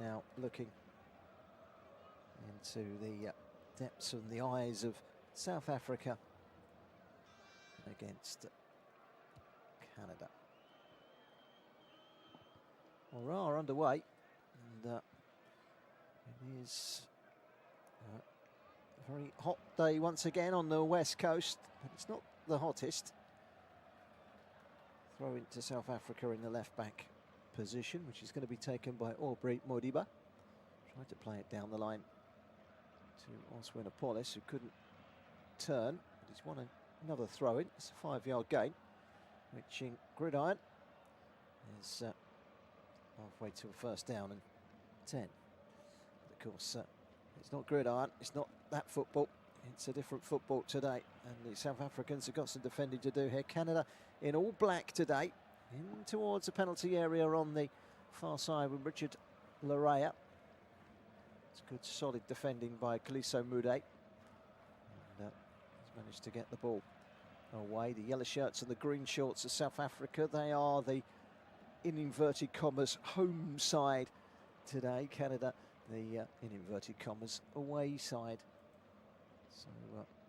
now looking into the depths and the eyes of South Africa against Canada. We are underway, and it is a very hot day once again on the west coast, but it's not the hottest. Throw into South Africa in the left back position, which is going to be taken by Aubrey Modiba. Tried to play it down the line to Oswin Apollos, who couldn't turn, but he's won another throw-in. It's a 5-yard gain, which in gridiron is halfway to a first down and 10. But of course, it's not gridiron, it's not that football, it's a different football today, and the South Africans have got some defending to do here. Canada in all black today, in towards the penalty area on the far side with Richard Larea. It's good solid defending by Kaliso Mude, and he's managed to get the ball away. The yellow shirts and the green shorts of South Africa, they are the, in inverted commas, home side today. Canada, the in inverted commas, away side. So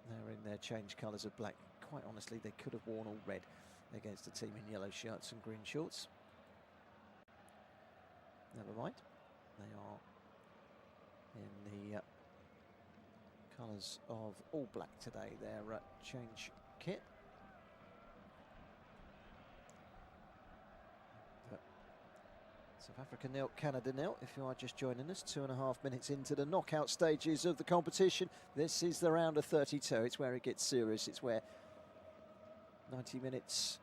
they're in their change colours of black. Quite honestly, they could have worn all red against a team in yellow shirts and green shorts. Never mind, they are in the colours of all black today, their change kit. South Africa 0, Canada 0. If you are just joining us, 2.5 minutes into the knockout stages of the competition. This is the round of 32. It's where it gets serious. It's where 90 minutes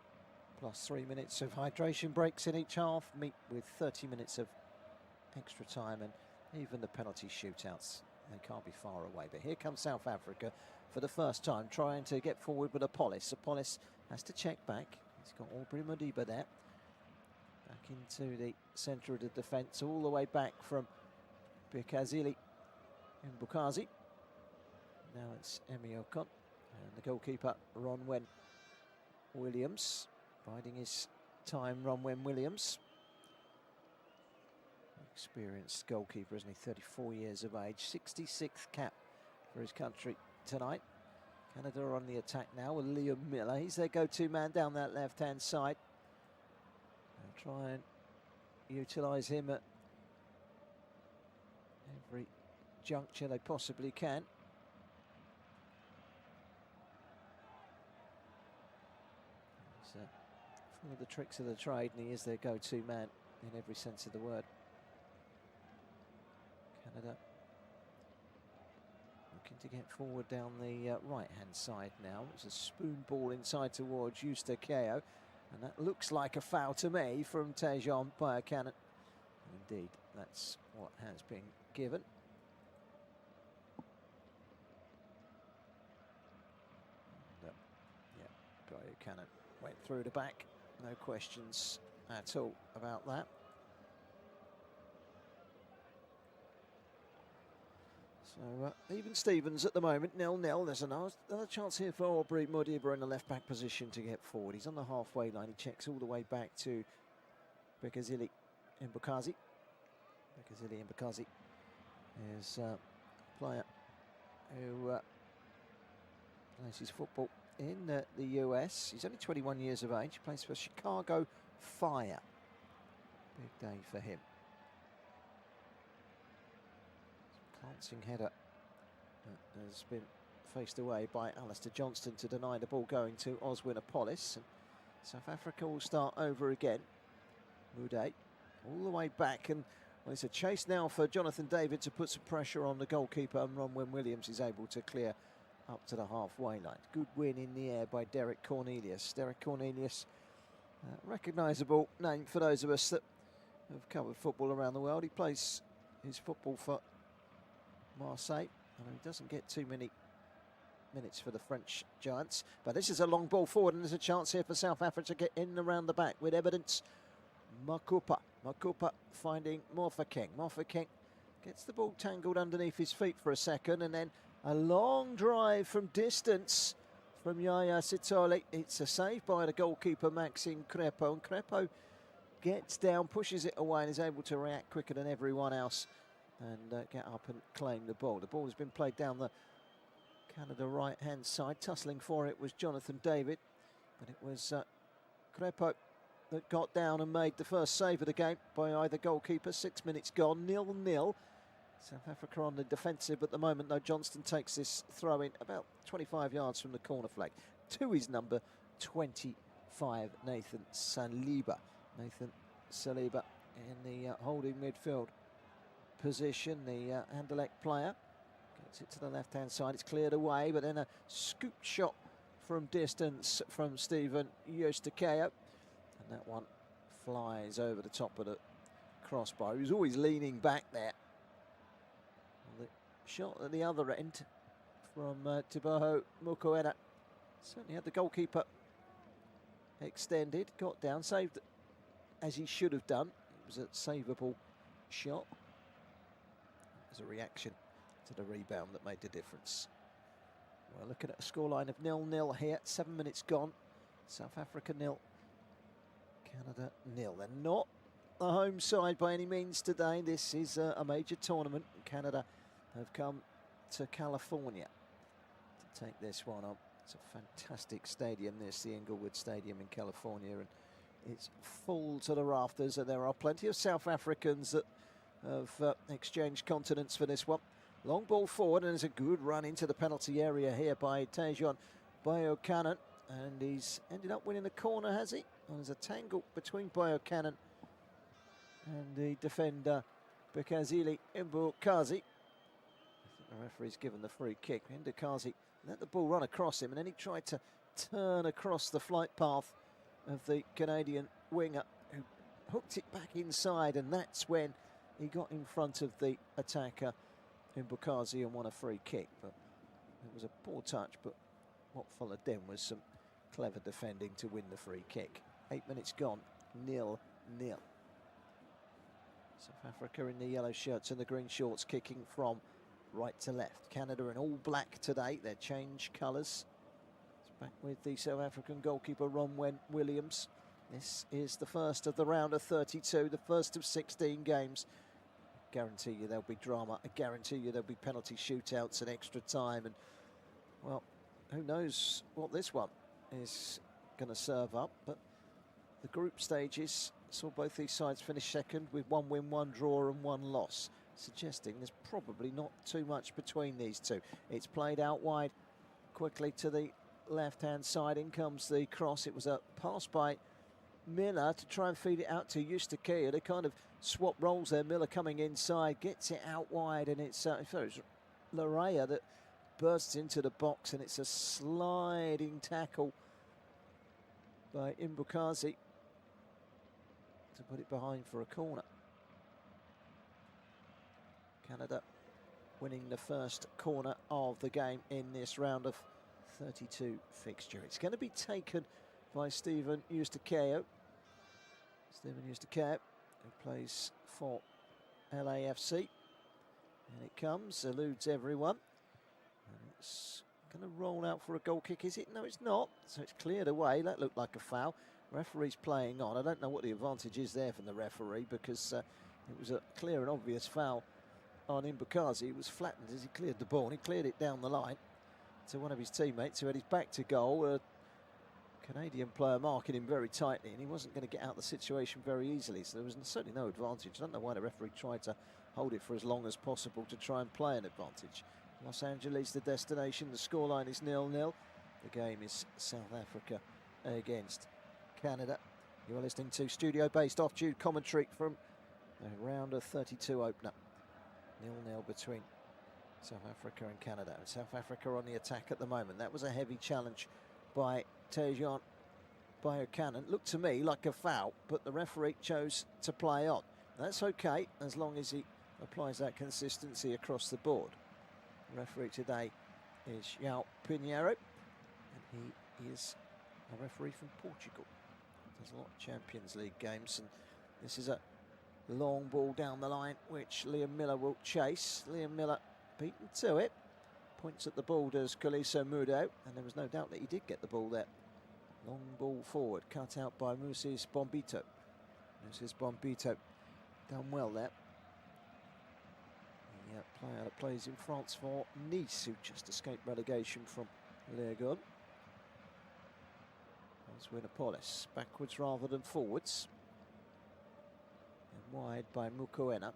plus 3 minutes of hydration breaks in each half meet with 30 minutes of extra time, and even the penalty shootouts, they can't be far away. But here comes South Africa for the first time, trying to get forward with Apollos. Apollos has to check back. He's got Aubrey Modiba there. Back into the centre of the defence, all the way back from Bikazili and Bukazi. Now it's Emi Okon, and the goalkeeper Ronwen Williams, biding his time. Ronwen Williams, experienced goalkeeper, isn't he? 34 years of age, 66th cap for his country tonight. Canada are on the attack now with Liam Miller. He's their go-to man down that left-hand side. They'll try and utilise him at every juncture they possibly can. He's full of the tricks of the trade, and he is their go-to man in every sense of the word. Canada looking to get forward down the right-hand side now. It's a spoon ball inside towards Justa Keo, and that looks like a foul to me from Tejan Buchanan. Indeed, that's what has been given. And, yeah, Buchanan went through the back. No questions at all about that. So even Stevens at the moment, 0-0. There's another chance here for Aubrey Modiba in the left-back position to get forward. He's on the halfway line. He checks all the way back to Bikazili and Bukazi. Bikazili and Bukazi is a player who plays his football in the US. He's only 21 years of age. He plays for Chicago Fire. Big day for him. Glancing header has been faced away by Alistair Johnston to deny the ball going to Oswin Apollos. And South Africa will start over again. Mude all the way back, and well, it's a chase now for Jonathan David to put some pressure on the goalkeeper, and Ronwen Williams is able to clear up to the halfway line. Good win in the air by Derek Cornelius. Derek Cornelius, recognisable name for those of us that have covered football around the world. He plays his football for Marseille. I know he doesn't get too many minutes for the French Giants, but this is a long ball forward, and there's a chance here for South Africa to get in and around the back with Evidence Makupa. Makupa finding Mofokeng. Mofokeng gets the ball tangled underneath his feet for a second, and then a long drive from distance from Yaya Sithole. It's a save by the goalkeeper Maxime Crepeau, and Crepeau gets down, pushes it away, and is able to react quicker than everyone else and get up and claim the ball. The ball has been played down the Canada right-hand side. Tussling for it was Jonathan David, but it was Crepo that got down and made the first save of the game by either goalkeeper. 6 minutes gone, 0-0. South Africa on the defensive at the moment, though. Johnston takes this throw in about 25 yards from the corner flag to his number 25, Nathan Saliba. Nathan Saliba in the holding midfield position, the Anderlecht player. Gets it to the left-hand side, it's cleared away, but then a scoop shot from distance from Stephen Eustaquio. And that one flies over the top of the crossbar. He was always leaning back there. The shot at the other end from Tiboho Mukwena certainly had the goalkeeper extended, got down, saved as he should have done. It was a savable shot. As a reaction to the rebound that made the difference. We're looking at a scoreline of 0-0 here. 7 minutes gone. South Africa 0, Canada 0. They're not the home side by any means today. This is a major tournament. Canada have come to California to take this one on. It's a fantastic stadium, this, the Inglewood Stadium in California, and it's full to the rafters, and there are plenty of South Africans that have exchanged continents for this one. Long ball forward, and there's a good run into the penalty area here by Tejon Buchanan, and he's ended up winning the corner, has he? And there's a tangle between Buchanan and the defender Bekazili Mbukazi. I think the referee's given the free kick. Mbukazi let the ball run across him, and then he tried to turn across the flight path of the Canadian winger, who hooked it back inside, and that's when he got in front of the attacker in Bukazi and won a free kick. But it was a poor touch, but what followed then was some clever defending to win the free kick. 8 minutes gone, 0-0. South Africa in the yellow shirts and the green shorts, kicking from right to left. Canada in all black today, their change colours. It's back with the South African goalkeeper Ronwen Williams. This is the first of the round of 32, the first of 16 games. I guarantee you there'll be drama. I guarantee you there'll be penalty shootouts and extra time. And, well, who knows what this one is going to serve up. But the group stages saw both these sides finish second with 1 win, 1 draw and 1 loss, suggesting there's probably not too much between these two. It's played out wide quickly to the left-hand side. In comes the cross. It was a pass by Miller to try and feed it out to Eustaquio. They kind of swap roles there. Miller coming inside, gets it out wide, and it's Larea that bursts into the box, and it's a sliding tackle by Mbukazi to put it behind for a corner. Canada winning the first corner of the game in this round of 32 fixture. It's going to be taken by Stephen Eustaquio. Stephen Eustaquio, who plays for LAFC. And it comes, eludes everyone. And it's going to roll out for a goal kick, is it? No, it's not. So it's cleared away. That looked like a foul. Referee's playing on. I don't know what the advantage is there from the referee, because it was a clear and obvious foul on Mbukazi. He was flattened as he cleared the ball, and he cleared it down the line to one of his teammates who had his back to goal. Canadian player marking him very tightly, and he wasn't going to get out of the situation very easily, so there was certainly no advantage. I don't know why the referee tried to hold it for as long as possible to try and play an advantage. Los Angeles, the destination. The scoreline is 0-0. The game is South Africa against Canada. You're listening to studio-based off-tube commentary from the round of 32 opener. 0-0 between South Africa and Canada. And South Africa on the attack at the moment. That was a heavy challenge by Tejon Buchanan. Looked to me like a foul, but the referee chose to play on. That's okay, as long as he applies that consistency across the board. The referee today is João Pinheiro, and he is a referee from Portugal. There's a lot of Champions League games, and this is a long ball down the line, which Liam Miller will chase. Liam Miller beaten to it. Points at the ball does Kaliso Mudo, and there was no doubt that he did get the ball there. Long ball forward, cut out by Moses Bombito. This is Bombito. Done well there. The player that plays in France for Nice, who just escaped relegation from Ligue 1. Oswinapolis, backwards rather than forwards. And wide by Mukwena.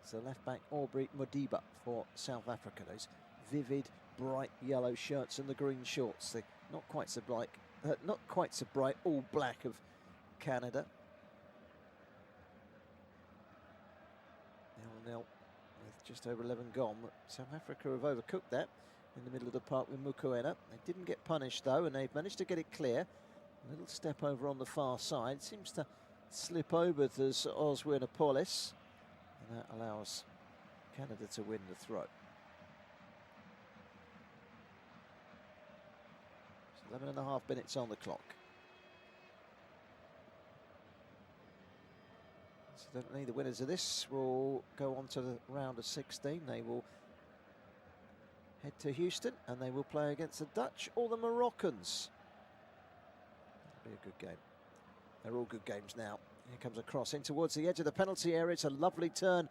So left back Aubrey Modiba for South Africa. Those vivid, bright yellow shirts and the green shorts. They're not quite so bright, all black of Canada. 0-0 with just over 11 gone. South Africa have overcooked that in the middle of the park with Mukwena. They didn't get punished though, and they've managed to get it clear. A little step over on the far side. Seems to slip over to Oswinapolis. And that allows Canada to win the throw. So 11.5 minutes on the clock. Incidentally, the winners of this will go on to the round of 16. They will head to Houston and they will play against the Dutch or the Moroccans. That'll be a good game. They're all good games now. Here comes a cross in towards the edge of the penalty area. It's a lovely turn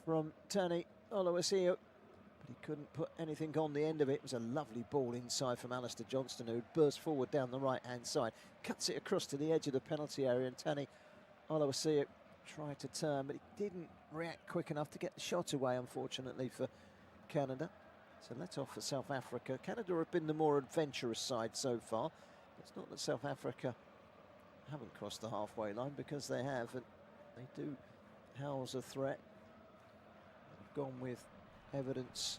from Tani Oluwaseun, but he couldn't put anything on the end of it. It was a lovely ball inside from Alistair Johnston, who burst forward down the right-hand side, cuts it across to the edge of the penalty area, and Tani Oluwaseun tried to turn, but he didn't react quick enough to get the shot away, unfortunately, for Canada. So let off for South Africa. Canada have been the more adventurous side so far. It's not that South Africa haven't crossed the halfway line, because they have, and they do house a threat. They've gone with Evidence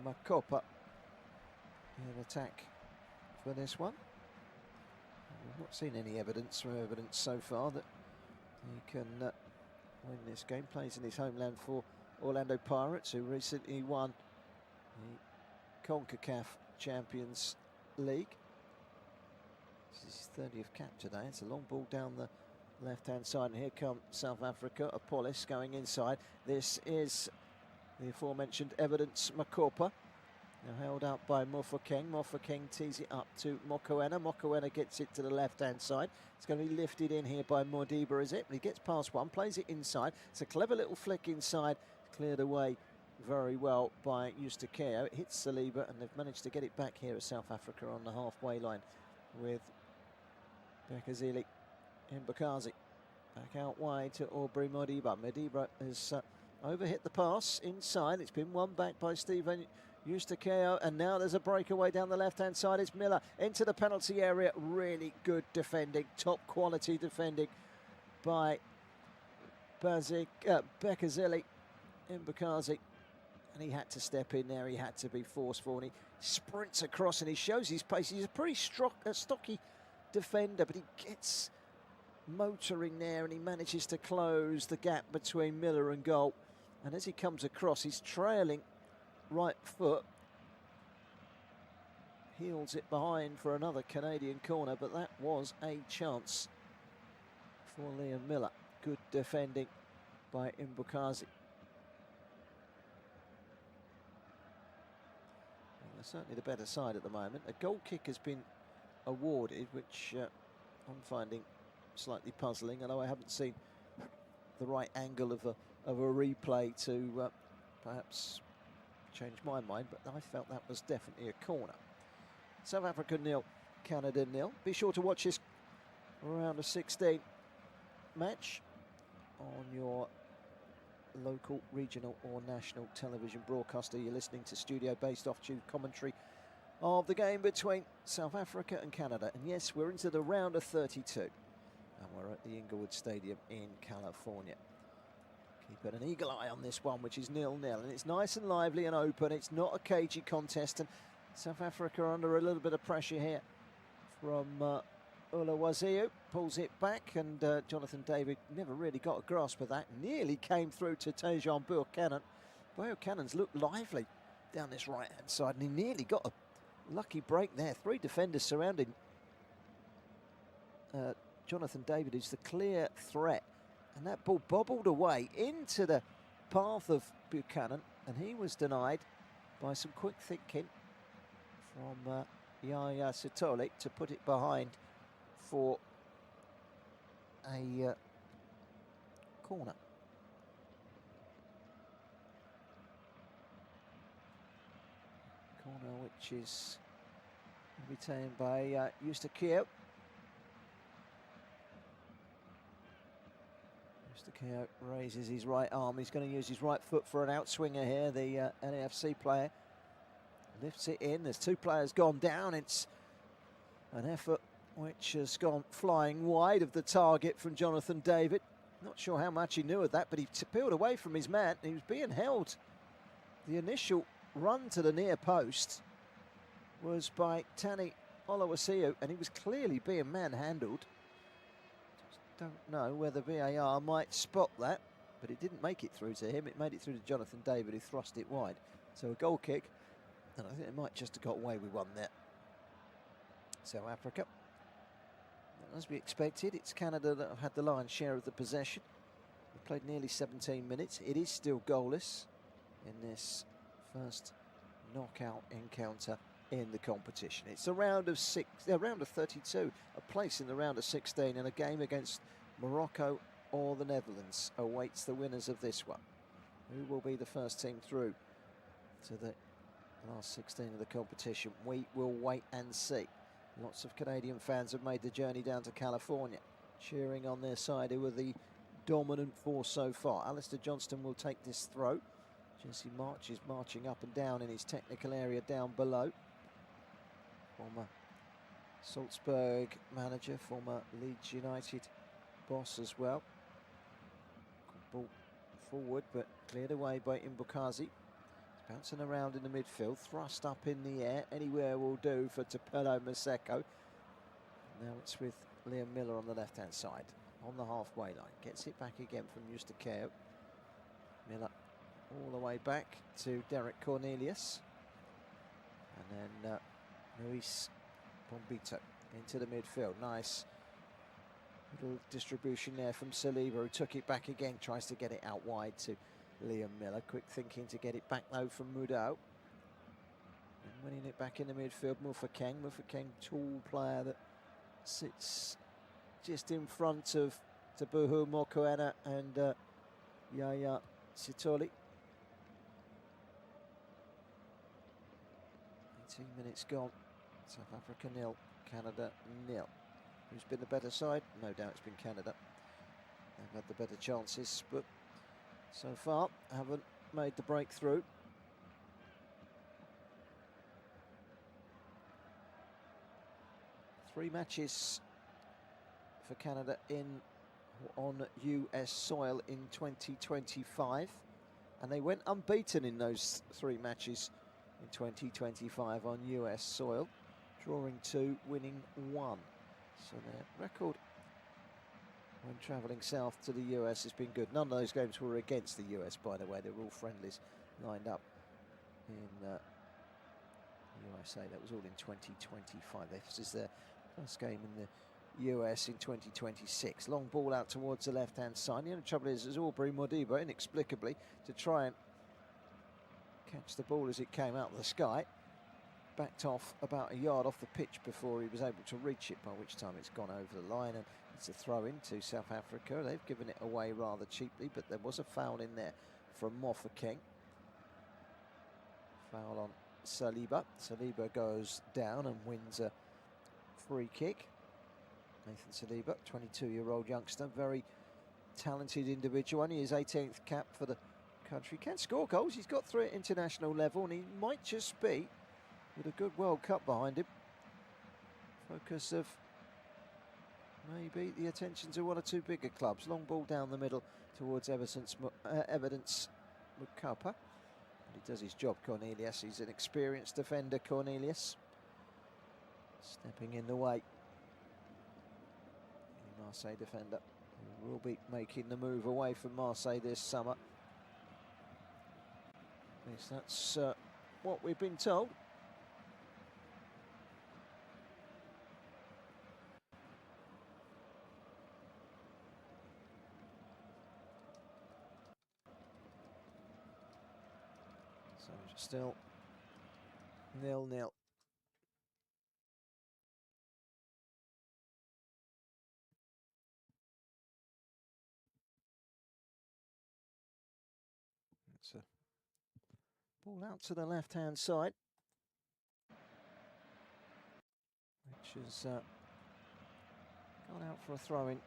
Makopa in attack for this one. We've not seen any evidence from Evidence so far that he can win this game. Plays in his homeland for Orlando Pirates, who recently won the CONCACAF Champions League. This is his 30th cap today. It's a long ball down the left-hand side, and here come South Africa. Apolis going inside. This is the aforementioned Evidence Makopa. Now held out by Mofokeng. Mofokeng tees it up to Mokoena. Mokoena gets it to the left-hand side. It's going to be lifted in here by Modiba, is it? But he gets past one, plays it inside. It's a clever little flick inside, cleared away very well by Eustakeo. It hits Saliba, and they've managed to get it back here at South Africa on the halfway line with Bekazili in Bakazi. Back out wide to Aubrey Modiba. Modiba has overhit the pass inside. It's been won back by Stephen Eustakeo, and now there's a breakaway down the left-hand side. It's Miller into the penalty area. Really good defending, top quality defending by Bekazili in Bakazi. And he had to step in there. He had to be forceful, and he sprints across and he shows his pace. He's a pretty stocky defender, but he gets motoring there and he manages to close the gap between Miller and goal. And as he comes across, he's trailing right foot, heels it behind for another Canadian corner, but that was a chance for Liam Miller. Good defending by Mbukazi. Well, they're certainly the better side at the moment. A goal kick has been awarded, which I'm finding slightly puzzling, although I haven't seen the right angle of a replay to perhaps change my mind, but I felt that was definitely a corner. South Africa 0, Canada 0. Be sure to watch this round of 16 match on your local, regional or national television broadcaster. You're listening to studio-based off-tube commentary of the game between South Africa and Canada. And yes, we're into the round of 32. And we're at the Inglewood Stadium in California. Keeping an eagle eye on this one, which is 0-0. And it's nice and lively and open. It's not a cagey contest. And South Africa are under a little bit of pressure here from Oluwaseun. Pulls it back, and Jonathan David never really got a grasp of that. Nearly came through to Tejan Buchanan. Buchanan's looked lively down this right-hand side, and he nearly got a lucky break there. Three defenders surrounding Jonathan David, who's the clear threat. And that ball bobbled away into the path of Buchanan, and he was denied by some quick thinking from Yaya Sitole to put it behind for a corner. Corner which is retained by Eustaquio. Eustaquio raises his right arm. He's going to use his right foot for an outswinger here, the LAFC player. Lifts it in. There's two players gone down. It's an effort which has gone flying wide of the target from Jonathan David. Not sure how much he knew of that, but he peeled away from his man. He was being held. The initial run to the near post was by Tani Oluwasiu, and he was clearly being manhandled. Just don't know whether VAR might spot that, but it didn't make it through to him. It made it through to Jonathan David, who thrust it wide. So a goal kick, and I think they might just have got away with one there. South Africa. As we expected, it's Canada that have had the lion's share of the possession. They played nearly 17 minutes. It is still goalless in this first knockout encounter in the competition. It's a round of 32, a place in the round of 16, and a game against Morocco or the Netherlands awaits the winners of this one. Who will be the first team through to the last 16 of the competition? We will wait and see. Lots of Canadian fans have made the journey down to California, cheering on their side, who are the dominant force so far. Alistair Johnston will take this throw. Jesse March is marching up and down in his technical area down below. Former Salzburg manager, former Leeds United boss as well. Ball forward, but cleared away by Mbukazi. Bouncing around in the midfield, thrust up in the air, anywhere will do for Tapelo Maseko. Now it's with Liam Miller on the left-hand side, on the halfway line. Gets it back again from Eustaquio. Miller all the way back to Derek Cornelius. And then Luis Bombito into the midfield. Nice little distribution there from Saliba, who took it back again, tries to get it out wide to Liam Miller. Quick thinking to get it back though from Mudau. And winning it back in the midfield, Mufakeng. Mufakeng, tall player that sits just in front of Tabuhu Mokoena and Yaya Sitoli. 18 minutes gone. South Africa 0, Canada 0. Who's been the better side? No doubt it's been Canada. They've had the better chances, but so far haven't made the breakthrough. Three matches for Canada on US soil in 2025, and they went unbeaten in those three matches in 2025 on US soil, drawing 2, winning 1. So their record when travelling south to the US has been good. None of those games were against the US, by the way. They were all friendlies lined up in the USA. That was all in 2025. This is their first game in the US in 2026. Long ball out towards the left-hand side. The only trouble is Aubrey Modibo, inexplicably, to try and catch the ball as it came out of the sky, backed off about a yard off the pitch before he was able to reach it, by which time it's gone over the line, and it's a throw in to South Africa. They've given it away rather cheaply, but there was a foul in there from Mofokeng. Foul on Saliba. Saliba goes down and wins a free kick. Nathan Saliba, 22-year-old youngster, very talented individual, only his 18th cap for the country. Can score goals. He's got 3 at international level, and he might just be, with a good World Cup behind him, focus of maybe the attentions of one or two bigger clubs. Long ball down the middle towards Evidence Mukapa. He does his job, Cornelius. He's an experienced defender, Cornelius. Stepping in the way. The Marseille defender, who will be making the move away from Marseille this summer. At least that's what we've been told. So still 0-0. It's a ball out to the left-hand side, which has gone out for a throw-in.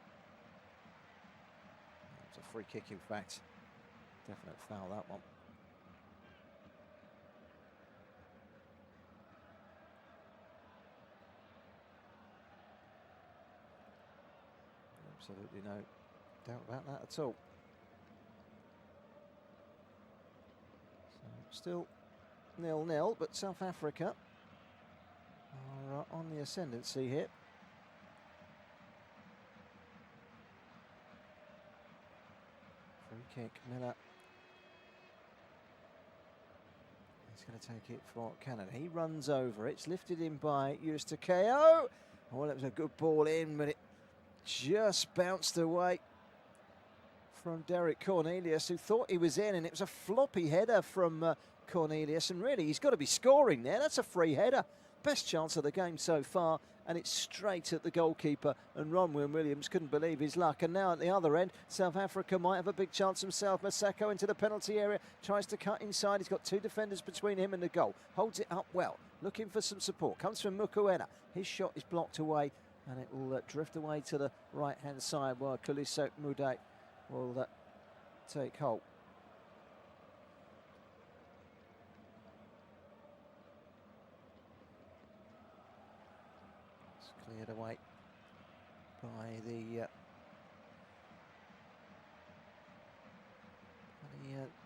It's a free kick, in fact. Definite foul, that one. Absolutely no doubt about that at all. So still 0-0, but South Africa are on the ascendancy here. Free kick, Miller. He's going to take it for Canada. He runs over. It's lifted in by Takeo. Well, it was a good ball in, but it just bounced away from Derek Cornelius, who thought he was in, and it was a floppy header from Cornelius, and really he's got to be scoring there. That's a free header. Best chance of the game so far, and it's straight at the goalkeeper, and Ronwen Williams couldn't believe his luck. And now at the other end, South Africa might have a big chance himself. Maseko into the penalty area, tries to cut inside. He's got two defenders between him and the goal. Holds it up well, looking for some support. Comes from Mukwena. His shot is blocked away, and it will drift away to the right-hand side while Kuliso Mude will take hold. It's cleared away by the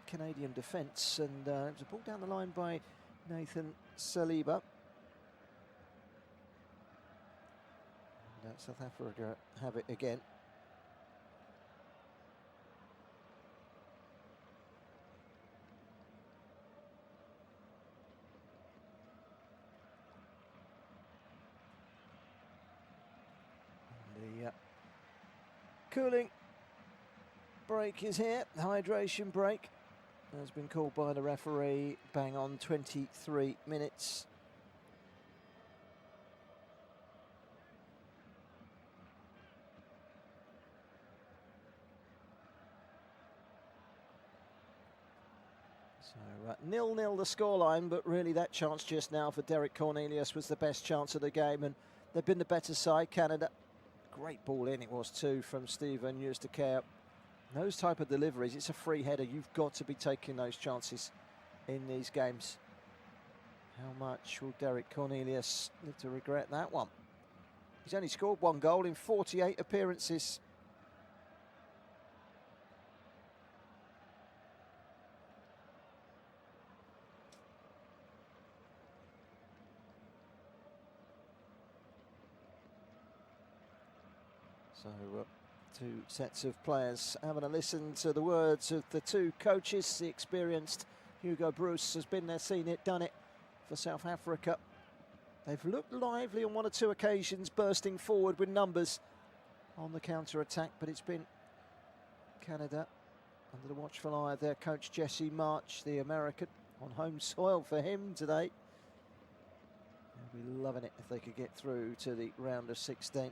Canadian defence, and it was a ball down the line by Nathan Saliba. And South Africa have it again. The cooling break is here. Hydration break has been called by the referee. Bang on 23 minutes. So 0-0 the scoreline, but really that chance just now for Derek Cornelius was the best chance of the game, and they've been the better side, Canada. Great ball in it was too from Stephen Eustace. Those type of deliveries, it's a free header. You've got to be taking those chances in these games. How much will Derek Cornelius live to regret that one? He's only scored one goal in 48 appearances. So two sets of players having a listen to the words of the two coaches. The experienced Hugo Bruce has been there, seen it, done it for South Africa. They've looked lively on one or two occasions, bursting forward with numbers on the counter-attack, but it's been Canada under the watchful eye of their coach Jesse March, the American, on home soil for him today. They'll be loving it if they could get through to the round of 16.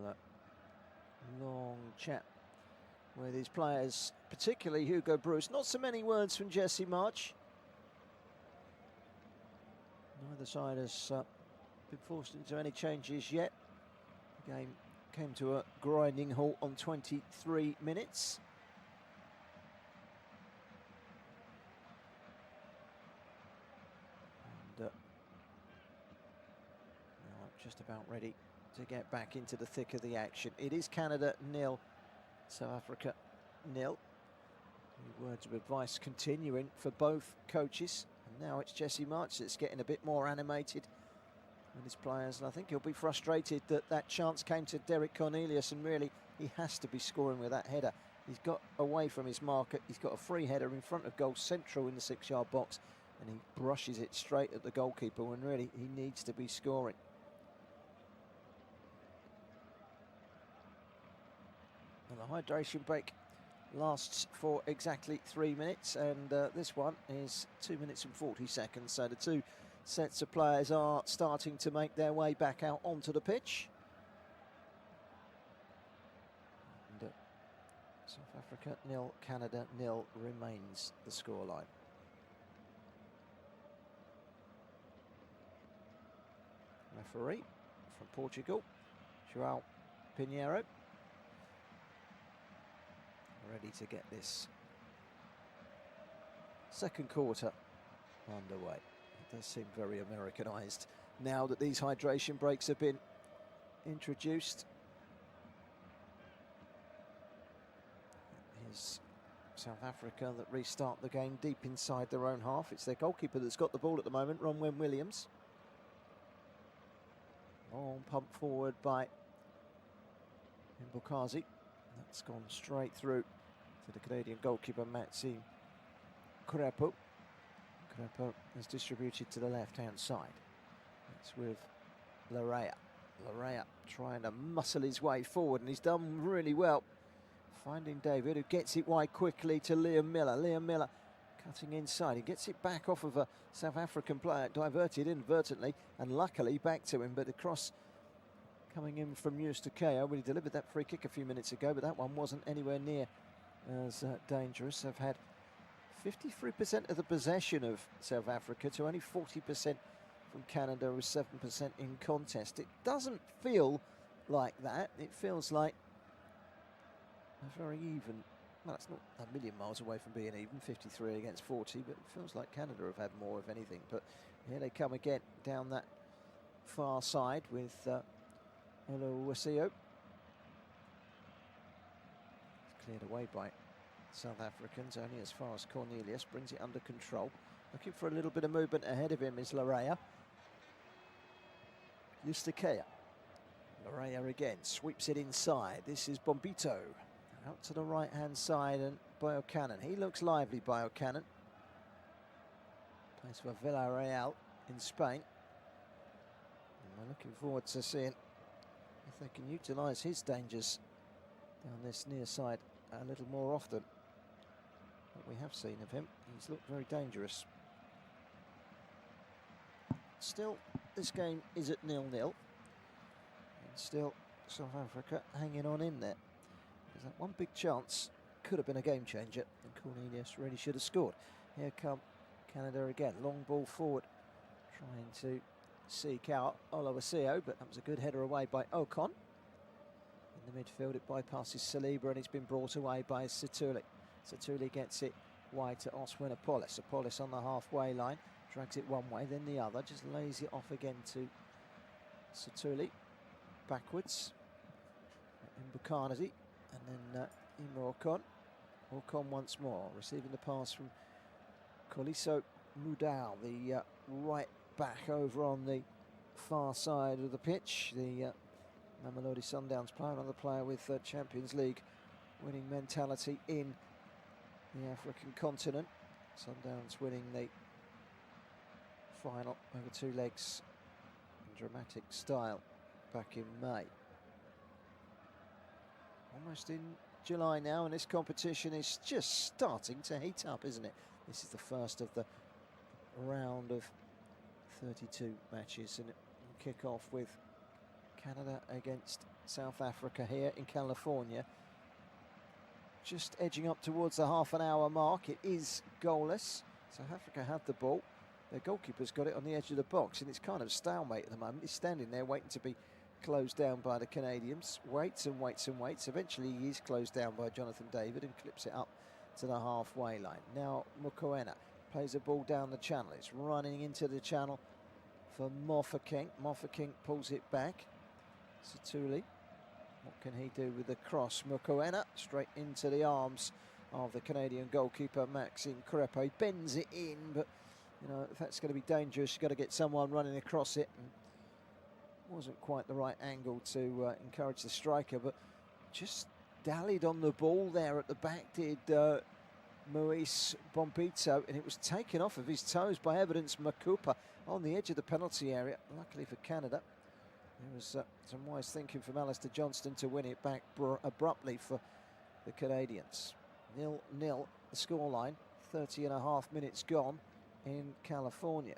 Well, long chat with his players, particularly Hugo Bruce. Not so many words from Jesse March. Neither side has been forced into any changes yet. The game came to a grinding halt on 23 minutes. And now just about ready to get back into the thick of the action. It is Canada 0, South Africa 0. Words of advice continuing for both coaches. And now it's Jesse March that's getting a bit more animated with his players. And I think he'll be frustrated that that chance came to Derek Cornelius, and really he has to be scoring with that header. He's got away from his marker. He's got a free header in front of goal central in the 6-yard box, and he brushes it straight at the goalkeeper when really he needs to be scoring. And the hydration break lasts for exactly 3 minutes, and this one is 2 minutes and 40 seconds. So the two sets of players are starting to make their way back out onto the pitch. And, South Africa 0, Canada 0 remains the scoreline. Referee from Portugal, João Pinheiro, ready to get this second quarter underway. It does seem very Americanized now that these hydration breaks have been introduced. Here's South Africa that restart the game deep inside their own half. It's their goalkeeper that's got the ball at the moment, Ronwen Williams. Long pump forward by Mbukazi. That's gone straight through to the Canadian goalkeeper, Maxime Crepeau. Crepeau is distributed to the left-hand side. It's with Larea. Larea trying to muscle his way forward, and he's done really well. Finding David, who gets it wide quickly to Liam Miller. Liam Miller cutting inside. He gets it back off of a South African player, diverted inadvertently, and luckily back to him. But the cross coming in from Eustaquio. Well, he delivered that free kick a few minutes ago, but that one wasn't anywhere near as dangerous. They've had 53% of the possession of South Africa to only 40% from Canada, with 7% in contest. It doesn't feel like that. It feels like a very even. Well, it's not a million miles away from being even, 53 against 40, but it feels like Canada have had more of anything. But here they come again down that far side with Oluwaseyo. Cleared away by South Africans, only as far as Cornelius, brings it under control. Looking for a little bit of movement ahead of him is Larea. Eustaquio. Larea again, sweeps it inside. This is Bombito. Out to the right-hand side, and Buchanan. He looks lively, Buchanan. Plays for Villarreal in Spain. And we're looking forward to seeing if they can utilise his dangers down this near side a little more often. What we have seen of him, he's looked very dangerous. Still, this game is at 0-0. And still, South Africa hanging on in there. There's that one big chance, could have been a game changer, and Cornelius really should have scored. Here come Canada again, long ball forward, trying to seek out Oluwaseyo, but that was a good header away by Ocon. In the midfield, it bypasses Saliba, and it's been brought away by Sithole. Sithole gets it wide to Oswin Apollos. Apollos on the halfway line, drags it one way, then the other, just lays it off again to Sithole. Backwards, Mbukazi. And then Imre Ocon. Ocon once more, receiving the pass from Koliso Mudau, the right back over on the far side of the pitch. The Mamelodi Sundowns player, another player with Champions League winning mentality in the African continent. Sundowns winning the final over two legs in dramatic style back in May. Almost in July now, and this competition is just starting to heat up, isn't it? This is the first of the round of 32 matches, and it will kick off with Canada against South Africa here in California. Just edging up towards the half-an-hour mark. It is goalless. South Africa had the ball. Their goalkeeper's got it on the edge of the box, and it's kind of stalemate at the moment. He's standing there waiting to be closed down by the Canadians. Waits and waits and waits. Eventually he is closed down by Jonathan David and clips it up to the halfway line. Now Mokoena plays a ball down the channel. It's running into the channel for Mofokeng. Mofokeng pulls it back. Sithole, what can he do with the cross? Mokoena straight into the arms of the Canadian goalkeeper Maxime Crepeau. He bends it in, but you know, if that's going to be dangerous, you've got to get someone running across it. And wasn't quite the right angle to encourage the striker, but just dallied on the ball there at the back, did Moise Bombito, and it was taken off of his toes by Evidence Makupa on the edge of the penalty area. Luckily for Canada, there was some wise thinking from Alistair Johnston to win it back abruptly for the Canadians. 0-0 the scoreline, 30.5 minutes gone in California.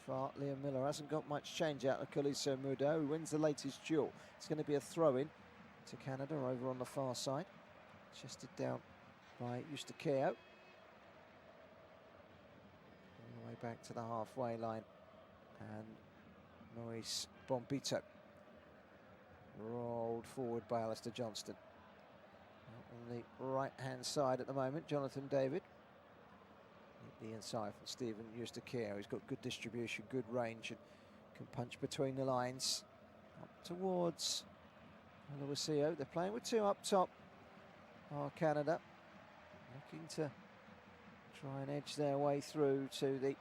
far, Liam Miller hasn't got much change out of Kuliso Mudo, who wins the latest duel. It's going to be a throw-in to Canada over on the far side. Chested down by Eustaquio. All the way back to the halfway line. And Maurice Bombito rolled forward by Alistair Johnston. Out on the right-hand side at the moment, Jonathan David. The inside from Stephen Eustaquio. He's got good distribution, good range, and can punch between the lines. Up towards Oluwaseyi. They're playing with two up top. Canada looking to try and edge their way through to the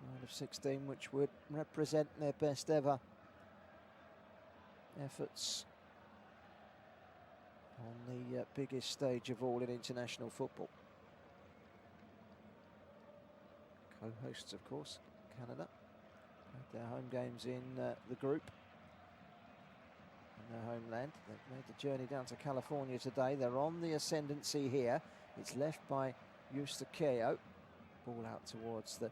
round of 16, which would represent their best ever efforts on the biggest stage of all in international football. Co-hosts, of course, Canada. Played their home games in the group in their homeland. They've made the journey down to California today. They're on the ascendancy here. It's left by Eustaquio. Ball out towards the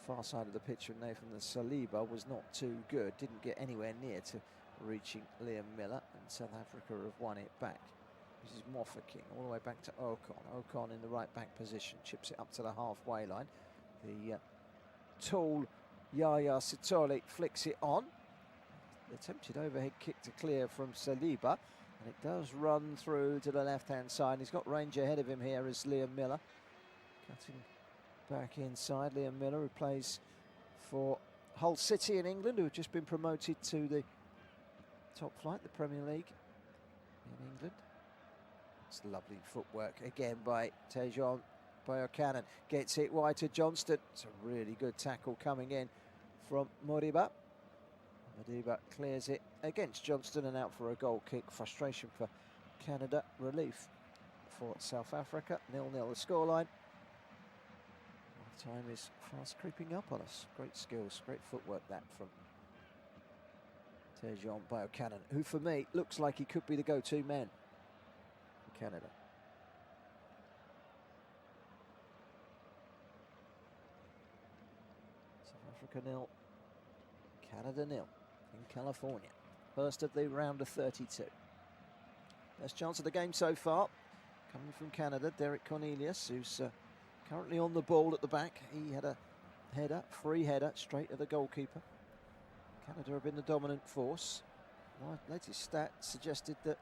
far side of the pitch, and Nathan Saliba was not too good. Didn't get anywhere near to reaching Liam Miller, and South Africa have won it back. This is Moffaking all the way back to Ocon. Ocon in the right back position, chips it up to the halfway line. The tall Yaya Sitole flicks it on. The attempted overhead kick to clear from Saliba, and it does run through to the left-hand side. He's got range ahead of him here as Liam Miller. Cutting back inside, Liam Miller, who plays for Hull City in England, who have just been promoted to the top flight, the Premier League in England. It's lovely footwork again by Tejon Buchanan. Gets it wide to Johnston. It's a really good tackle coming in from Modiba. Modiba clears it against Johnston and out for a goal kick. Frustration for Canada. Relief for South Africa. 0-0 the scoreline. Time is fast creeping up on us. Great skills, great footwork that from Tejon Buchanan, who for me looks like he could be the go-to man for Canada. South Africa 0, Canada 0 in California. First of the round of 32. Best chance of the game so far coming from Canada. Derek Cornelius, who's currently on the ball at the back. He had a header, free header, straight at the goalkeeper. Canada have been the dominant force. My latest stat suggested that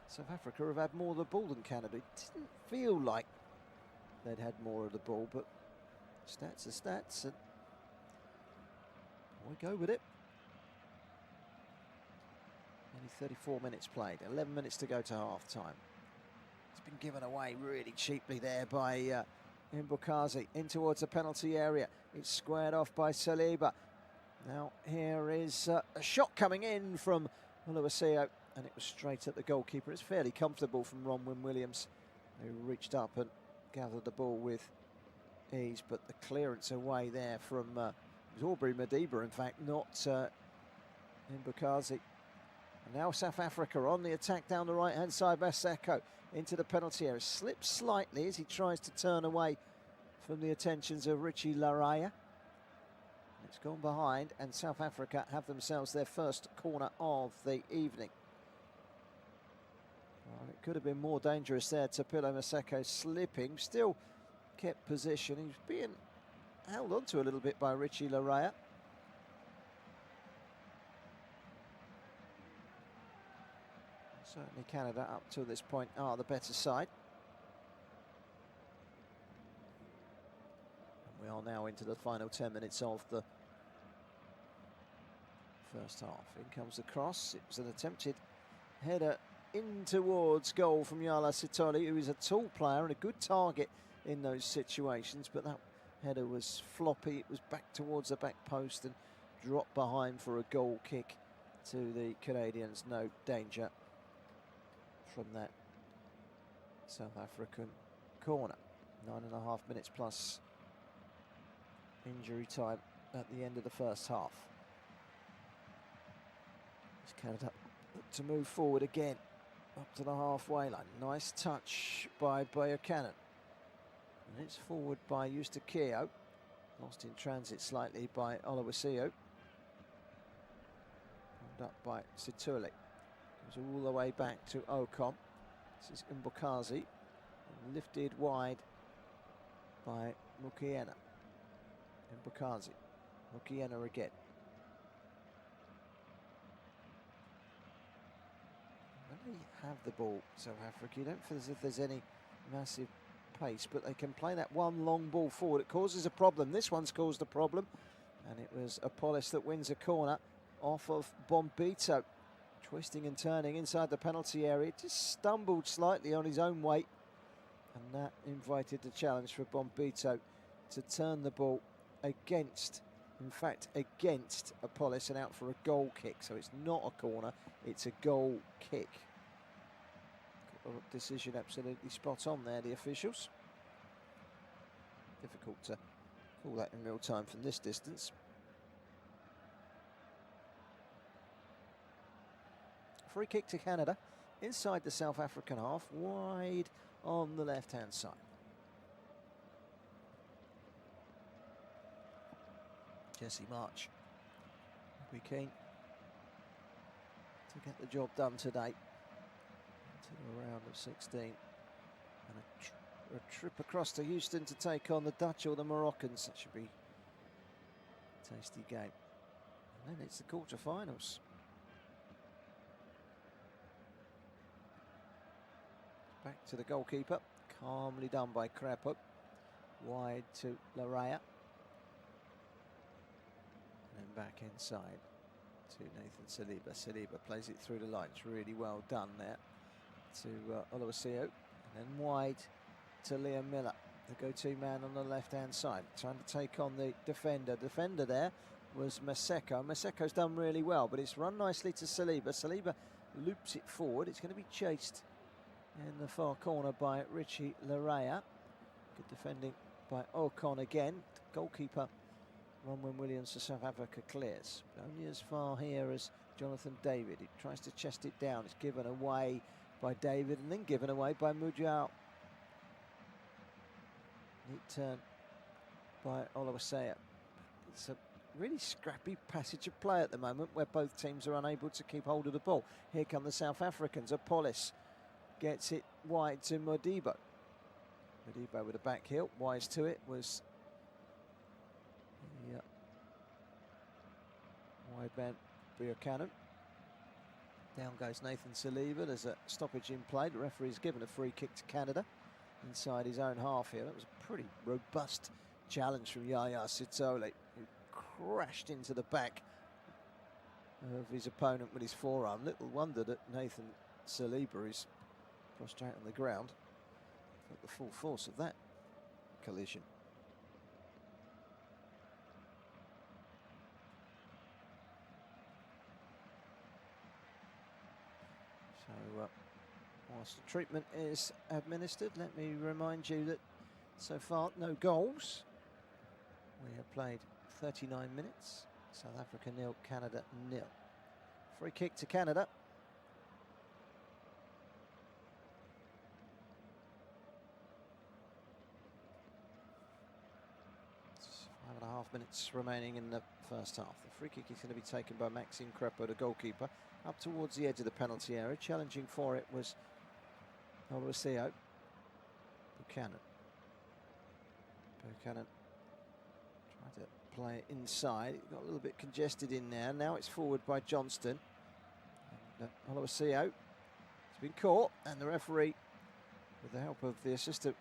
South Africa have had more of the ball than Canada. It didn't feel like they'd had more of the ball, but stats are stats, and we go with it. Only 34 minutes played, 11 minutes to go to half-time. It's been given away really cheaply there by Mbukazi in towards the penalty area. It's squared off by Saliba. Now here is a shot coming in from Oluwaseyi, and it was straight at the goalkeeper. It's fairly comfortable from Ronwen Williams, who reached up and gathered the ball with ease, but the clearance away there from it was Aubrey Madiba, in fact, not Mbukazi. And now South Africa on the attack down the right-hand side. Maseko into the penalty area. Slips slightly as he tries to turn away from the attentions of Richie Laraya. It's gone behind, and South Africa have themselves their first corner of the evening. Well, it could have been more dangerous there. Tapilo Maseko slipping, still kept position. He was being held onto a little bit by Richie Laraya. Certainly Canada up to this point are the better side. And we are now into the final 10 minutes of the first half. In comes the cross. It was an attempted header in towards goal from Yala Sitole, who is a tall player and a good target in those situations, but that header was floppy. It was back towards the back post and dropped behind for a goal kick to the Canadians. No danger from that South African corner. 9.5 minutes plus injury time at the end of the first half. As Canada look to move forward again up to the halfway line. Nice touch by Buchanan. And it's forward by Eustaquio. Lost in transit slightly by Oluwaseun. Pulled up by Situli. Goes all the way back to Ocon. This is Mbukazi. Lifted wide by Mukiena. Mbukazi. Mukiena again. When they have the ball, South Africa, you don't feel as if there's any massive pace, but they can play that one long ball forward. It causes a problem. This one's caused a problem, and it was Apollos that wins a corner off of Bombito. Twisting and turning inside the penalty area. Just stumbled slightly on his own weight, and that invited the challenge for Bombito to turn the ball against Apollos and out for a goal kick. So it's not a corner, it's a goal kick. Decision absolutely spot on there, the officials. Difficult to call that in real time from this distance. Free kick to Canada, inside the South African half, wide on the left-hand side. Jesse March will be keen to get the job done today. To the round of 16. And a trip across to Houston to take on the Dutch or the Moroccans. That should be a tasty game. And then it's the quarter-finals. Back to the goalkeeper, calmly done by Crepo. Wide to Laraya. And then back inside to Nathan Saliba. Saliba plays it through the lines, really well done there to Oluwaseun. And then wide to Liam Miller, the go-to man on the left-hand side, trying to take on the defender. Defender there was Maseko. Maseko's done really well, but it's run nicely to Saliba. Saliba loops it forward. It's going to be chased in the far corner by Richie Laraya. Good defending by Ocon again. Goalkeeper Ronwen Williams for South Africa clears. But only as far here as Jonathan David. He tries to chest it down. It's given away by David and then given away by Mujao. Neat turn by Oluwaseun. It's a really scrappy passage of play at the moment where both teams are unable to keep hold of the ball. Here come the South Africans. Apollos gets it wide to Modibo. Modibo with a back heel. Wise to it was the wide man Buchanan. Down goes Nathan Saliba. There's a stoppage in play. The referee's given a free kick to Canada inside his own half here. That was a pretty robust challenge from Yaya Sitole, who crashed into the back of his opponent with his forearm. Little wonder that Nathan Saliba is prostrate on the ground at the full force of that collision. So whilst the treatment is administered, let me remind you that so far no goals. We have played 39 minutes. South Africa 0, Canada 0. Free kick to Canada. It's 5.5 minutes remaining in the first half. The free kick is going to be taken by Maxime Crepo, the goalkeeper, up towards the edge of the penalty area. Challenging for it was Oluwaseun. Buchanan tried to play it inside. It got a little bit congested in there. Now it's forward by Johnston. And Oluwaseun has been caught, and the referee, with the help of the assistant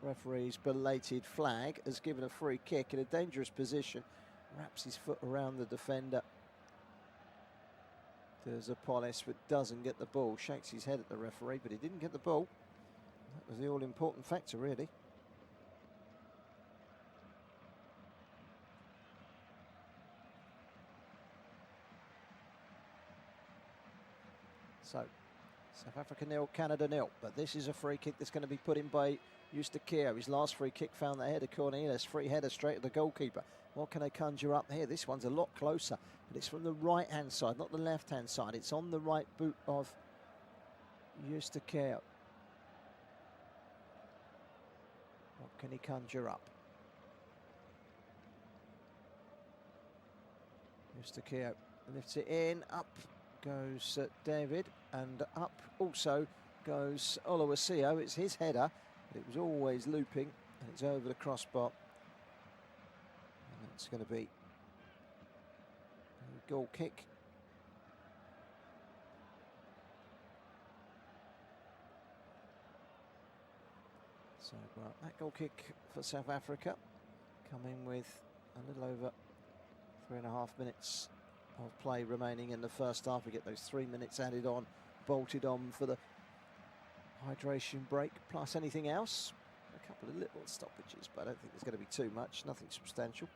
referee's belated flag, has given a free kick in a dangerous position. Wraps his foot around the defender. There's Apollos, but doesn't get the ball. Shakes his head at the referee, but he didn't get the ball. That was the all-important factor, really. So, South Africa 0, Canada 0. But this is a free kick that's going to be put in by Eustaquio. His last free kick found the header. Cornelius, free header straight at the goalkeeper. What can they conjure up here? This one's a lot closer, but it's from the right-hand side, not the left-hand side. It's on the right boot of Eustaquio. What can he conjure up? Eustaquio lifts it in, up goes David, and up also goes Oluwaseun. It's his header, but it was always looping, and it's over the crossbar. And it's going to be a goal kick. So that goal kick for South Africa, coming with a little over 3.5 minutes of play remaining in the first half. We get those 3 minutes added on, bolted on for the hydration break, plus anything else. A couple of little stoppages, but I don't think there's going to be too much, nothing substantial.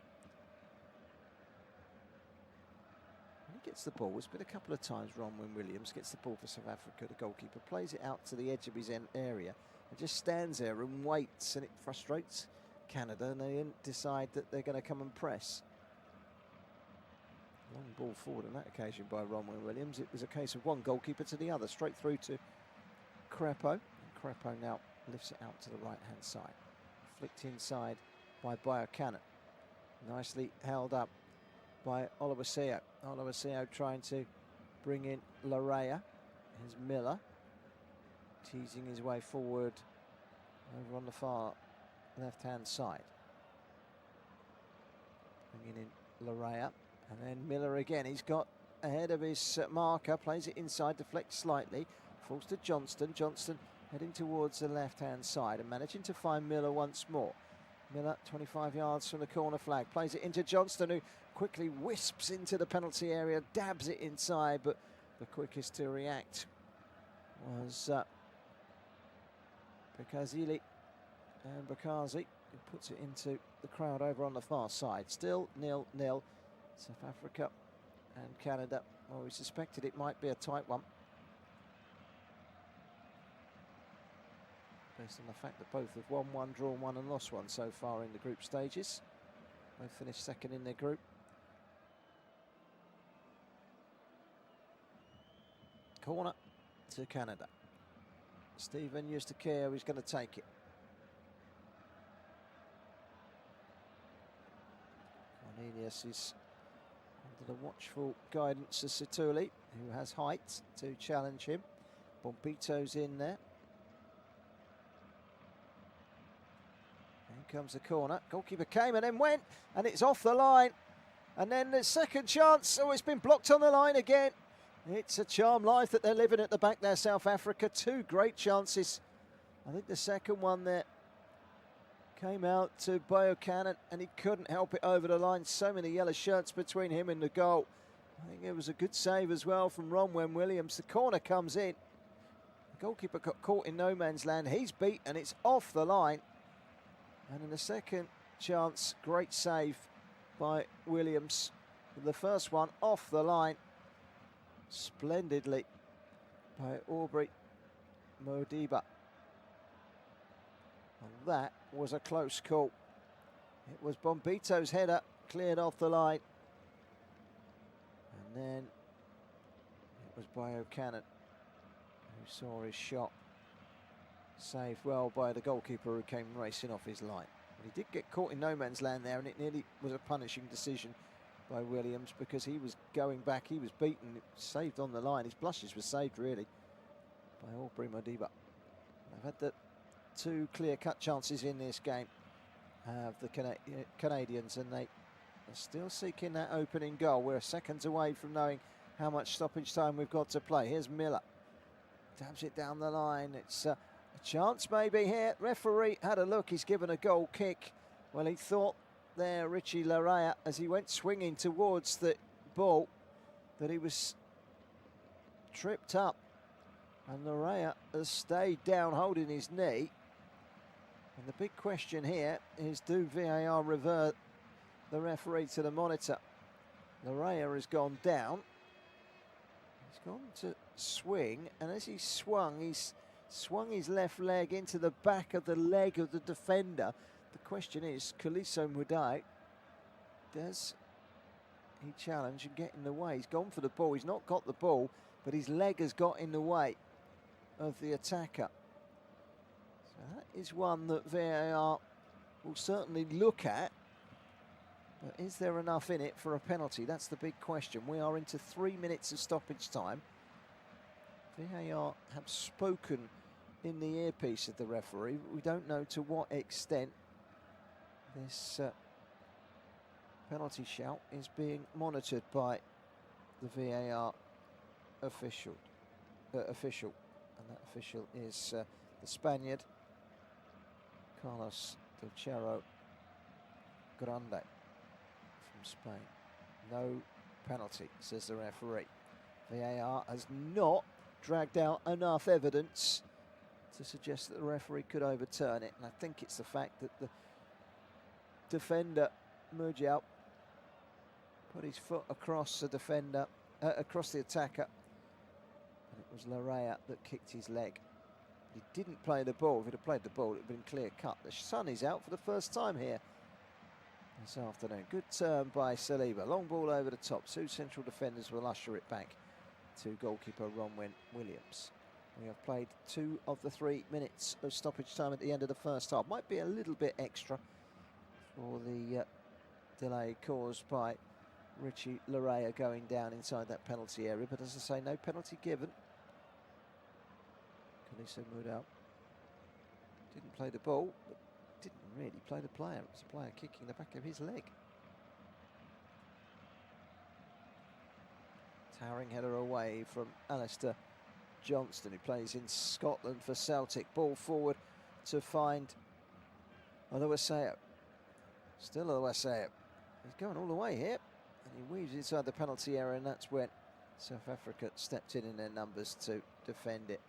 When he gets the ball, it's been a couple of times Ronwen Williams gets the ball for South Africa, the goalkeeper plays it out to the edge of his area and just stands there and waits, and it frustrates Canada, and they decide that they're going to come and press. Long ball forward on that occasion by Ronwen Williams. It was a case of one goalkeeper to the other, straight through to Crepeau. And Crepeau now lifts it out to the right-hand side. Flicked inside by Buchanan. Nicely held up by Oluwaseun. Oluwaseun trying to bring in Larea. Here's Miller, teasing his way forward over on the far left-hand side. Bringing in Larea. And then Miller again. He's got ahead of his marker, plays it inside, deflects slightly, falls to Johnston. Johnston heading towards the left-hand side and managing to find Miller once more. Miller, 25 yards from the corner flag, plays it into Johnston, who quickly wisps into the penalty area, dabs it inside, but the quickest to react was Bekazili and Bakazi, who puts it into the crowd over on the far side. Still 0-0. South Africa and Canada. Well, we suspected it might be a tight one, based on the fact that both have won one, drawn one and lost one so far in the group stages. Both finished second in their group. Corner to Canada. Stephen Eustaquio is going to take it. Cornelius is under the watchful guidance of Situli, who has height to challenge him. Bombito's in there. In comes the corner. Goalkeeper came and then went, and it's off the line. And then the second chance. Oh, it's been blocked on the line again. It's a charm life that they're living at the back there, South Africa. Two great chances. I think the second one there came out to Buchanan, and he couldn't help it over the line. So many yellow shirts between him and the goal. I think it was a good save as well from Ronwen Williams. The corner comes in. The goalkeeper got caught in no man's land. He's beat, and it's off the line. And in the second chance, great save by Williams. The first one off the line splendidly by Aubrey Modiba. And that was a close call. It was Bombito's header cleared off the line. And then it was Buchanan who saw his shot saved well by the goalkeeper, who came racing off his line. But he did get caught in no man's land there, and it nearly was a punishing decision by Williams, because he was going back, he was beaten, it was saved on the line. His blushes were saved really by Aubrey Modiba. They've had the two clear-cut chances in this game of the Canadians, and they are still seeking that opening goal. We're seconds away from knowing how much stoppage time we've got to play. Here's Miller, dabs it down the line. It's a chance maybe here. Referee had a look, he's given a goal kick. Well, he thought there, Richie Larea, as he went swinging towards the ball, that he was tripped up, and Larea has stayed down holding his knee. And the big question here is, do VAR revert the referee to the monitor? Larea has gone down. He's gone to swing, and as he swung, he's swung his left leg into the back of the leg of the defender. The question is, Kaliso Mudai, does he challenge and get in the way? He's gone for the ball. He's not got the ball, but his leg has got in the way of the attacker. So that is one that VAR will certainly look at. But is there enough in it for a penalty? That's the big question. We are into 3 minutes of stoppage time. VAR have spoken in the earpiece of the referee. We don't know to what extent this penalty shout is being monitored by the VAR official. And that official is the Spaniard, Carlos Del Cerro Grande from Spain. No penalty, says the referee. VAR has not dragged out enough evidence to suggest that the referee could overturn it, and I think it's the fact that the defender, Murjao, put his foot across the defender, across the attacker, and it was Larrea that kicked his leg. He didn't play the ball. If he'd have played the ball, it would have been clear cut. The sun is out for the first time here this afternoon. Good turn by Saliba. Long ball over the top. Two central defenders will usher it back to goalkeeper Ronwen Williams. We have played 2 of the 3 minutes of stoppage time at the end of the first half. Might be a little bit extra for the delay caused by Richie Larrea going down inside that penalty area. But as I say, no penalty given. Kalisa Mudau didn't play the ball, but didn't really play the player. It was a player kicking the back of his leg. Towering header away from Alistair Johnston, who plays in Scotland for Celtic. Ball forward to find Oluwaseyo. Still Oluwaseyo. He's going all the way here, and he weaves inside the penalty area, and that's when South Africa stepped in their numbers to defend it.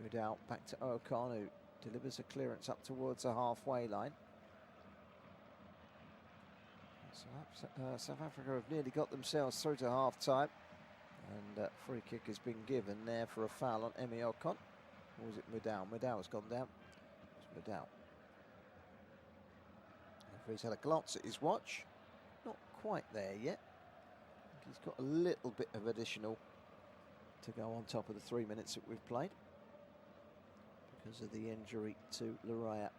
Mudau back to Okan, who delivers a clearance up towards the halfway line. South Africa have nearly got themselves through to half-time. And free kick has been given there for a foul on Emi Okon. Or was it Mudau? Mudau has gone down. It's Mudau. He's had a glance at his watch. Not quite there yet. I think he's got a little bit of additional to go on top of the 3 minutes that we've played, because of the injury to Larrea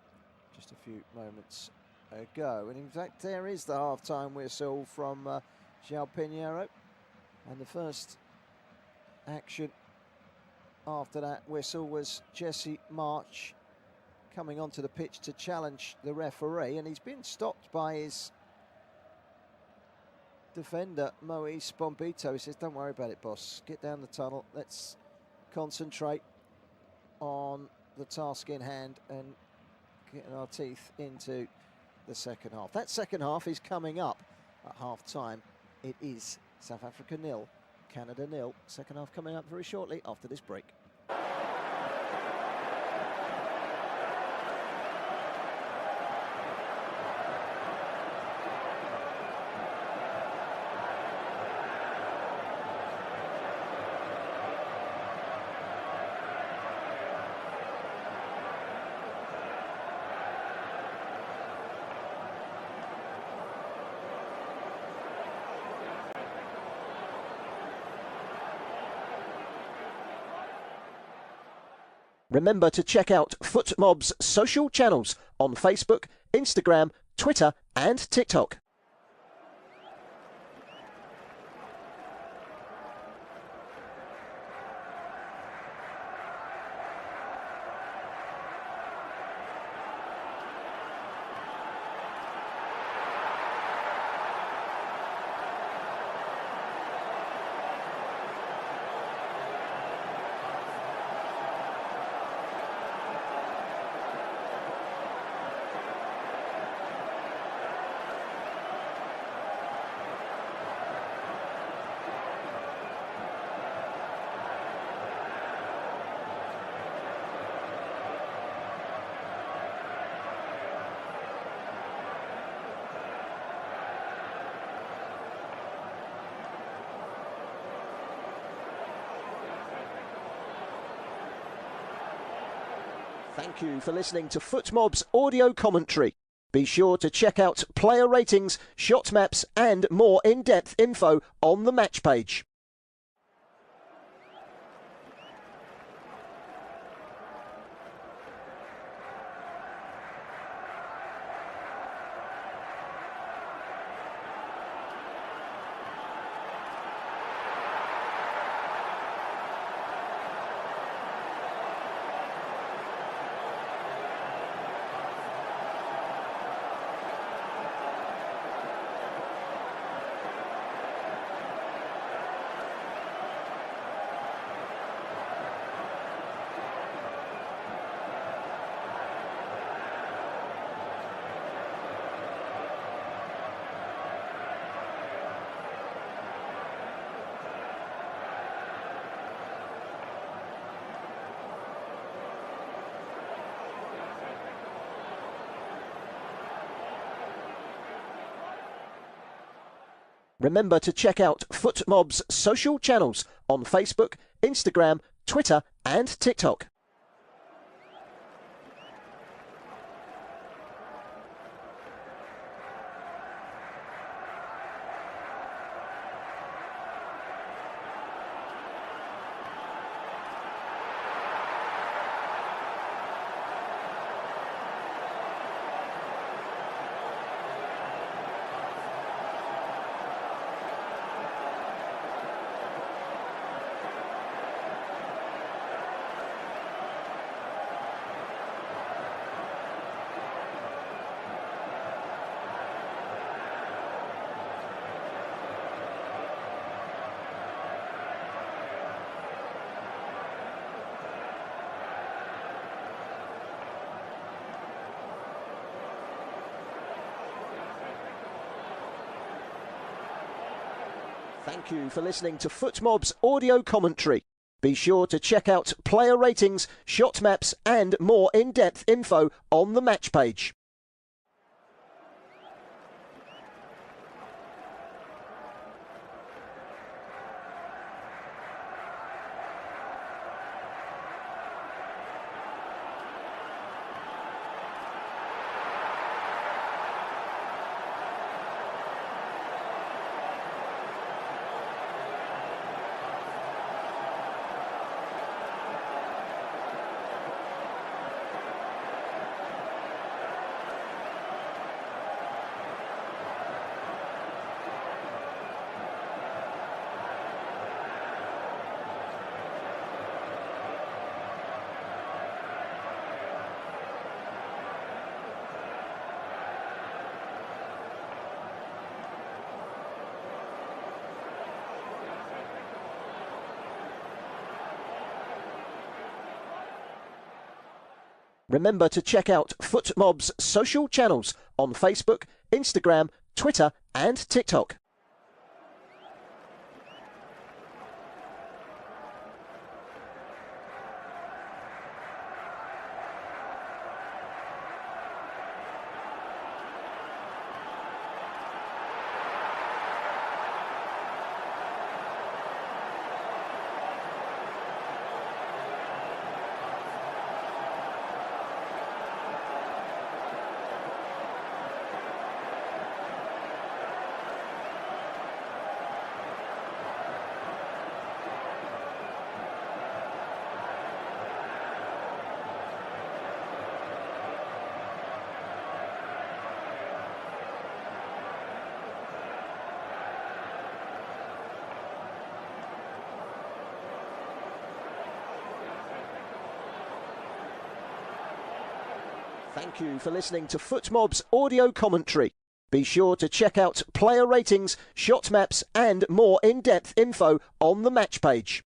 just a few moments ago. And in fact, there is the half-time whistle from João Pinheiro. And the first action after that whistle was Jesse March coming onto the pitch to challenge the referee, and he's been stopped by his defender, Moise Bombito. He says, "Don't worry about it, boss. Get down the tunnel. Let's concentrate on the task in hand and getting our teeth into the second half." That second half is coming up at half-time. It is South Africa 0, Canada 0. Second half coming up very shortly after this break. Remember to check out FootMob's social channels on Facebook, Instagram, Twitter and TikTok. Thank you for listening to FootMob's audio commentary. Be sure to check out player ratings, shot maps and more in-depth info on the match page. Remember to check out FootMob's social channels on Facebook, Instagram, Twitter and TikTok. Thank you for listening to FootMob's audio commentary. Be sure to check out player ratings, shot maps and more in-depth info on the match page. Remember to check out FootMob's social channels on Facebook, Instagram, Twitter and TikTok. Thank you for listening to FootMob's audio commentary. Be sure to check out player ratings, shot maps and more in-depth info on the match page.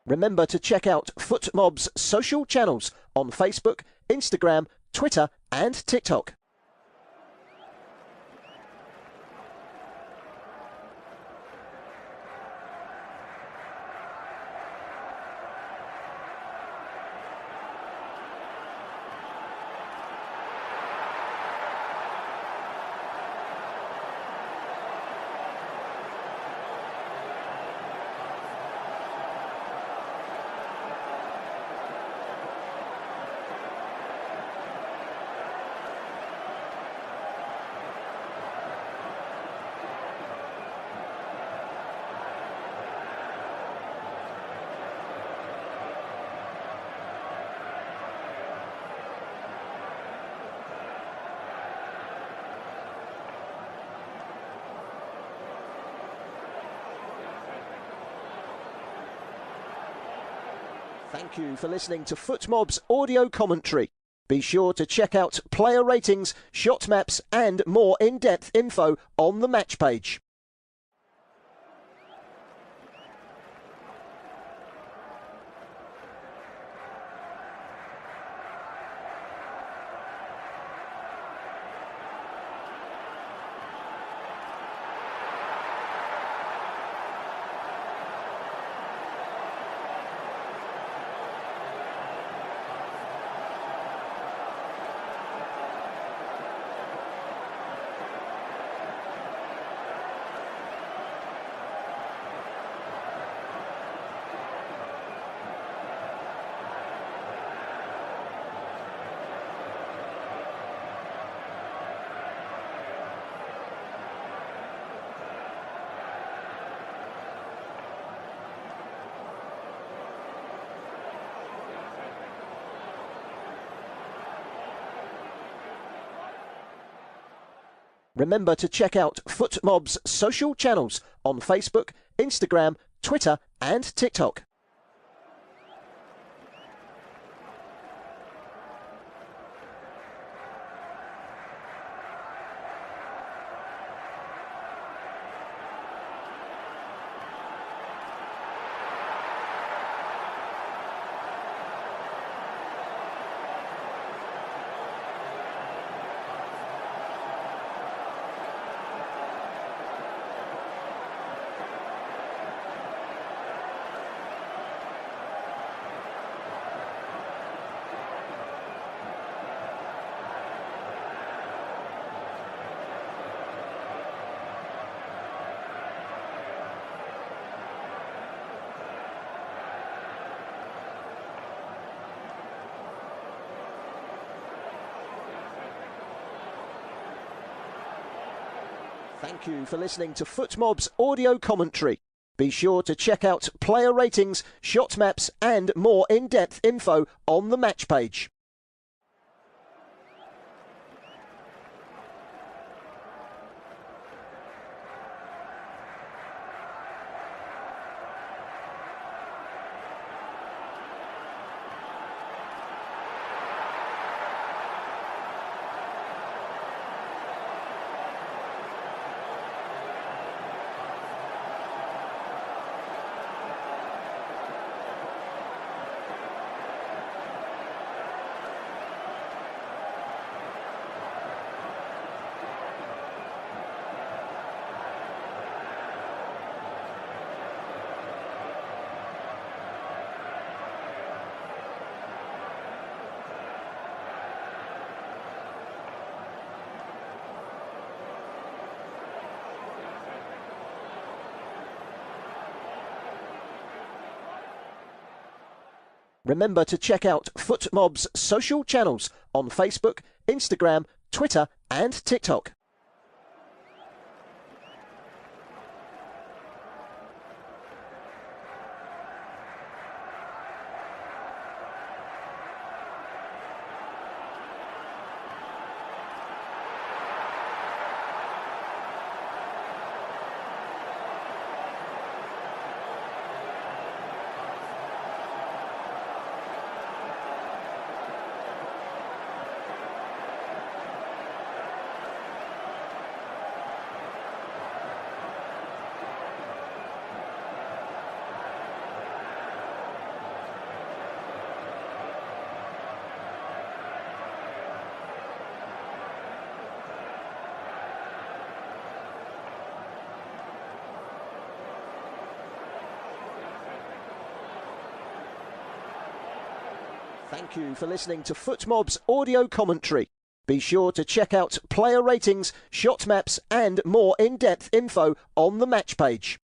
Remember to check out FootMob's social channels on Facebook, Instagram, Twitter and TikTok. Thank you for listening to FootMob's audio commentary. Be sure to check out player ratings, shot maps and more in-depth info on the match page. Remember to check out FootMob's social channels on Facebook, Instagram, Twitter and TikTok. Thank you for listening to FootMob's audio commentary. Be sure to check out player ratings, shot maps and more in-depth info on the match page. Remember to check out FootMob's social channels on Facebook, Instagram, Twitter and TikTok. Thank you for listening to FootMob's audio commentary. Be sure to check out player ratings, shot maps and more in-depth info on the match page.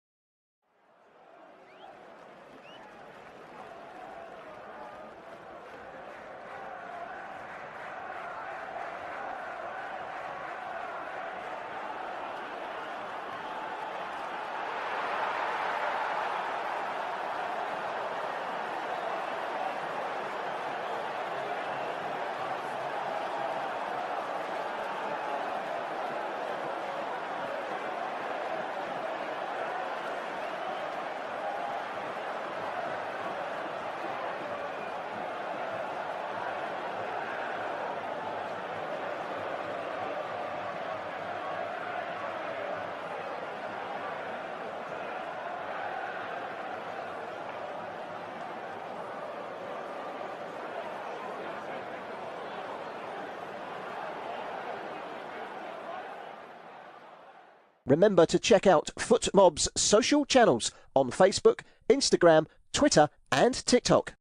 Remember to check out FootMob's social channels on Facebook, Instagram, Twitter and TikTok.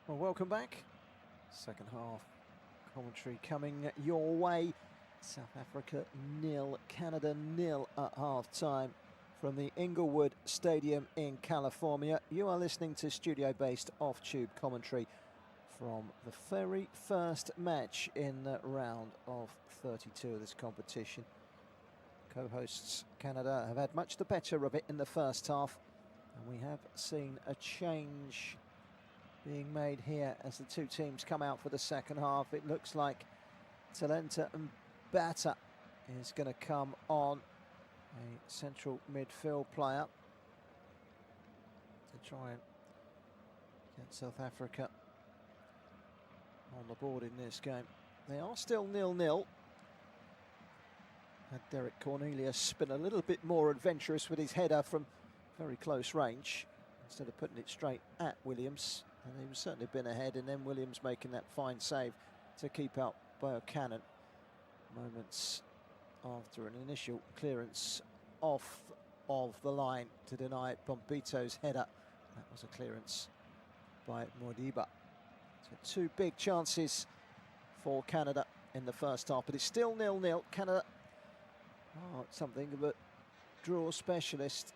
Well, welcome back. Second half commentary coming your way. South Africa 0, Canada 0 at half-time from the Inglewood Stadium in California. You are listening to studio-based off-tube commentary from the very first match in the round of 32 of this competition. Co-hosts Canada have had much the better of it in the first half, and we have seen a change being made here as the two teams come out for the second half. It looks like Talenta and Bata is going to come on, a central midfield player, to try and get South Africa on the board in this game. They are still 0-0. Had Derek Cornelius been a little bit more adventurous with his header from very close range, instead of putting it straight at Williams, and he would certainly been ahead, and then Williams making that fine save to keep out Buchanan moments after an initial clearance off of the line to deny Bombito's header. That was a clearance by Modiba. So two big chances for Canada in the first half, but it's still 0-0. Canada are something of a draw specialist.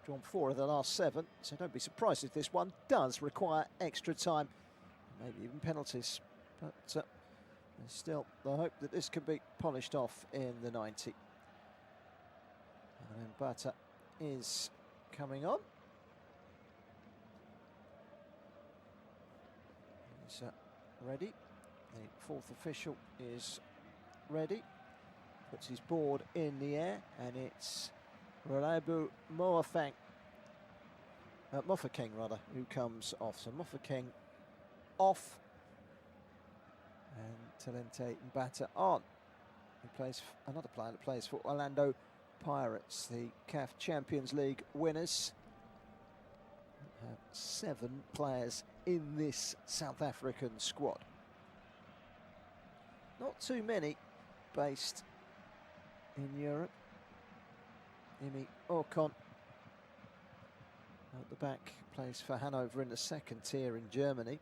Drawn 4 of the last 7, so don't be surprised if this one does require extra time, maybe even penalties. But there's still the hope that this can be polished off in the 90. And then Bata is coming on. He's ready. The fourth official is ready. Puts his board in the air, and it's Relaibu Mofokeng who comes off. So Mofokeng off, and Talente Mbata on. He plays another player that plays for Orlando Pirates, the CAF Champions League winners. Have 7 players in this South African squad. Not too many based in Europe. Imi Ocon at the back plays for Hanover in the second tier in Germany.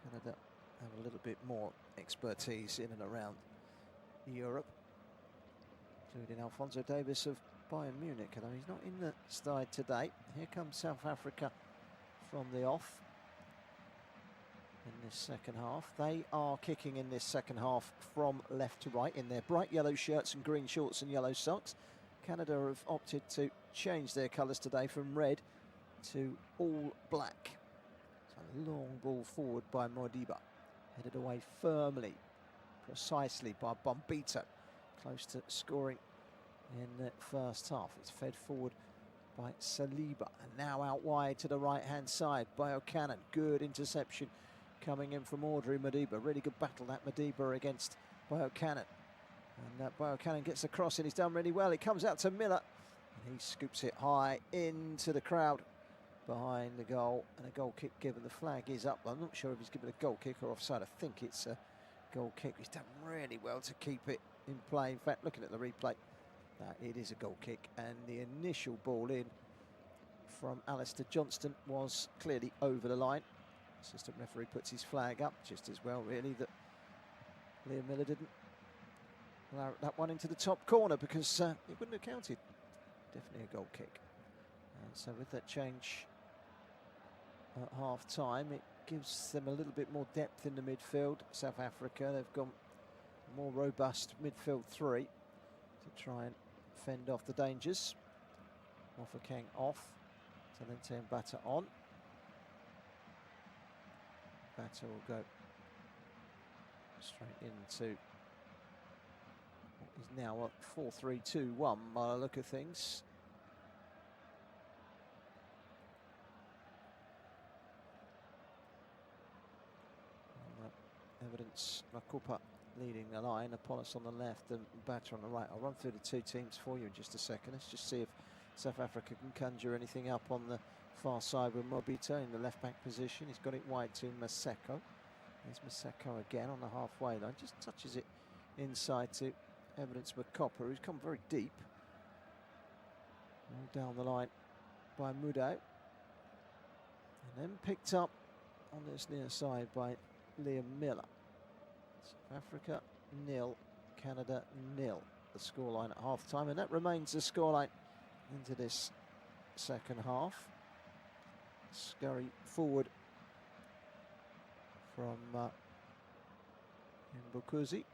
Canada have a little bit more expertise in and around Europe, including Alphonso Davies of Bayern Munich, although he's not in the side today. Here comes South Africa from the off in this second half. They are kicking in this second half from left to right in their bright yellow shirts and green shorts and yellow socks. Canada have opted to change their colours today from red to all black. So long ball forward by Modiba, headed away firmly, precisely by Bombito, close to scoring in the first half. It's fed forward by Saliba, and now out wide to the right hand side by O'Cannon. Good interception coming in from Audrey Modiba. Really good battle that Modiba against Buchanan. And Buchanan gets across, and he's done really well. It comes out to Miller, and he scoops it high into the crowd behind the goal, and a goal kick given. The flag is up. I'm not sure if he's given a goal kick or offside. I think it's a goal kick. He's done really well to keep it in play. In fact, looking at the replay, it is a goal kick, and the initial ball in from Alistair Johnston was clearly over the line. Assistant referee puts his flag up, just as well really that Liam Miller didn't allow that one into the top corner, because it wouldn't have counted. Definitely a goal kick. And so with that change at half time, it gives them a little bit more depth in the midfield. South Africa, they've gone a more robust midfield 3 to try and fend off the dangers. Mofokeng off, Talente Mbata on. Batter will go straight into what is now a 4-3-2-1 by the look of things. Evidence Makupa leading the line, Apollos on the left and Batter on the right. I'll run through the two teams for you in just a second. Let's just see if South Africa can conjure anything up on the far side with Mobita in the left back position. He's got it wide to Maseko. There's Maseko again on the halfway line, just touches it inside to Evidence Makopa, who's come very deep. All down the line by Mudau. And then picked up on this near side by Liam Miller. South Africa 0, Canada 0. The scoreline at half time, and that remains the scoreline into this second half. Scurry forward from Mbukazi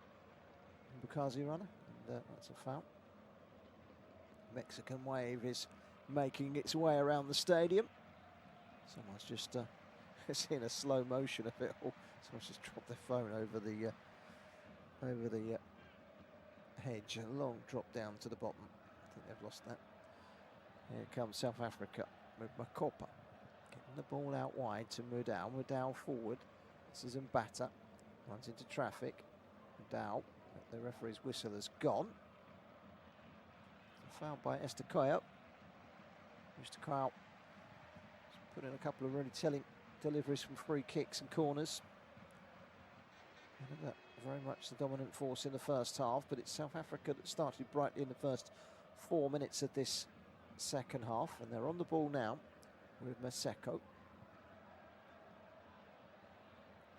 runner, and that's a foul. Mexican wave is making its way around the stadium. Someone's just seen a slow motion of it all. Someone's just dropped their phone over the hedge. A long drop down to the bottom. I think they've lost that. Here comes South Africa with Makopa. Getting the ball out wide to Mudau. Mudau forward. This is Mbata. Runs into traffic. Mudau. The referee's whistle has gone. Foul by Estekoyo. Estekoyo put in a couple of really telling deliveries from free kicks and corners. Very much the dominant force in the first half, but it's South Africa that started brightly in the first 4 minutes of this second half, and they're on the ball now with Maseko.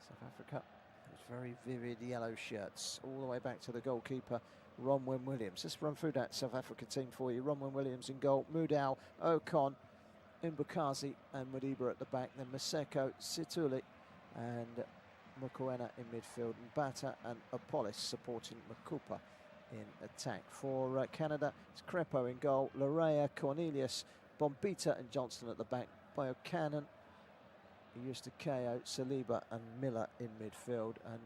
South Africa, those very vivid yellow shirts, all the way back to the goalkeeper, Ronwen Williams. Let's run through that South Africa team for you. Ronwen Williams in goal, Mudau, Ocon, Mbukazi and Modiba at the back, then Maseko, Situli and Mokoena in midfield, and Bata and Apollos supporting Makupa in attack. For Canada, it's Crepo in goal, Larea, Cornelius, Bombita and Johnston at the back, Buchanan, Eustaquio, Saliba and Miller in midfield, and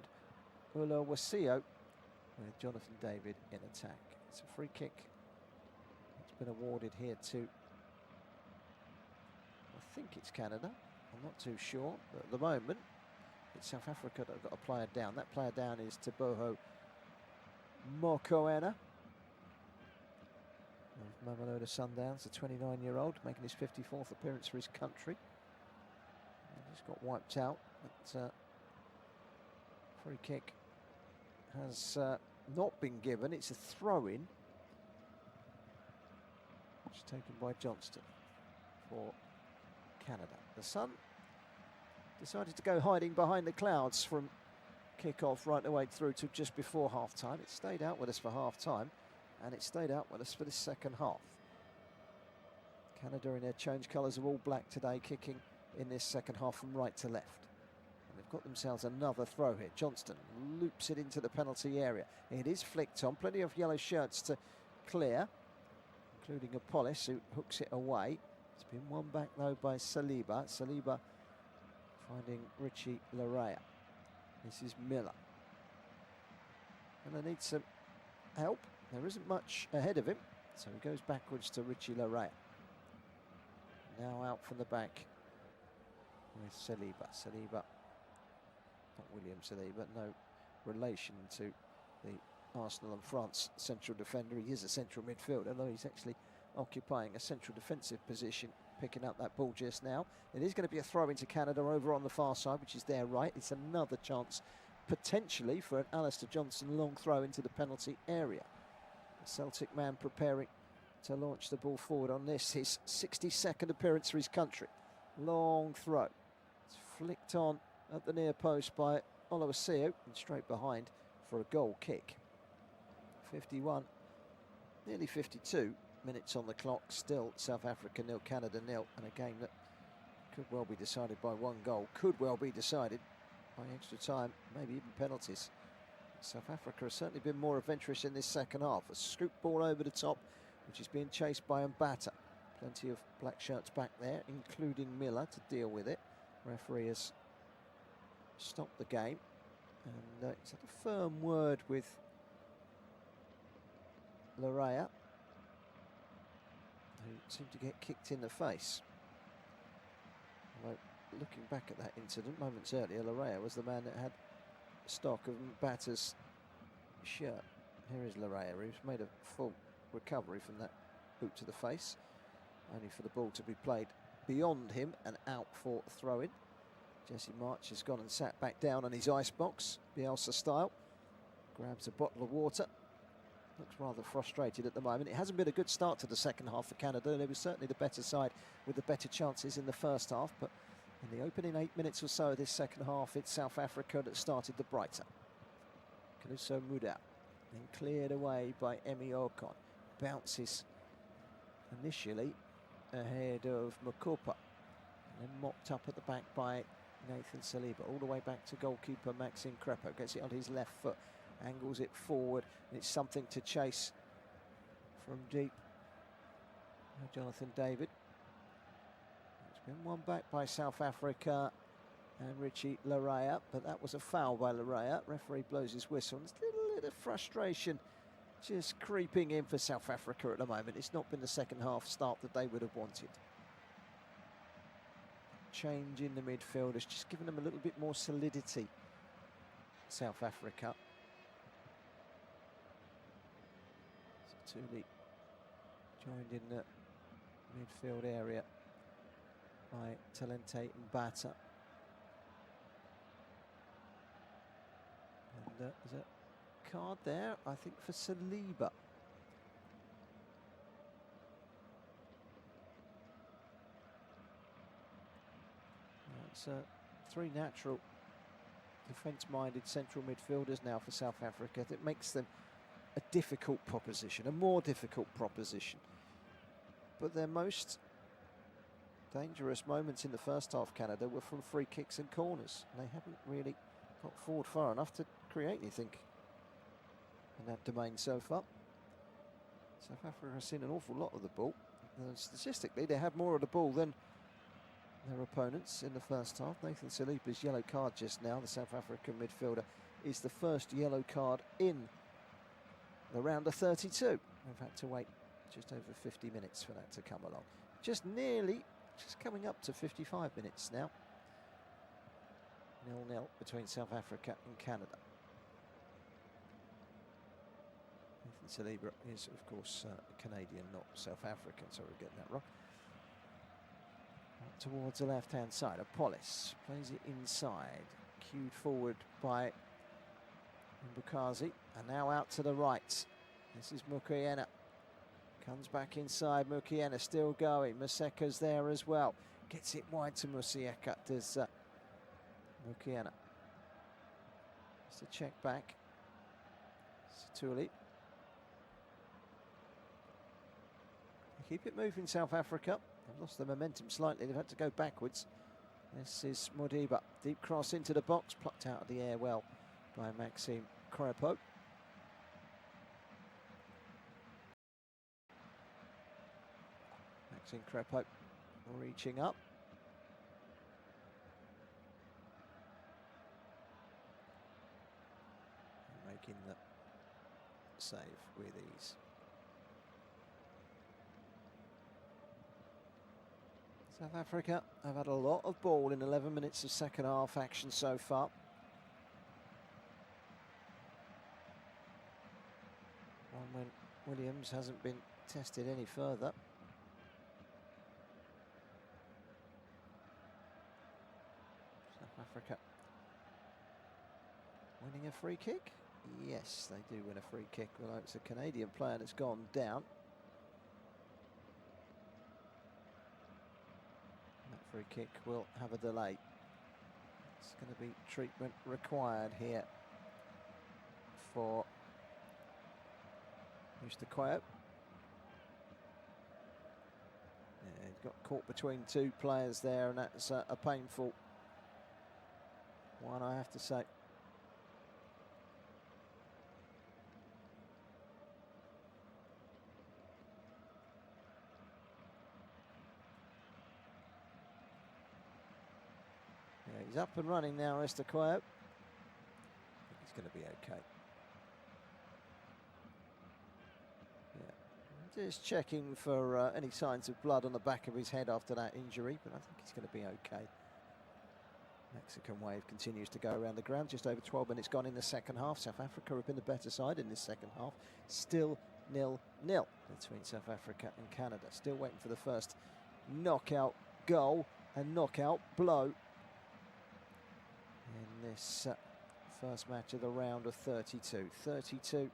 Ula Wasio with Jonathan David in attack. It's a free kick. It's been awarded here to, I think it's Canada, I'm not too sure, but at the moment it's South Africa that have got a player down. That player down is Teboho Mokoena of Mamelodi Sundowns, a 29-year-old, making his 54th appearance for his country. And he's got wiped out, but free kick has not been given. It's a throw-in, which is taken by Johnston for Canada. The sun decided to go hiding behind the clouds from kick-off right the way through to just before half-time. It stayed out with us for half-time, and it stayed out with us for this second half. Canada in their change colours of all black today, kicking in this second half from right to left. And they've got themselves another throw here. Johnston loops it into the penalty area. It is flicked on, plenty of yellow shirts to clear, including Apollos, who hooks it away. It's been won back though by Saliba. Saliba finding Richie Larea. This is Miller. And they need some help. There isn't much ahead of him, so he goes backwards to Richie Larea. Now out from the back with Saliba. Saliba, not William Saliba, no relation to the Arsenal and France central defender. He is a central midfielder, although he's actually occupying a central defensive position, picking up that ball just now. It is going to be a throw into Canada over on the far side, which is their right. It's another chance potentially for an Alistair Johnson long throw into the penalty area. The Celtic man preparing to launch the ball forward on this, his 62nd appearance for his country. Long throw. It's flicked on at the near post by Oluwaseun and straight behind for a goal kick. 51, nearly 52 minutes on the clock, still South Africa 0, Canada 0, and a game that could well be decided by one goal, could well be decided by extra time, maybe even penalties. South Africa has certainly been more adventurous in this second half. A scoop ball over the top, which is being chased by Mbata. Plenty of black shirts back there, including Miller, to deal with it. Referee has stop the game. And it's had a firm word with Larrea, who seemed to get kicked in the face. Although, looking back at that incident moments earlier, Larrea was the man that had stock of Batter's shirt. Here is Larrea, who's made a full recovery from that boot to the face, only for the ball to be played beyond him and out for a throw-in. Jesse March has gone and sat back down on his ice box, Bielsa style. Grabs a bottle of water. Looks rather frustrated at the moment. It hasn't been a good start to the second half for Canada. They were certainly the better side with the better chances in the first half, but in the opening 8 minutes or so of this second half, it's South Africa that started the brighter. Caluso Muda, then cleared away by Emi Ocon. Bounces initially ahead of Makopa, and then mopped up at the back by Nathan Saliba, all the way back to goalkeeper Maxime Crepeau. Gets it on his left foot, angles it forward, and it's something to chase from deep. Jonathan David. It's been won back by South Africa and Richie Larrea, but that was a foul by Larrea. Referee blows his whistle. There's a little bit of frustration just creeping in for South Africa at the moment. It's not been the second half start that they would have wanted. Change in the midfielders, just giving them a little bit more solidity, South Africa. So Tuli joined in the midfield area by Talente and Bata. And there's a card there, I think, for Saliba. It's three natural defence-minded central midfielders now for South Africa. That makes them a difficult proposition, a more difficult proposition. But their most dangerous moments in the first half, Canada, were from free kicks and corners. And they haven't really got forward far enough to create anything in that domain so far. South Africa has seen an awful lot of the ball. Statistically, they have more of the ball than their opponents in the first half. Nathan Saliba's yellow card just now, the South African midfielder, is the first yellow card in the round of 32. We've had to wait just over 50 minutes for that to come along. Just coming up to 55 minutes now. 0-0 between South Africa and Canada. Nathan Saliba is, of course, Canadian, not South African, so we're getting that wrong. Up towards the left-hand side, Apollis plays it inside, cued forward by Mbukazi, and now out to the right. This is Mukiena. Comes back inside, Mukiena still going. Maseka's there as well. Gets it wide to Musieka, does Mukiena. Just a check back. Satuli. Keep it moving, South Africa. They've lost the momentum slightly. They've had to go backwards. This is Modiba. Deep cross into the box, plucked out of the air well by Maxime Crepeau. Maxime Crepeau reaching up. Making the save with ease. South Africa have had a lot of ball in 11 minutes of second half action so far. One when Williams hasn't been tested any further. South Africa winning a free kick? Yes, they do win a free kick. Well, it's a Canadian player that's gone down. Free kick will have a delay. It's going to be treatment required here for Mustaquio. Yeah, he got caught between two players there, and that's a painful one, I have to say. He's up and running now, Estaquio. I think he's going to be okay. Yeah. Just checking for any signs of blood on the back of his head after that injury, but I think he's going to be okay. Mexican wave continues to go around the ground. Just over 12 minutes gone in the second half. South Africa have been the better side in this second half. Still 0-0 between South Africa and Canada. Still waiting for the first knockout goal and knockout blow in this first match of the round of 32. 32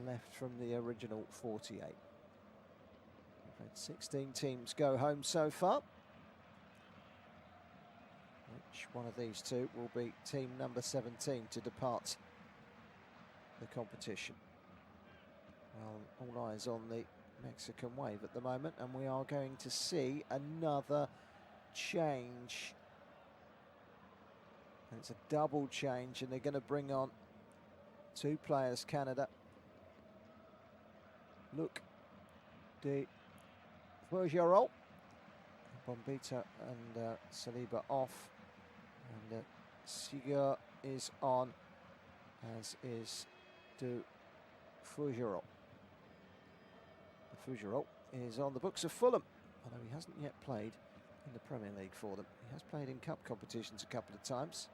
left from the original 48. We've had 16 teams go home so far. Which one of these two will be team number 17 to depart the competition? Well, all eyes on the Mexican wave at the moment, and we are going to see another change. And it's a double change, and they're going to bring on two players, Canada. Look, de Fougerolles, Bombita and Saliba off, and Sigur is on, as is de Fougerolles. Fougerolles is on the books of Fulham, although he hasn't yet played in the Premier League for them. He has played in cup competitions a couple of times.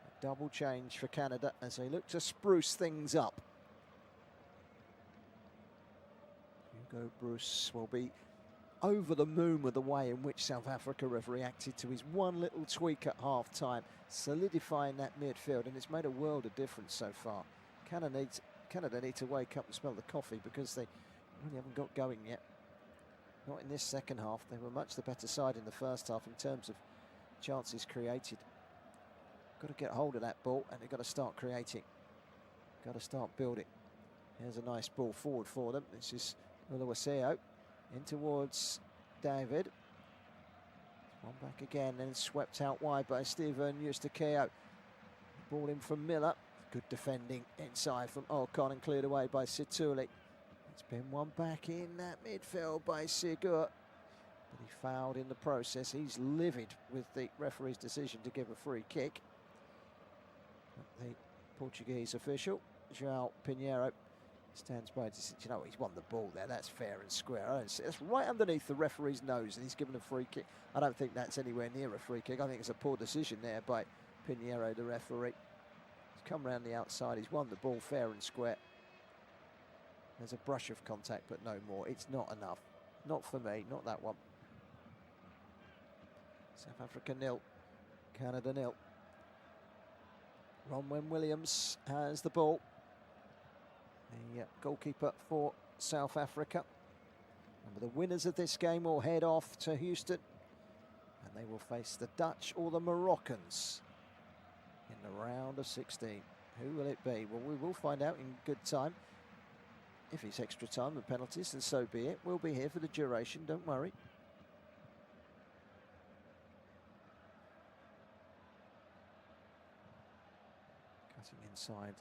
A double change for Canada as they look to spruce things up. Hugo Bruce will be over the moon with the way in which South Africa have reacted to his one little tweak at half-time, solidifying that midfield, and it's made a world of difference so far. Canada need to wake up and smell the coffee, because they really haven't got going yet. Not in this second half. They were much the better side in the first half in terms of chances created. Got to get hold of that ball, and they've got to start creating. Got to start building. Here's a nice ball forward for them. This is Uluwaseo in towards David. One back again, then swept out wide by Steven Eustaquio. Ball in from Miller. Good defending inside from Ocon and cleared away by Situli. It's been one back in that midfield by Sigur, but he fouled in the process. He's livid with the referee's decision to give a free kick. But the Portuguese official, João Pinheiro, stands by to say, you know, he's won the ball there. That's fair and square. I don't see, that's right underneath the referee's nose, and he's given a free kick. I don't think that's anywhere near a free kick. I think it's a poor decision there by Pinheiro, the referee. Come round the outside, he's won the ball fair and square. There's a brush of contact, but no more. It's not enough. Not for me, not that one. South Africa 0, Canada 0. Ronwen Williams has the ball. The goalkeeper for South Africa. Remember, the winners of this game will head off to Houston, and they will face the Dutch or the Moroccans in the round of 16. Who will it be? Well, we will find out in good time. If it's extra time and penalties, then so be it. We'll be here for the duration, don't worry. Cutting inside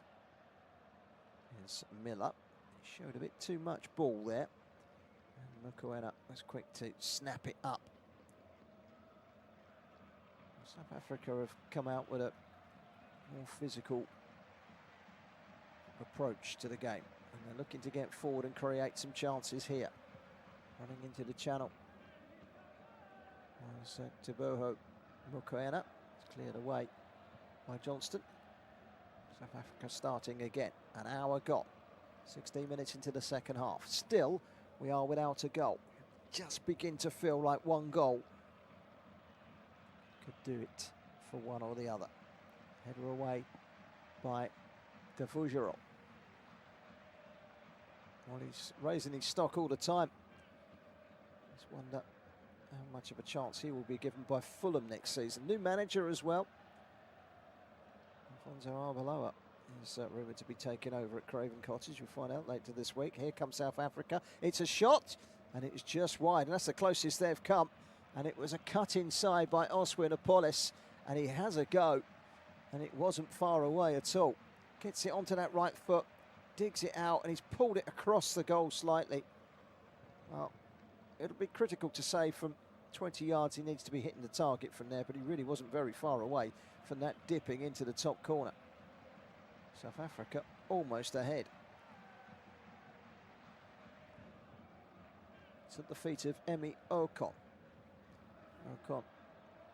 is Miller. He showed a bit too much ball there, and Mokoena was quick to snap it up. South Africa have come out with a more physical approach to the game, and they're looking to get forward and create some chances here. Running into the channel was Teboho Mokoena. It's cleared away by Johnston. South Africa starting again. An hour gone. 16 minutes into the second half. Still, we are without a goal. Just begin to feel like one goal could do it for one or the other. Header away by de Fougerolles. Well, he's raising his stock all the time. Just wonder how much of a chance he will be given by Fulham next season. New manager as well. Alfonso Arbeloa is rumoured to be taken over at Craven Cottage. We'll find out later this week. Here comes South Africa. It's a shot, and it is just wide, and that's the closest they've come. And it was a cut inside by Oswin Apollis, and he has a go, and it wasn't far away at all. Gets it onto that right foot, digs it out, and he's pulled it across the goal slightly. Well, it'll be critical to say from 20 yards he needs to be hitting the target from there, but he really wasn't very far away from that dipping into the top corner. South Africa almost ahead. It's at the feet of Emi Ocon. Ocon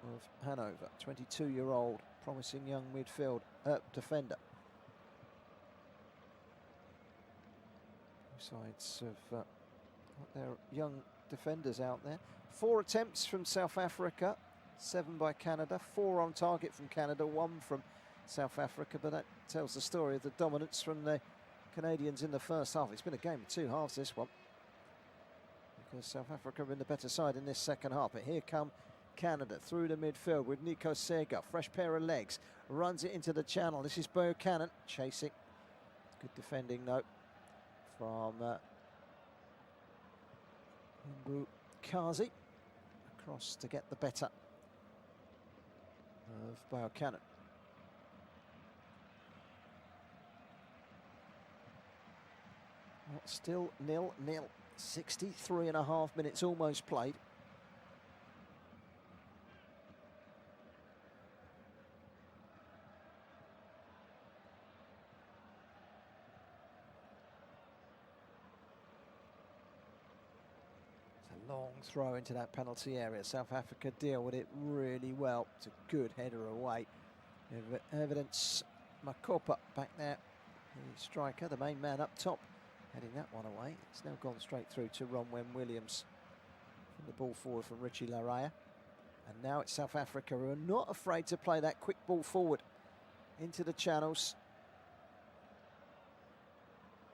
of Hanover, 22-year-old, promising young defender. Sides of their young defenders out there. 4 attempts from South Africa, 7 by Canada, 4 on target from Canada, 1 from South Africa, but that tells the story of the dominance from the Canadians in the first half. It's been a game of 2 halves, this one, because South Africa are in the better side in this second half. But here come Canada through the midfield with Nico Sega, fresh pair of legs, runs it into the channel. This is Buchanan chasing. Good defending though from Mbukazi across to get the better of Buchanan. Well, still 0-0, 63.5 minutes almost played. Long throw into that penalty area. South Africa deal with it really well. It's a good header away. Evidence Makopa back there, the striker, the main man up top, heading that one away. It's now gone straight through to Ronwen Williams from the ball forward from Richie Laraya. And now it's South Africa who are not afraid to play that quick ball forward into the channels.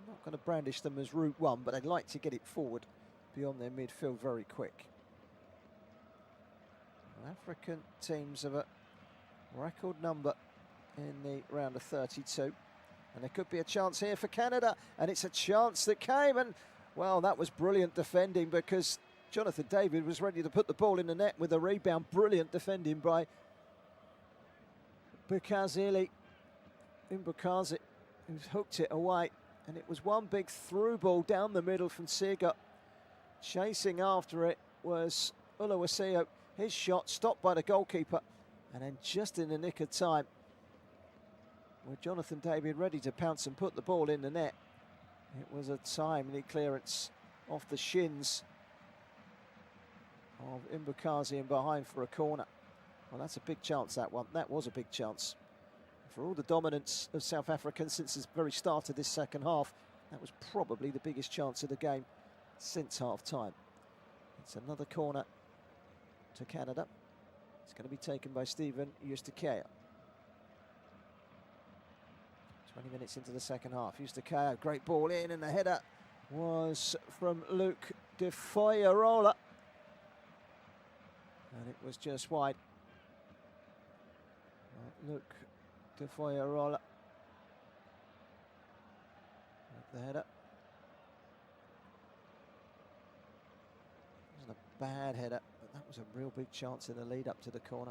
I'm not going to brandish them as route one, but I'd like to get it forward beyond their midfield very quick. African teams have a record number in the round of 32, and there could be a chance here for Canada, and it's a chance that came, and well, that was brilliant defending, because Jonathan David was ready to put the ball in the net with a rebound. Brilliant defending by Bukazili Mbukazi, who's hooked it away, and it was one big through ball down the middle from Siga. Chasing after it was Uluwaseo. His shot stopped by the goalkeeper, and then just in the nick of time, with Jonathan David ready to pounce and put the ball in the net, it was a timely clearance off the shins of Mbukazi and behind for a corner. Well, that's a big chance, that one. That was a big chance. For all the dominance of South Africa since the very start of this second half, that was probably the biggest chance of the game since half-time. It's another corner to Canada. It's going to be taken by Stephen Eustaquia. 20 minutes into the second half. Eustaquia, great ball in, and the header was from Luke de Feuerola. And it was just wide. Luke de Feuerola with the header. Bad header, but that was a real big chance in the lead up to the corner.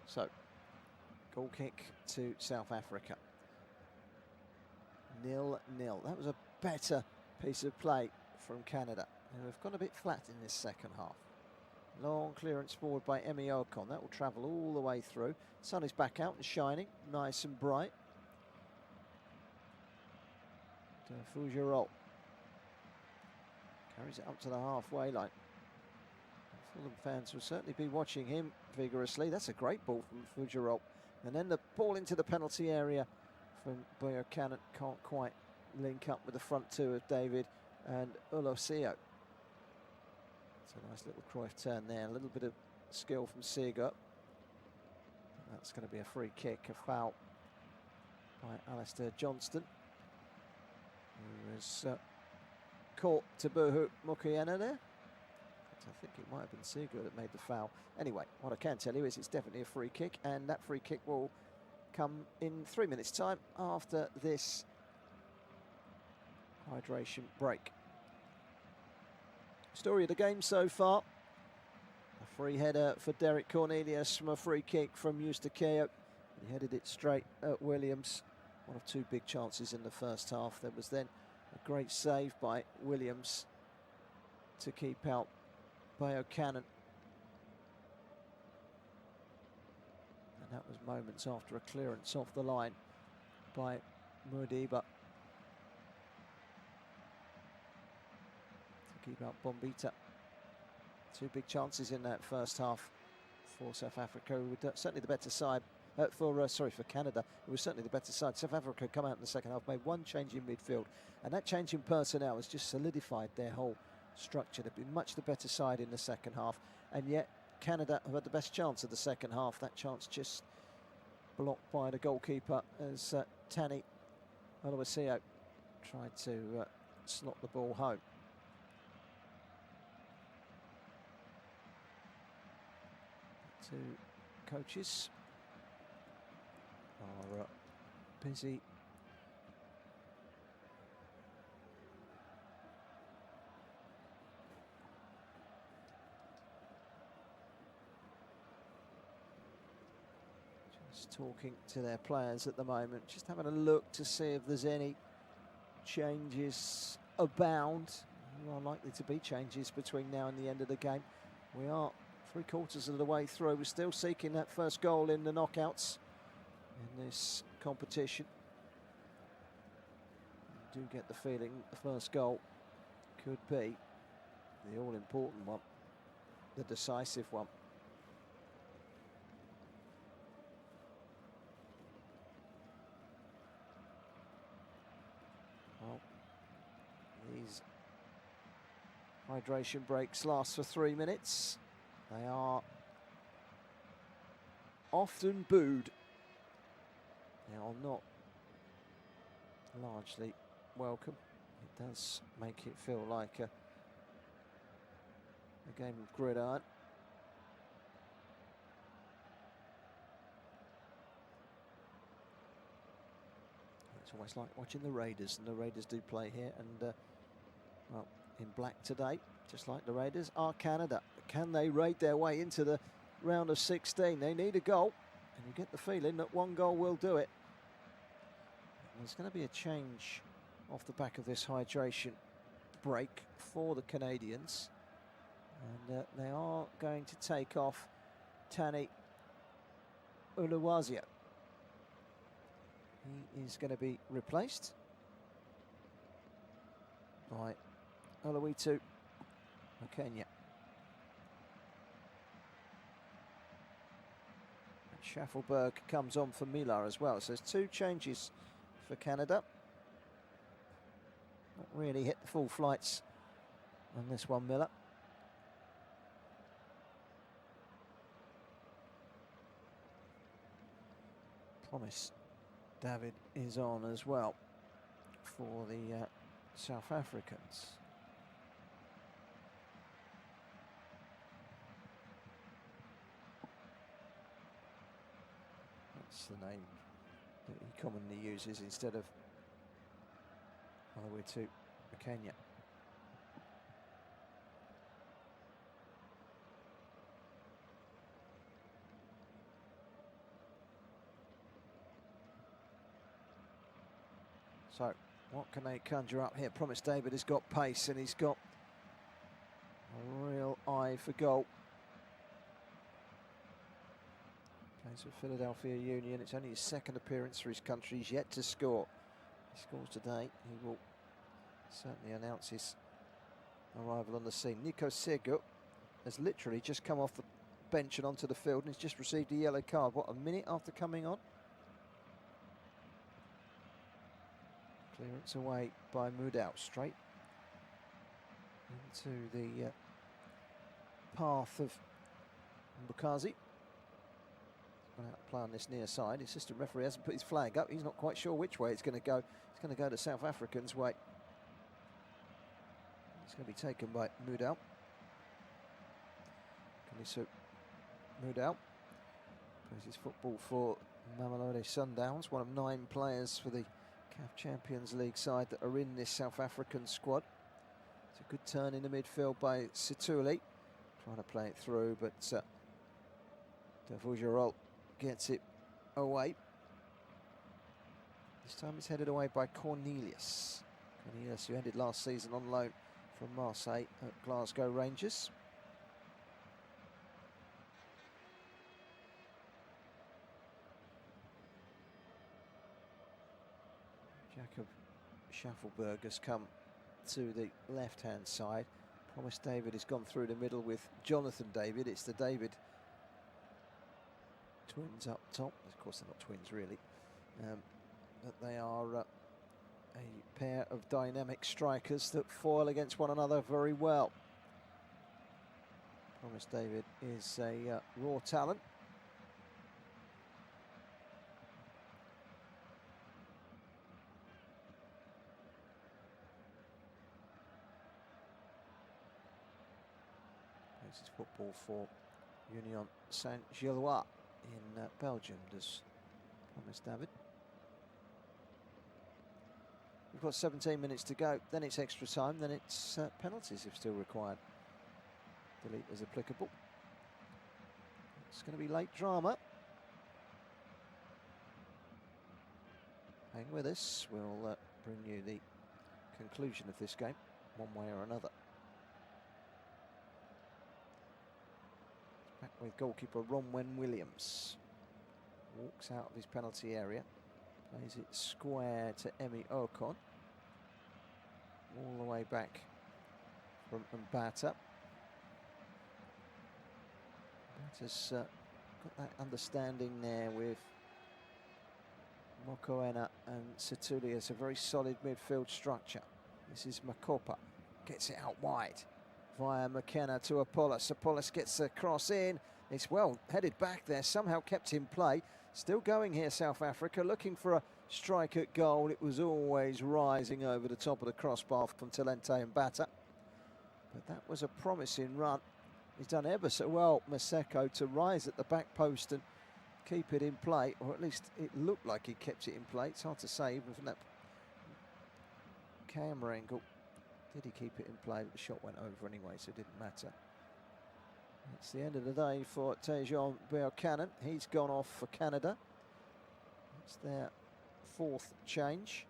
So, goal kick to South Africa. 0-0. That was a better piece of play from Canada, who have gone a bit flat in this second half. Long clearance forward by Emi Ocon. That will travel all the way through. Sun is back out and shining, nice and bright. Fougerolles carries it up to the halfway line. Fulham fans will certainly be watching him vigorously. That's a great ball from Fougerolles. And then the ball into the penalty area from Buchanan. Can't quite link up with the front two of David and Uluwaseo. It's a nice little Cruyff turn there, a little bit of skill from Siga. That's going to be a free kick, a foul by Alistair Johnston, who was caught Tabuhu Mukiena there. I think it might have been Siga that made the foul. Anyway, what I can tell you is it's definitely a free kick, and that free kick will come in 3 minutes' time after this hydration break. Story of the game so far. A free header for Derek Cornelius from a free kick from Eustaquia. He headed it straight at Williams. One of two big chances in the first half. There was then a great save by Williams to keep out Bayo Cannon. And that was moments after a clearance off the line by Muadiba to keep out Bombita. Two big chances in that first half for South Africa, who were certainly the better side. For Canada, who was certainly the better side. South Africa come out in the second half, made one change in midfield, and that change in personnel has just solidified their whole structure. They've been much the better side in the second half, and yet Canada have had the best chance of the second half. That chance just blocked by the goalkeeper as Tani Oluwaseun tried to slot the ball home. Two coaches are busy just talking to their players at the moment, just having a look to see if there's any changes abound. There are likely to be changes between now and the end of the game. We are 3/4 of the way through. We're still seeking that first goal in the knockouts in this competition. I do get the feeling the first goal could be the all-important one, the decisive one. Well, these hydration breaks last for 3 minutes. They are often booed. They are not largely welcome. It does make it feel like a game of gridiron. It's almost like watching the Raiders, and the Raiders do play here, and well, in black today, just like the Raiders, are Canada. Can they raid their way into the round of 16? They need a goal, and you get the feeling that one goal will do it. There's going to be a change off the back of this hydration break for the Canadians, and they are going to take off Tani Oluwaseun. He is going to be replaced by Oluwitu Kenya. Schaffelberg comes on for Miller as well. So there's two changes for Canada. Not really hit the full flights on this one, Miller. Promise David is on as well for the South Africans. That's the name that he commonly uses instead of Oluwitu Kenya. So, what can they conjure up here? Promise David has got pace, and he's got a real eye for goal. Plays for Philadelphia Union. It's only his second appearance for his country. He's yet to score. If he scores today, he will certainly announce his arrival on the scene. Nico Sego has literally just come off the bench and onto the field, and he's just received a yellow card. What, a minute after coming on? Clearance away by Mudau, straight into the path of Mbukazi. Going out to play on this near side. His assistant referee hasn't put his flag up. He's not quite sure which way it's going to go. It's going to go the South Africans' way. It's going to be taken by Mudau. Kanisu Mudau plays his football for Mamelodi Sundowns, one of 9 players for the CAF Champions League side that are in this South African squad. It's a good turn in the midfield by Situli, trying to play it through, but De Vujarol gets it away. This time it's headed away by Cornelius. Cornelius, who ended last season on loan from Marseille at Glasgow Rangers. Jakob Schaffelberg has come to the left-hand side. Promise David has gone through the middle with Jonathan David. It's the David twins up top. Of course, they're not twins, really. But they are a pair of dynamic strikers that foil against one another very well. Promise David is a raw talent. This is football for Union Saint-Gilloise in Belgium, does Promise David. We've got 17 minutes to go, then it's extra time, then it's penalties if still required. Delete as applicable. It's going to be late drama. Hang with us, we'll bring you the conclusion of this game, one way or another. Back with goalkeeper Ronwen Williams. Walks out of his penalty area. Plays it square to Emi Ocon. All the way back from Mbata. Mbata's got that understanding there with Mokoena and Satuli. It's a very solid midfield structure. This is Makopa. Gets it out wide via McKenna to Apollos. Apollos gets the cross in. It's well headed back there, somehow kept in play. Still going here, South Africa, looking for a strike at goal. It was always rising over the top of the crossbar from Talente Mbata. But that was a promising run. He's done ever so well, Maseko, to rise at the back post and keep it in play, or at least it looked like he kept it in play. It's hard to say, even from that camera angle. Did he keep it in play? But the shot went over anyway, so it didn't matter. It's the end of the day for Tejon Buchanan. He's gone off for Canada. It's their fourth change.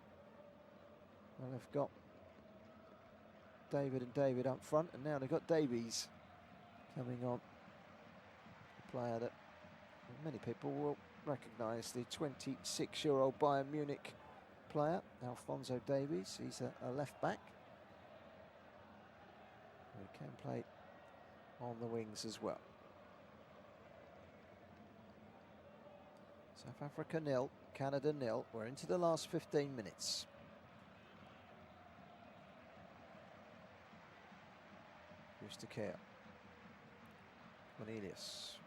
Well, they've got David and David up front, and now they've got Davies coming on. A player that many people will recognise, the 26-year-old Bayern Munich player, Alphonso Davies. He's a left back. He can play on the wings as well. South Africa 0, Canada 0. We're into the last 15 minutes. Eustaquia. Cornelius.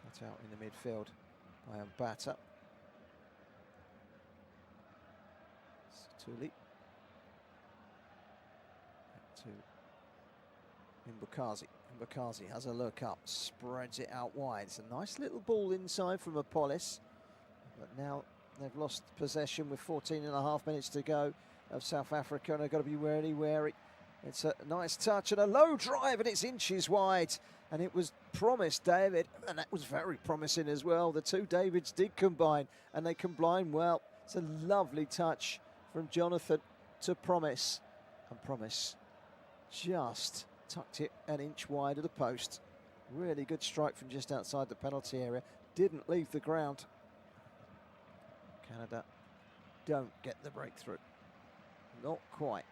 Cut out in the midfield by Mbata. Satuli. Back to Mbukazi. Mbukazi has a look up, spreads it out wide. It's a nice little ball inside from Apollos. But now they've lost possession with 14.5 minutes to go of South Africa, and they've got to be very wary. It's a nice touch and a low drive, and it's inches wide. And it was Promise David, and that was very promising as well. The two Davids did combine, and they combine well. It's a lovely touch from Jonathan to Promise. And Promise just tucked it an inch wide of the post. Really good strike from just outside the penalty area. Didn't leave the ground. Canada don't get the breakthrough. Not quite.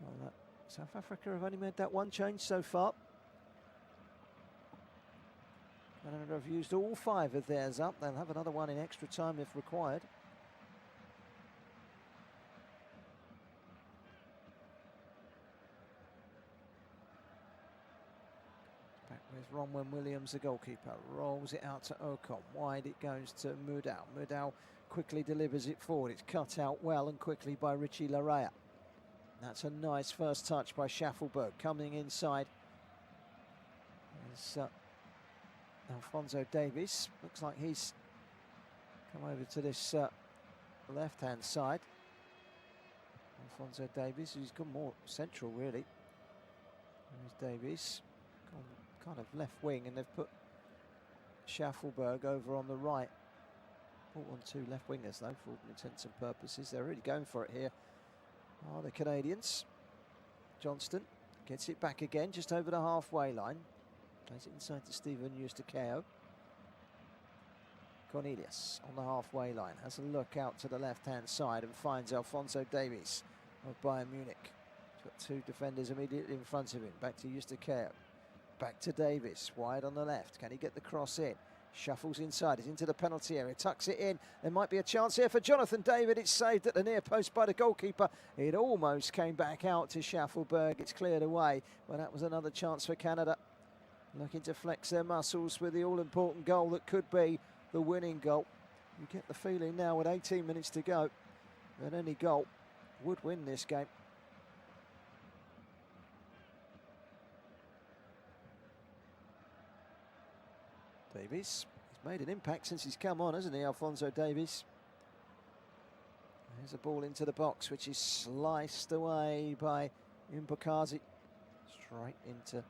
Well, South Africa have only made that one change so far. Canada have used all 5 of theirs up. They'll have another one in extra time if required. Back with Ronwen Williams, the goalkeeper. Rolls it out to Ocon. Wide it goes to Mudau. Mudau quickly delivers it forward. It's cut out well and quickly by Richie Larea. That's a nice first touch by Schaffelberg. Coming inside is Alphonso Davies. Looks like he's come over to this left-hand side. Alphonso Davies, who's gone more central really. There's Davies, gone kind of left wing, and they've put Schaffelberg over on the right. Brought on two left wingers though, for all intents and purposes. They're really going for it here, are the Canadians. Johnston gets it back again, just over the halfway line. Plays it inside to Stephen Eustaquio. Cornelius on the halfway line, has a look out to the left-hand side and finds Alphonso Davies of Bayern Munich. He's got two defenders immediately in front of him. Back to Eustaquio. Back to Davies, wide on the left. Can he get the cross in? Shuffles inside, he's into the penalty area, tucks it in. There might be a chance here for Jonathan David. It's saved at the near post by the goalkeeper. It almost came back out to Schaffelberg. It's cleared away, but that was another chance for Canada. Looking to flex their muscles with the all-important goal that could be the winning goal. You get the feeling now with 18 minutes to go that any goal would win this game. Davies, he's made an impact since he's come on, hasn't he, Alphonso Davies? There's a ball into the box, which is sliced away by Mbakazi. Straight into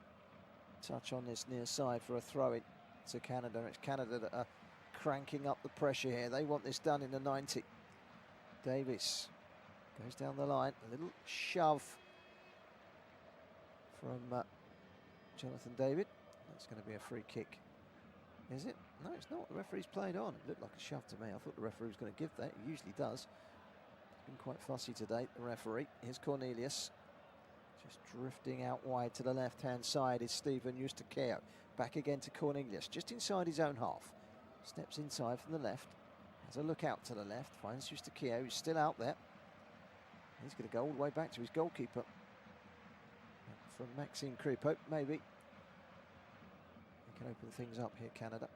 touch on this near side for a throw-in to Canada. It's Canada that are cranking up the pressure here. They want this done in the 90. Davies goes down the line, a little shove from Jonathan David. That's going to be a free kick. Is it? No, it's not. The referee's played on. It looked like a shove to me. I thought the referee was going to give that. He usually does. He's been quite fussy today, the referee. Here's Cornelius. Just drifting out wide to the left-hand side is Stephen Eustaquio. Back again to Cornelius, just inside his own half. Steps inside from the left. Has a look out to the left. Finds Eustaquio, who's still out there. He's going to go all the way back to his goalkeeper. From Maxime Kripo, maybe. Can open things up here, Canada.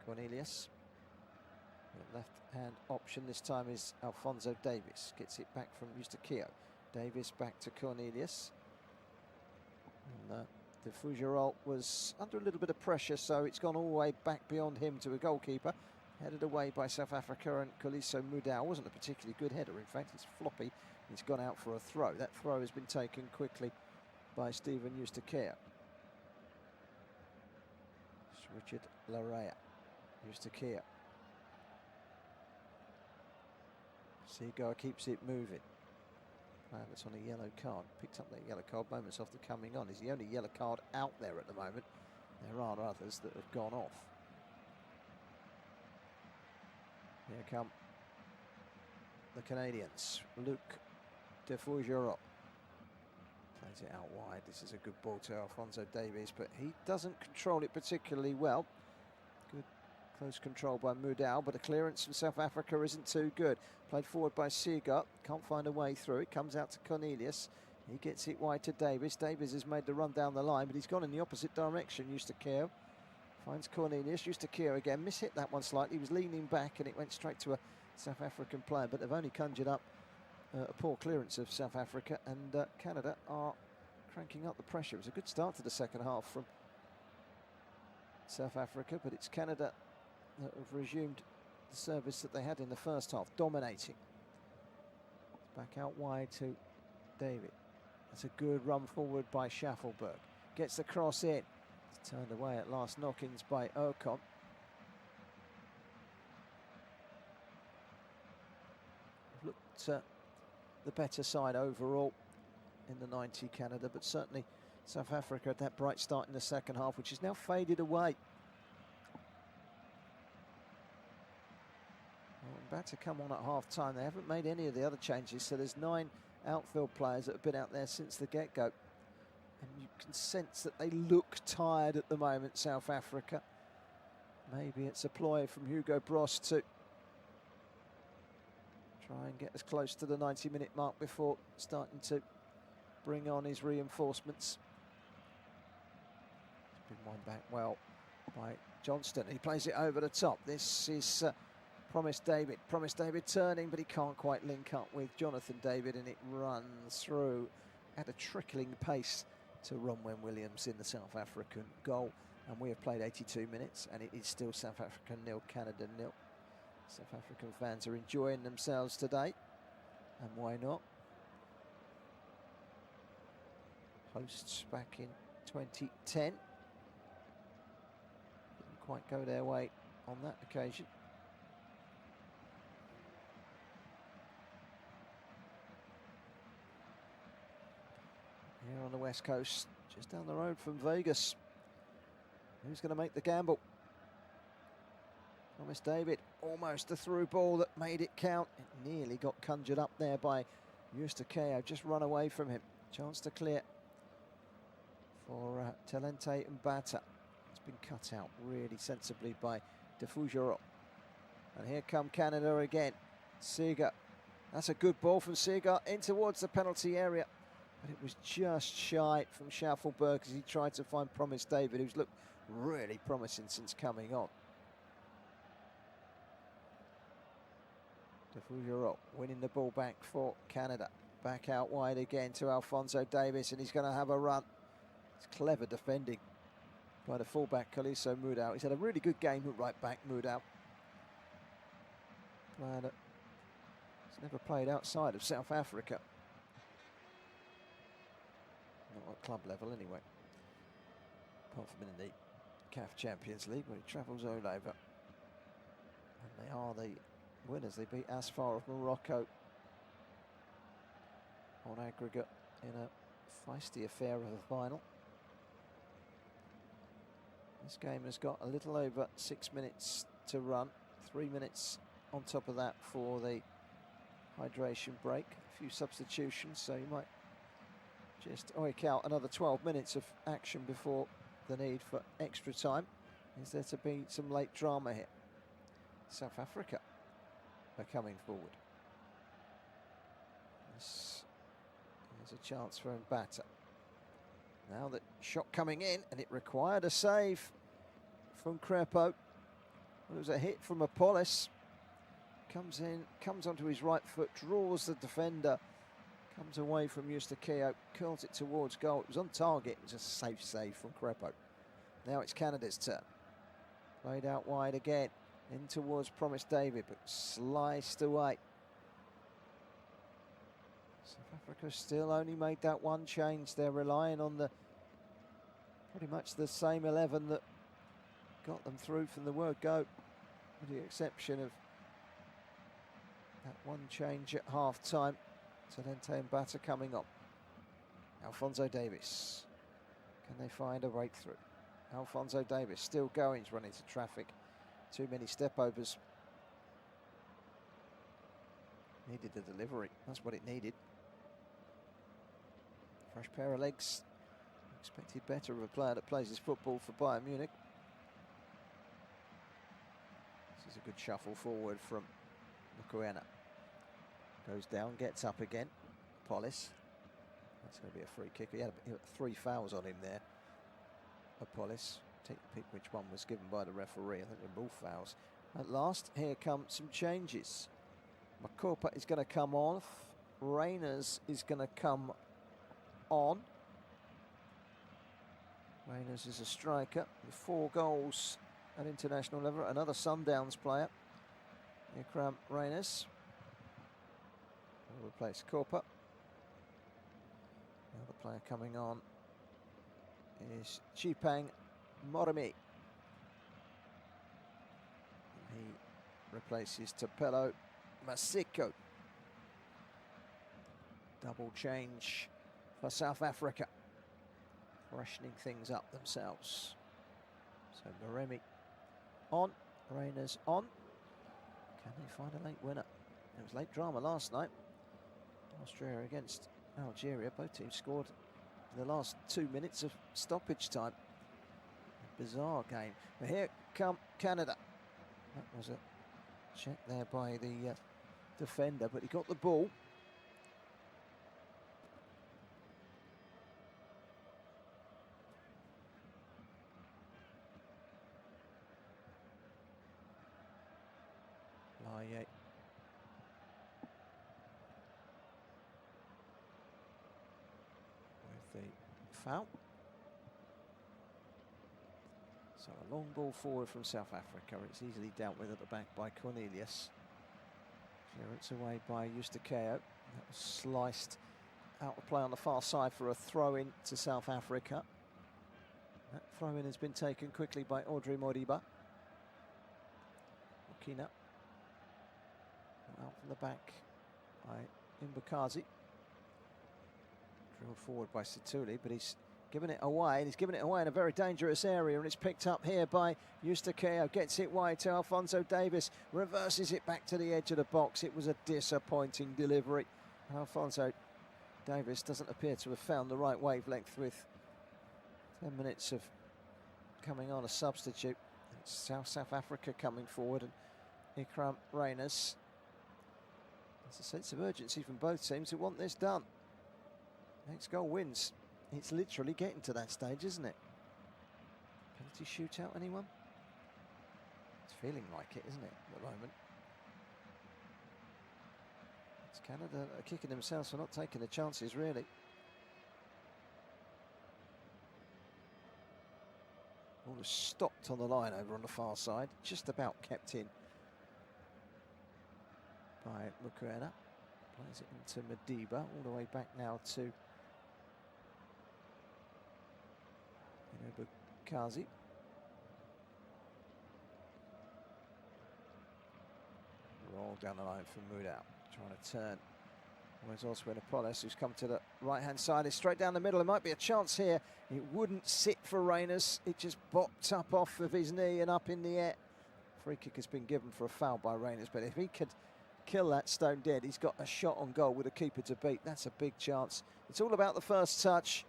Cornelius. The left-hand option this time is Alphonso Davies. Gets it back from Eustaquio. Davies back to Cornelius. And, De Fougerolles was under a little bit of pressure, so it's gone all the way back beyond him to a goalkeeper. Headed away by South Africa, and Khaliso Mudau wasn't a particularly good header. In fact, it's floppy. He's gone out for a throw. That throw has been taken quickly by Stephen Eustaquio. Richard Larrea, Eustaquio. Seagoer keeps it moving. Player that's on a yellow card. Picked up that yellow card moments after coming on. Is the only yellow card out there at the moment. There are others that have gone off. Here come the Canadians. Luc De Fougerolles plays it out wide. This is a good ball to Alphonso Davies, but he doesn't control it particularly well. Good close control by Mudau, but the clearance from South Africa isn't too good. Played forward by Seagoer, can't find a way through. It comes out to Cornelius. He gets it wide to Davies. Davies has made the run down the line, but he's gone in the opposite direction. Eustaquio finds Cornelius. Eustaquio again, mishit that one slightly. He was leaning back and it went straight to a South African player, but they've only conjured up a poor clearance of South Africa, and Canada are cranking up the pressure. It was a good start to the second half from South Africa, but it's Canada that have resumed the service that they had in the first half, dominating. Back out wide to David. That's a good run forward by Schaffelberg. Gets the cross in. It's turned away at last knockings by Ocon. Looked the better side overall in the 90, Canada, but certainly South Africa had that bright start in the second half, which is now faded away. Well, about to come on at half-time. They haven't made any of the other changes, so there's 9 outfield players that have been out there since the get-go. And you can sense that they look tired at the moment, South Africa. Maybe it's a ploy from Hugo Bross to try and get as close to the 90-minute mark before starting to bring on his reinforcements. It's been won back well by Johnston. He plays it over the top. This is Promise David. Promise David turning, but he can't quite link up with Jonathan David, and it runs through at a trickling pace to Ronwen Williams in the South African goal. And we have played 82 minutes, and it is still South Africa 0, Canada 0. South African fans are enjoying themselves today, and why not? hosts back in 2010. Didn't quite go their way on that occasion. Here on the west coast, just down the road from Vegas. Who's going to make the gamble? Thomas David, almost a through ball that made it count. It nearly got conjured up there by Eustaquio, just run away from him. Chance to clear for Talente and Bata. It's been cut out really sensibly by De Fugero. And here come Canada again. Seager. That's a good ball from Seager in towards the penalty area. But it was just shy from Schaufelberg as he tried to find Promise David, who's looked really promising since coming on. De Fugero winning the ball back for Canada. Back out wide again to Alphonso Davies, and he's going to have a run. It's clever defending by the fullback, Kaliso Mudau. He's had a really good game at right back, Mudau. Player that has never played outside of South Africa. Not at club level anyway. Apart from in the CAF Champions League, where he travels all over. And they are the winners. They beat Asfar of Morocco on aggregate in a feisty affair of a final. This game has got a little over 6 minutes to run. 3 minutes on top of that for the hydration break. A few substitutions, so you might just eke out another 12 minutes of action before the need for extra time. Is there to be some late drama here? South Africa are coming forward. This is a chance for Mbata. Now the shot coming in, and it required a save from Crepo. It was a hit from Apollos. Comes in, comes onto his right foot, draws the defender, comes away from Eustaquio, curls it towards goal. It was on target. It was a safe save from Crepo. Now it's Canada's turn. Played out wide again, in towards Promise David, but sliced away. South Africa still only made that one change. They're relying on the pretty much the same 11 that got them through from the word go, with the exception of that one change at half time. Talente and Bata coming on. Alphonso Davies. Can they find a breakthrough? Alphonso Davies still going, he's run into traffic. Too many step-overs. Needed the delivery, that's what it needed. Fresh pair of legs. Expected better of a player that plays his football for Bayern Munich. This is a good shuffle forward from Mokoena. Goes down, gets up again. Apollos. That's going to be a free kick. He had 3 fouls on him there. Apollos. Take the pick which one was given by the referee. I think they're all fouls. At last, here come some changes. Makopa is going to come off. Reyners is going to come on. Reyners is a striker with 4 goals at international level. Another Sundowns player. Ikram Reyners will replace Korpa. The other player coming on is Chipang Morimi. He replaces Tapelo Masiko. Double change for South Africa, freshening things up themselves. So Moremi on, Reyners on. Can they find a late winner? It was late drama last night. Austria against Algeria. Both teams scored in the last 2 minutes of stoppage time. A bizarre game. But here come Canada. That was a check there by the defender, but he got the ball. Laye. With the foul. So a long ball forward from South Africa. It's easily dealt with at the back by Cornelius. Clearance away by Eustaquio. That was sliced out of play on the far side for a throw-in to South Africa. That throw-in has been taken quickly by Audrey Modiba. Okina. Out from the back by Mbakazi. Drilled forward by Situli, but he's given it away, and he's given it away in a very dangerous area, and it's picked up here by Eustakeo, gets it wide to Alphonso Davis, reverses it back to the edge of the box. It was a disappointing delivery. Alphonso Davis doesn't appear to have found the right wavelength with 10 minutes of coming on a substitute. It's South Africa coming forward, and Ikram Reyners. There's a sense of urgency from both teams who want this done. Next goal wins. It's literally getting to that stage, isn't it? Penalty shootout, anyone? It's feeling like it, isn't it, at the moment? It's Canada kicking themselves for not taking the chances, really. All is stopped on the line over on the far side, just about kept in by Mukwena. Plays it into Madiba, all the way back now to Mbakazi. Roll down the line for Mudau, trying to turn. Where's Oswin Apollos, who's come to the right-hand side. It's straight down the middle. There might be a chance here. It wouldn't sit for Reyners. It just bopped up off of his knee and up in the air. Free kick has been given for a foul by Reyners, but if he could kill that stone dead, he's got a shot on goal with a keeper to beat. That's a big chance. It's all about the first touch.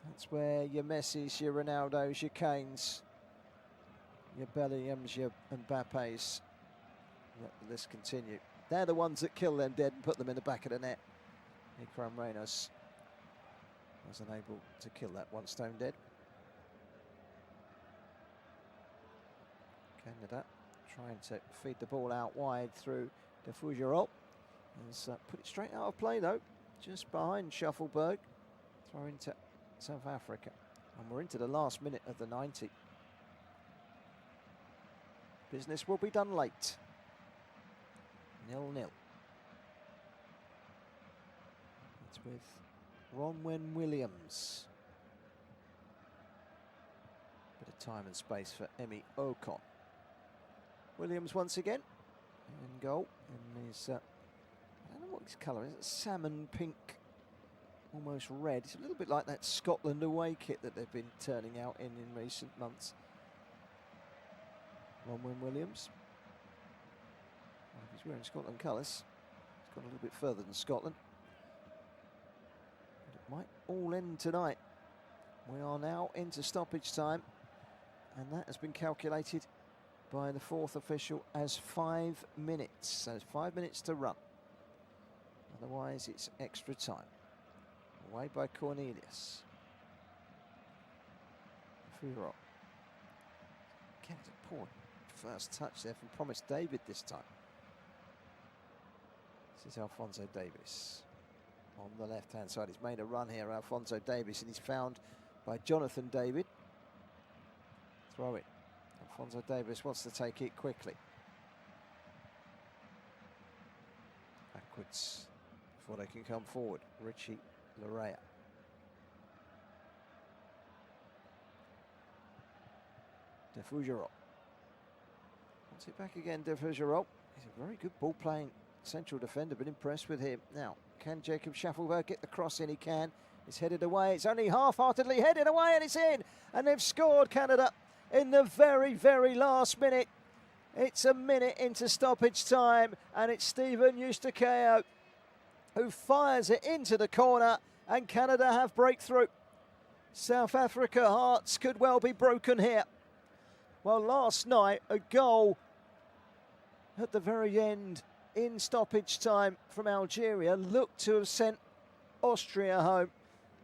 That's where your Messis, your Ronaldos, your Kanes, your Bellinghams, your Mbappes, let the list continue. They're the ones that kill them dead and put them in the back of the net. Ikram Reyners was unable to kill that one stone dead. Canada trying to feed the ball out wide through De Fougerolles. Has put it straight out of play though, just behind Shuffleberg. Throw into South Africa. And we're into the last minute of the 90. Business will be done late. 0-0. It's with Ronwen Williams. Bit of time and space for Emmy Ocon. Williams once again in goal. And he's, I don't know what his colour is. It's salmon pink, almost red. It's a little bit like that Scotland away kit that they've been turning out in recent months. Ronwen Williams. Well, if he's wearing Scotland colours, he's gone a little bit further than Scotland. But it might all end tonight. We are now into stoppage time, and that has been calculated by the fourth official as 5 minutes. So it's 5 minutes to run. Otherwise, it's extra time. Away by Cornelius. Furo. Gets a poor first touch there from Promise David this time. This is Alphonso Davis on the left-hand side. He's made a run here, Alphonso Davis, and he's found by Jonathan David. Throw it. Alphonso Davis wants to take it quickly. Backwards before they can come forward. Richie Larea. De Fougerolles. Wants it back again, De Fougerolles. He's a very good ball-playing central defender, been impressed with him. Now, can Jacob Shuffleberg get the cross in? He can. It's headed away. It's only half-heartedly headed away, and it's in. And they've scored, Canada, in the very, very last minute. It's a minute into stoppage time, and it's Stephen Eustakeo who fires it into the corner, and Canada have breakthrough. South Africa hearts could well be broken here. Well, last night, a goal at the very end in stoppage time from Algeria looked to have sent Austria home.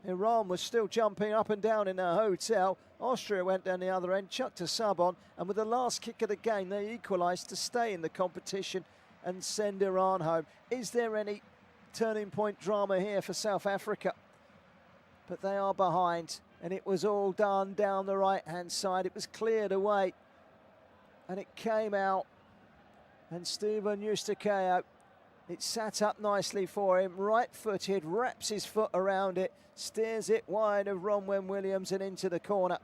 Iran was still jumping up and down in their hotel. Austria went down the other end, chucked a sub on, and with the last kick of the game, they equalised to stay in the competition and send Iran home. Is there any turning point drama here for South Africa? But they are behind, and it was all done down the right-hand side. It was cleared away, and it came out. And Stephen Eustakeo It's sat up nicely for him, right-footed, wraps his foot around it, steers it wide of Ronwen Williams and into the corner.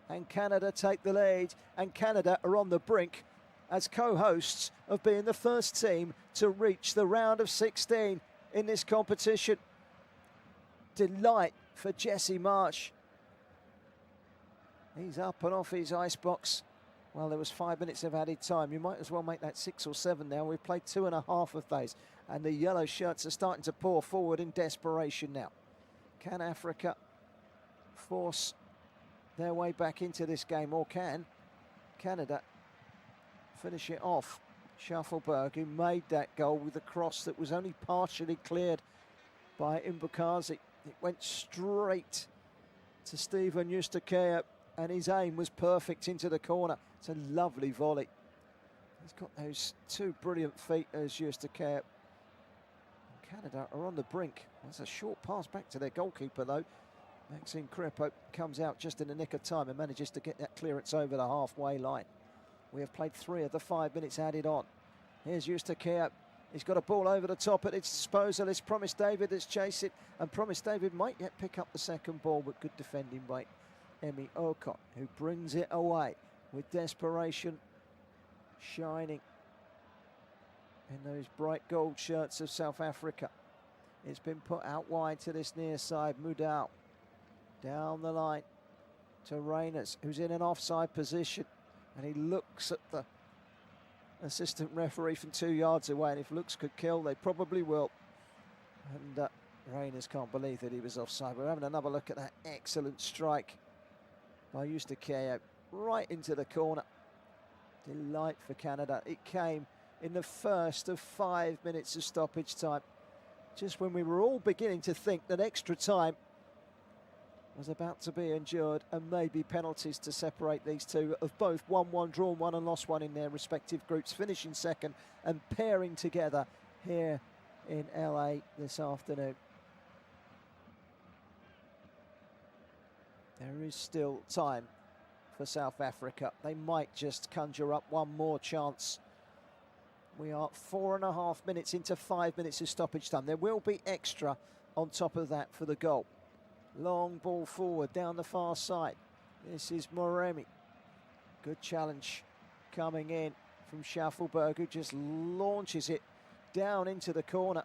And Canada take the lead, and Canada are on the brink as co-hosts of being the first team to reach the round of 16 in this competition. Delight for Jesse Marsh. He's up and off his icebox. Well, there was 5 minutes of added time. You might as well make that 6 or 7 now. We've played 2.5 of those. And the yellow shirts are starting to pour forward in desperation now. Can Africa force their way back into this game, or can Canada finish it off? Shuffleberg, who made that goal with a cross that was only partially cleared by Mbukazi. It went straight to Stephen Eustaquia, and his aim was perfect into the corner. It's a lovely volley. He's got those 2 brilliant feet as Eustaquia. Canada are on the brink. That's a short pass back to their goalkeeper, though. Maxime Crepeau comes out just in the nick of time and manages to get that clearance over the halfway line. We have played 3 of the 5 minutes added on. Here's Eustaquia. He's got a ball over the top at its disposal. It's Promise David that's chased it, and Promise David might yet pick up the second ball, but good defending by Emi Okot, who brings it away with desperation shining in those bright gold shirts of South Africa. It's been put out wide to this near side. Mudau down the line to Reyners, who's in an offside position, and he looks at the assistant referee from 2 yards away, and if looks could kill, they probably will. And Reyners can't believe that he was offside. We're having another look at that excellent strike by Eustaquia right into the corner. Delight for Canada. It came in the first of 5 minutes of stoppage time, just when we were all beginning to think that extra time was about to be endured, and maybe penalties to separate these two, of both won one, drawn one and lost one in their respective groups, finishing second and pairing together here in LA this afternoon. There is still time for South Africa. They might just conjure up one more chance. We are 4.5 minutes into 5 minutes of stoppage time. There will be extra on top of that for the goal. Long ball forward down the far side. This is Moremi. Good challenge coming in from Shuffleberg, who just launches it down into the corner.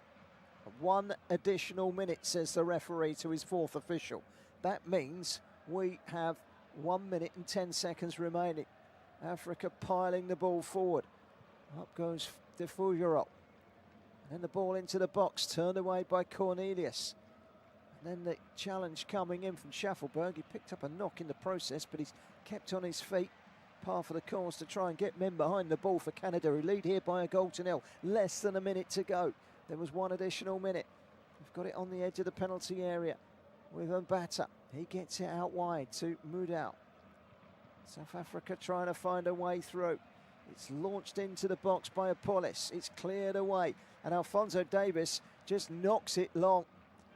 1 additional minute, says the referee to his 4th official. That means we have 1 minute and 10 seconds remaining. Africa piling the ball forward. Up goes De Fougerolles. And then the ball into the box, turned away by Cornelius. And then the challenge coming in from Shuffleberg. He picked up a knock in the process, but he's kept on his feet. Par for the course to try and get men behind the ball for Canada, who lead here by a goal to nil. Less than a minute to go. There was 1 additional minute. We've got it on the edge of the penalty area with Mbata. He gets it out wide to Mudau. South Africa trying to find a way through. It's launched into the box by Apollis. It's cleared away, and Alphonso Davies just knocks it long,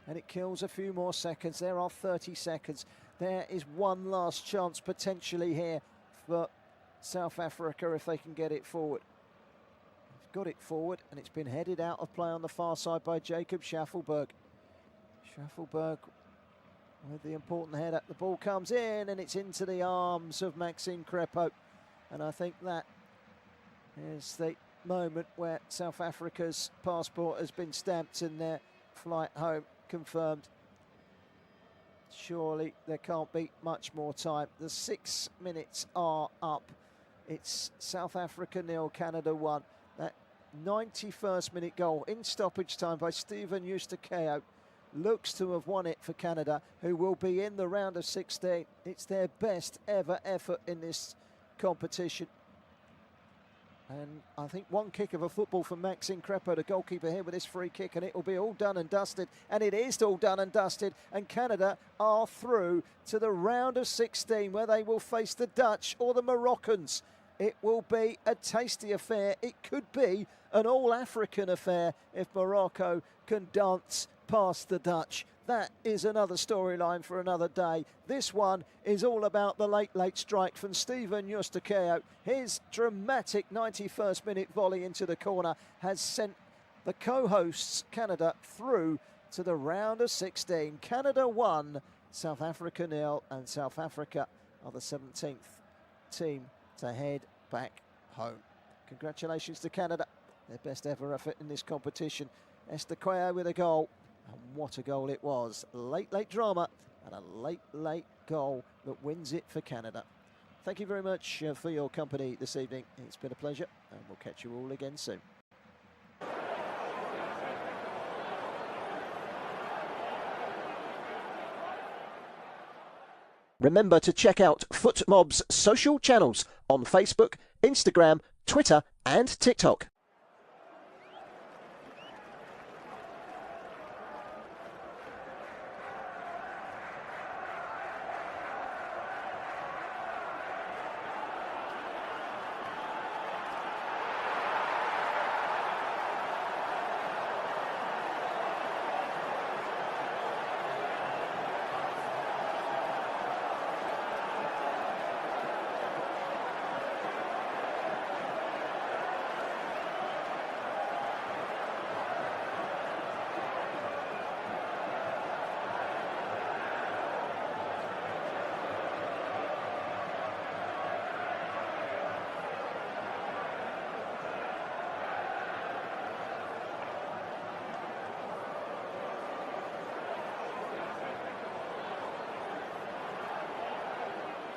and it kills a few more seconds. There are 30 seconds. There is one last chance potentially here for South Africa if they can get it forward. They've got it forward, and it's been headed out of play on the far side by Jacob Shuffleberg. Shuffleberg with the important header. The ball comes in, and it's into the arms of Maxime Crepeau. And I think that is the moment where South Africa's passport has been stamped and their flight home confirmed. Surely there can't be much more time. The 6 minutes are up. It's South Africa 0, Canada 1. That 91st minute goal in stoppage time by Stephen Eustaquia looks to have won it for Canada, who will be in the round of 16. It's their best ever effort in this competition. And I think one kick of a football from Maxime Crepeau, the goalkeeper here, with this free kick, and it will be all done and dusted. And it is all done and dusted. And Canada are through to the round of 16, where they will face the Dutch or the Moroccans. It will be a tasty affair. It could be an all-African affair if Morocco can dance past the Dutch. That is another storyline for another day. This one is all about the late strike from Stephen Eustaquia. His dramatic 91st minute volley into the corner has sent the co-hosts Canada through to the round of 16. Canada 1, South Africa 0, and South Africa are the 17th team to head back home. Congratulations to Canada, their best ever effort in this competition. Esther Quayo with a goal, and what a goal it was. Late drama, and a late goal that wins it for Canada. Thank you very much for your company this evening. It's been a pleasure, and we'll catch you all again soon. Remember to check out FootMob's social channels on Facebook, Instagram, Twitter and TikTok.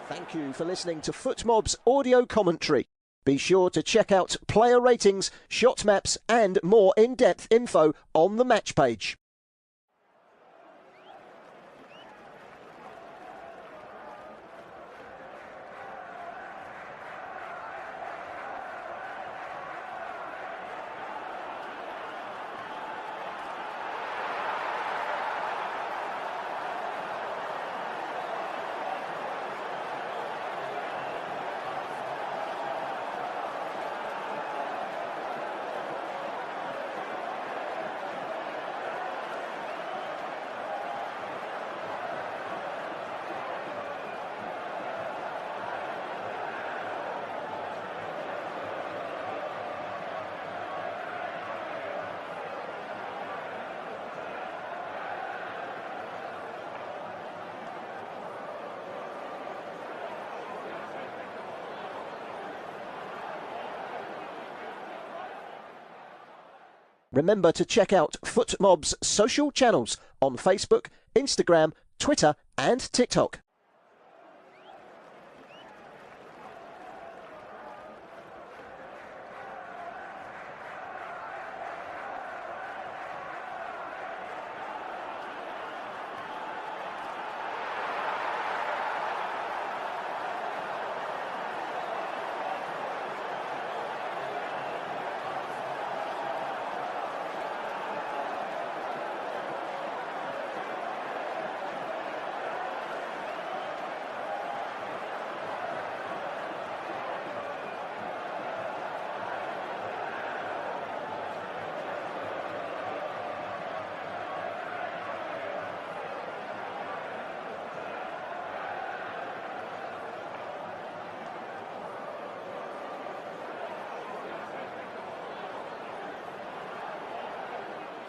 Thank you for listening to FootMob's audio commentary. Be sure to check out player ratings, shot maps and more in-depth info on the match page. Remember to check out FootMob's social channels on Facebook, Instagram, Twitter and TikTok.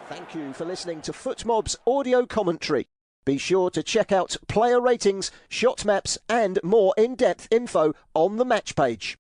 Thank you for listening to FootMob's audio commentary. Be sure to check out player ratings, shot maps and more in-depth info on the match page.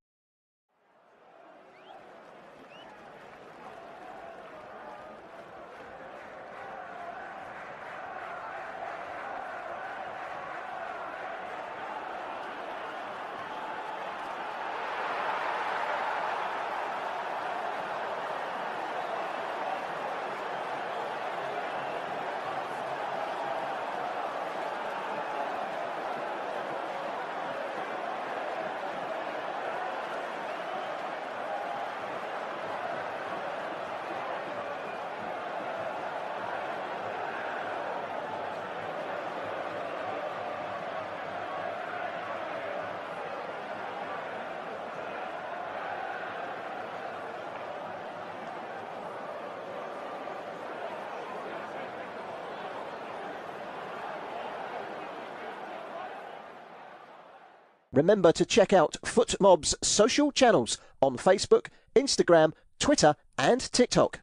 Remember to check out FootMob's social channels on Facebook, Instagram, Twitter and TikTok.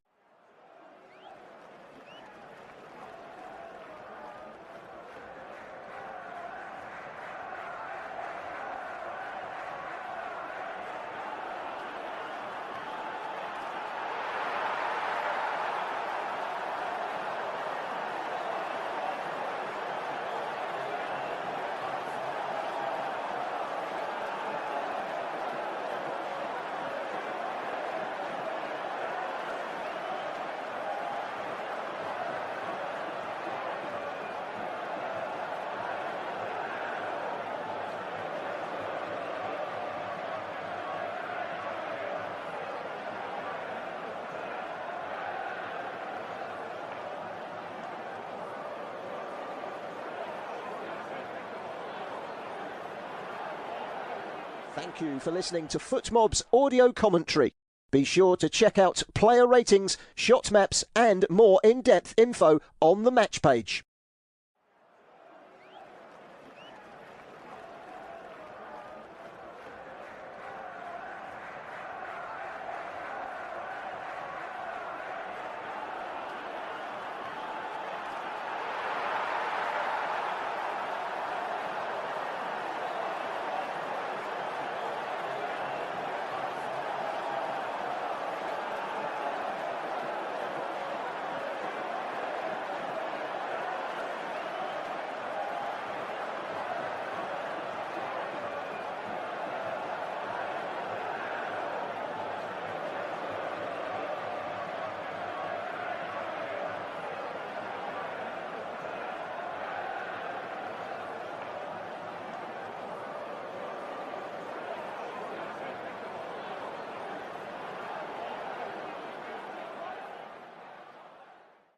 Thank you for listening to FootMob's audio commentary. Be sure to check out player ratings, shot maps and more in-depth info on the match page.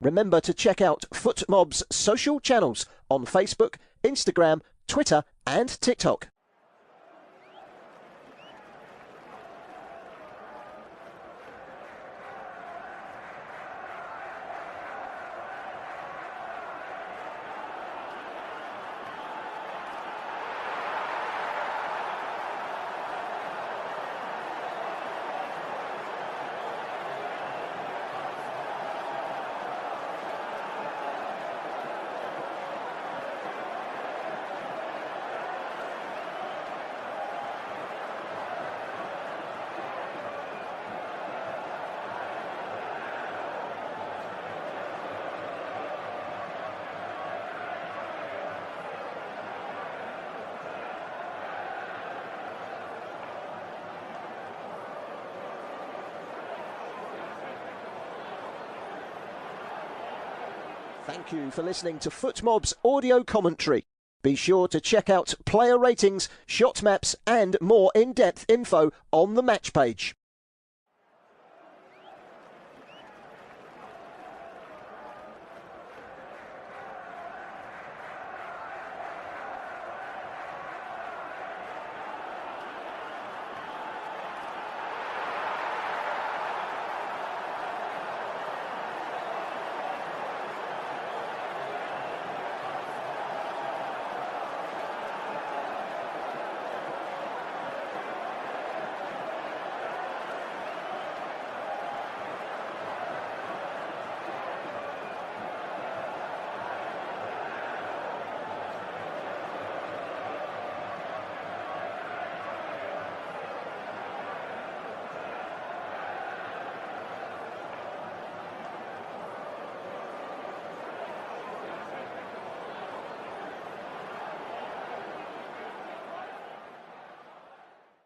Remember to check out FootMob's social channels on Facebook, Instagram, Twitter and TikTok. Thank you for listening to FootMob's audio commentary. Be sure to check out player ratings, shot maps and more in-depth info on the match page.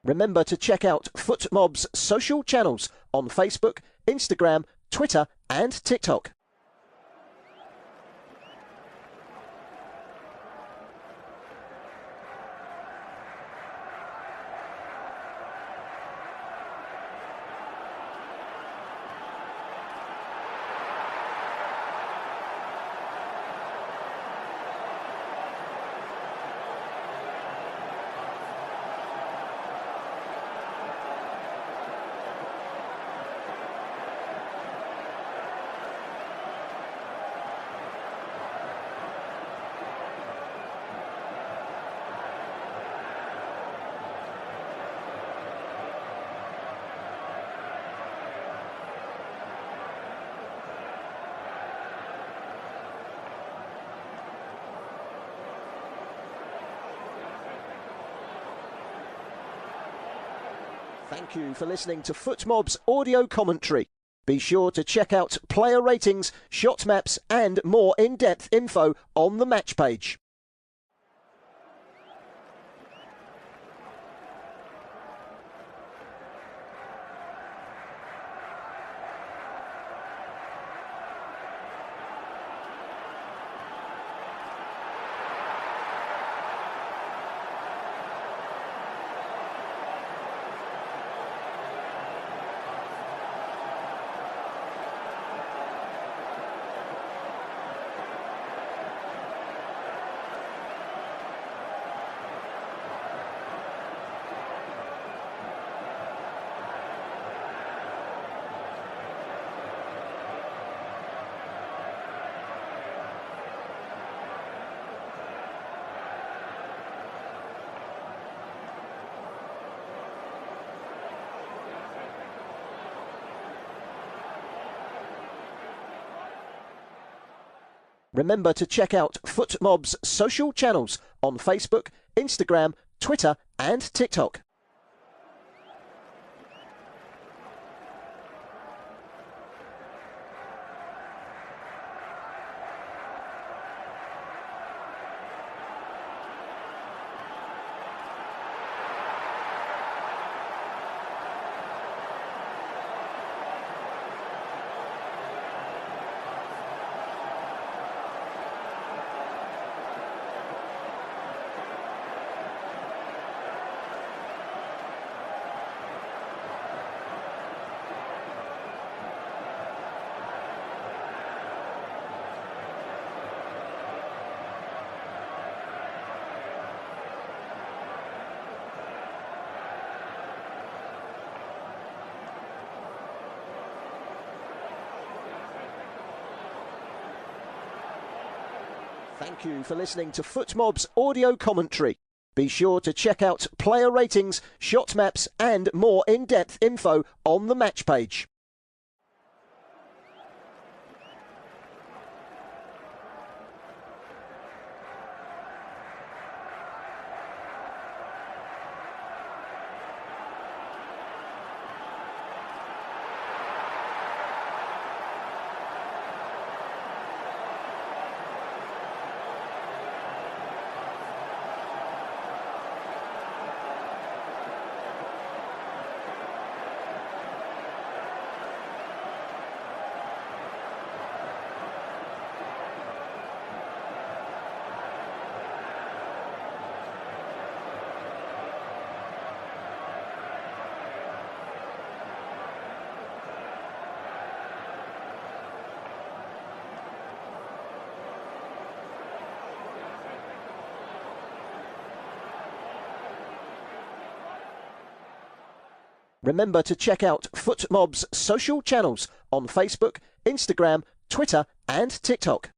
Remember to check out FootMob's social channels on Facebook, Instagram, Twitter and TikTok. Thank you for listening to FootMob's audio commentary. Be sure to check out player ratings, shot maps and more in-depth info on the match page. Remember to check out FootMob's social channels on Facebook, Instagram, Twitter and TikTok. Thank you for listening to FootMob's audio commentary. Be sure to check out player ratings, shot maps and more in-depth info on the match page. Remember to check out FootMob's social channels on Facebook, Instagram, Twitter and TikTok.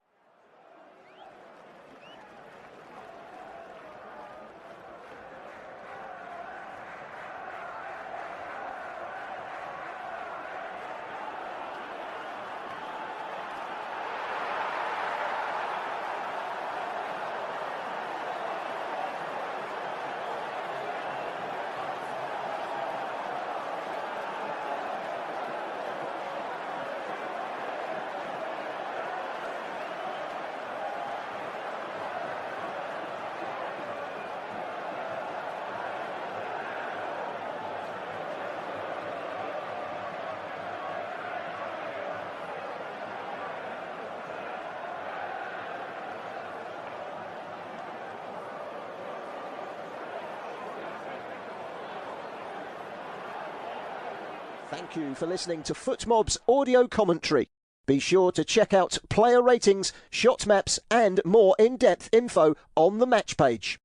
Thank you for listening to FootMob's audio commentary. Be sure to check out player ratings, shot maps and more in-depth info on the match page.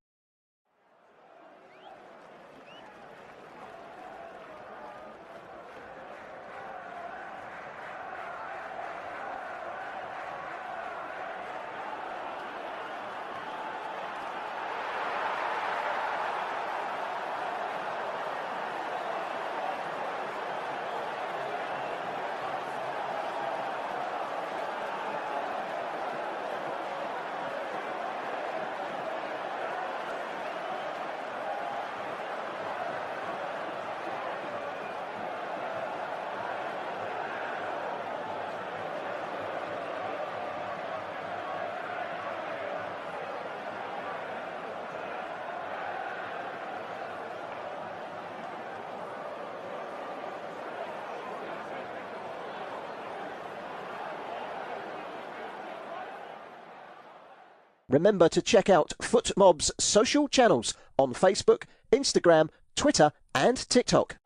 Remember to check out FootMob's social channels on Facebook, Instagram, Twitter and TikTok.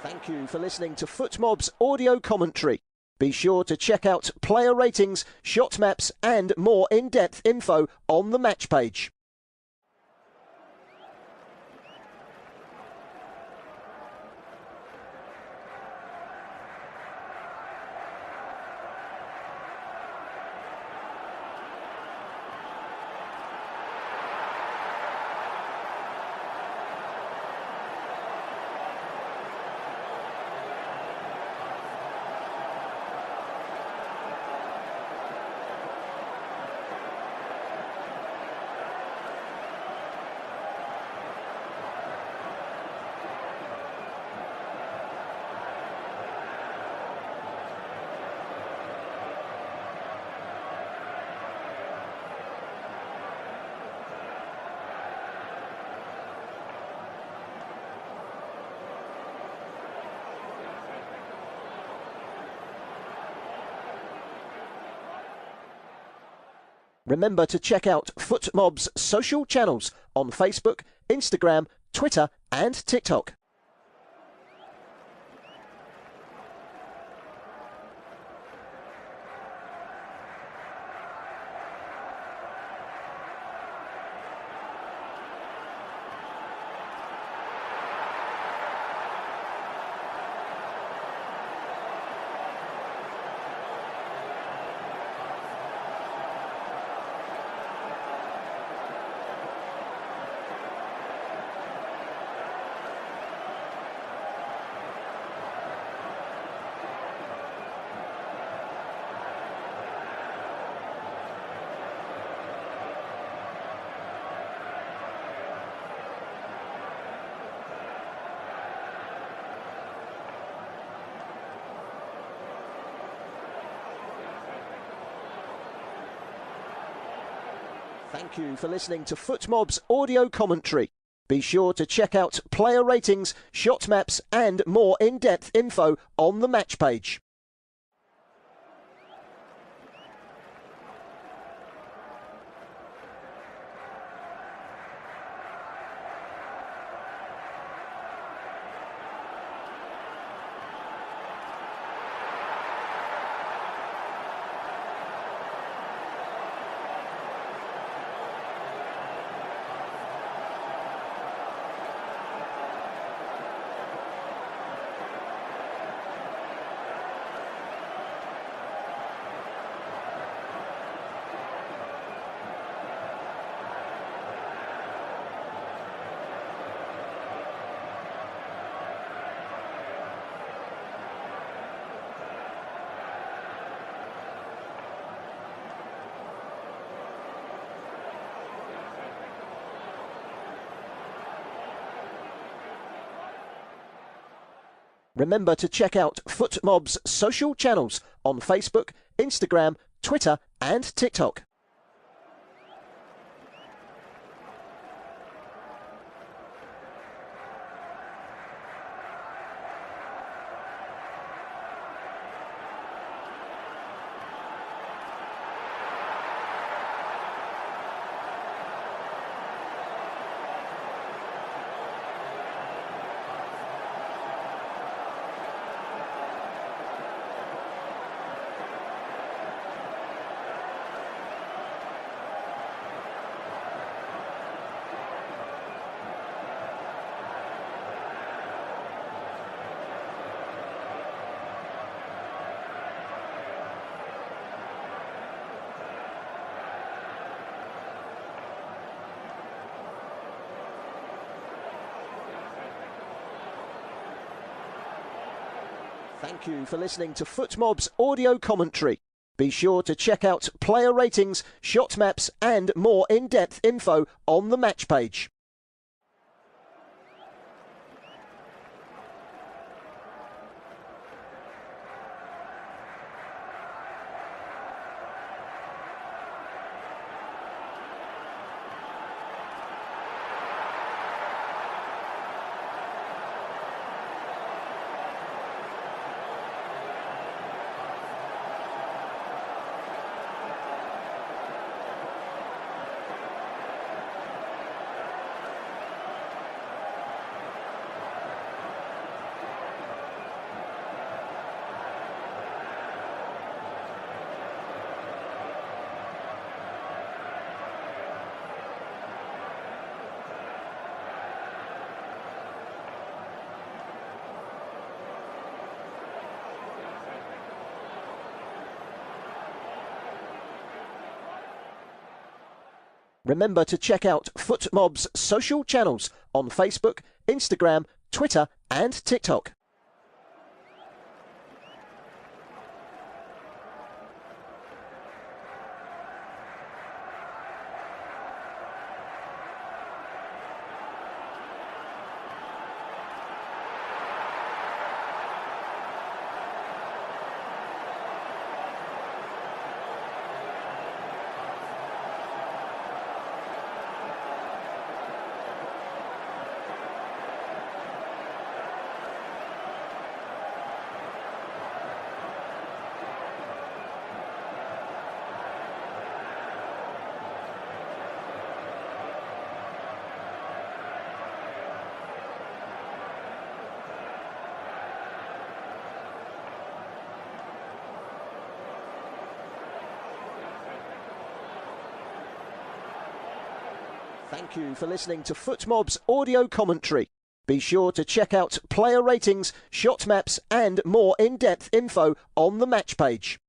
Thank you for listening to FootMob's audio commentary. Be sure to check out player ratings, shot maps and more in-depth info on the match page. Remember to check out FootMob's social channels on Facebook, Instagram, Twitter and TikTok. Thank you for listening to FootMob's audio commentary. Be sure to check out player ratings, shot maps and more in-depth info on the match page. Remember to check out FootMob's social channels on Facebook, Instagram, Twitter and TikTok. Thank you for listening to FootMob's audio commentary. Be sure to check out player ratings, shot maps and more in-depth info on the match page. Remember to check out FootMob's social channels on Facebook, Instagram, Twitter and TikTok. Thank you for listening to FootMob's audio commentary. Be sure to check out player ratings, shot maps and more in-depth info on the match page.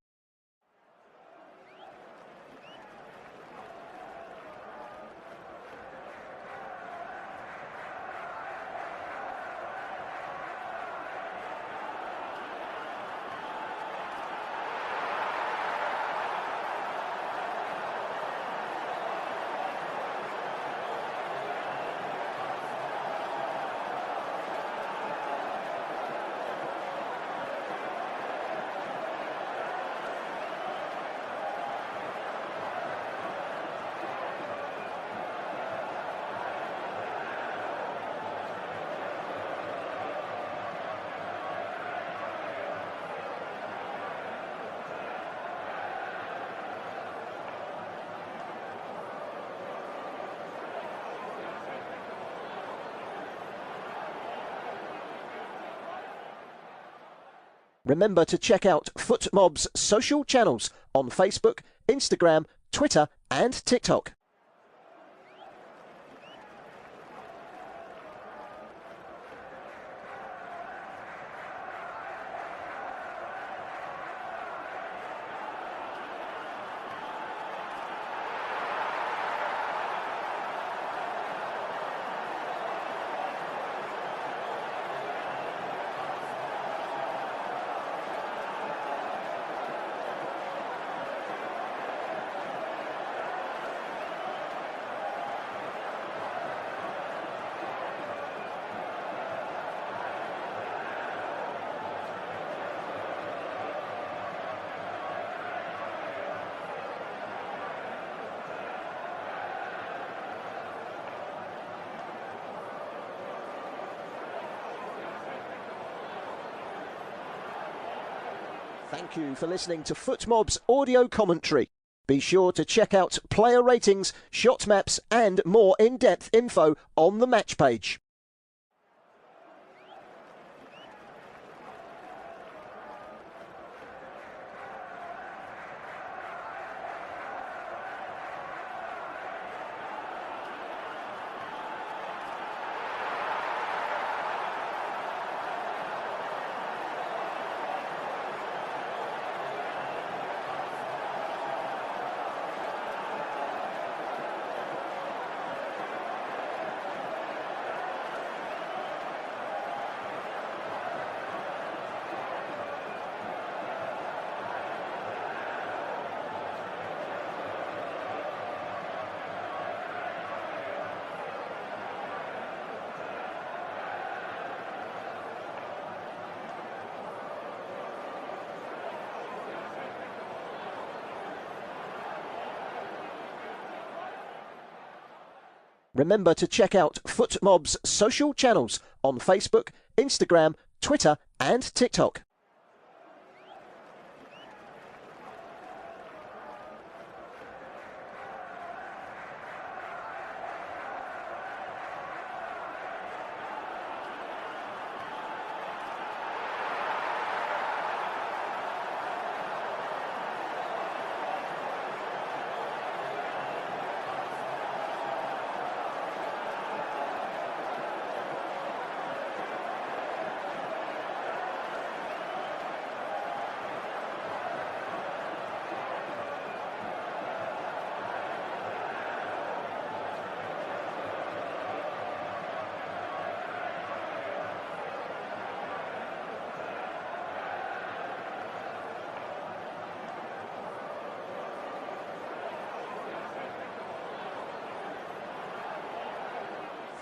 Remember to check out FootMob's social channels on Facebook, Instagram, Twitter and TikTok. Thank you for listening to FootMob's audio commentary. Be sure to check out player ratings, shot maps and more in-depth info on the match page. Remember to check out FootMob's social channels on Facebook, Instagram, Twitter and TikTok.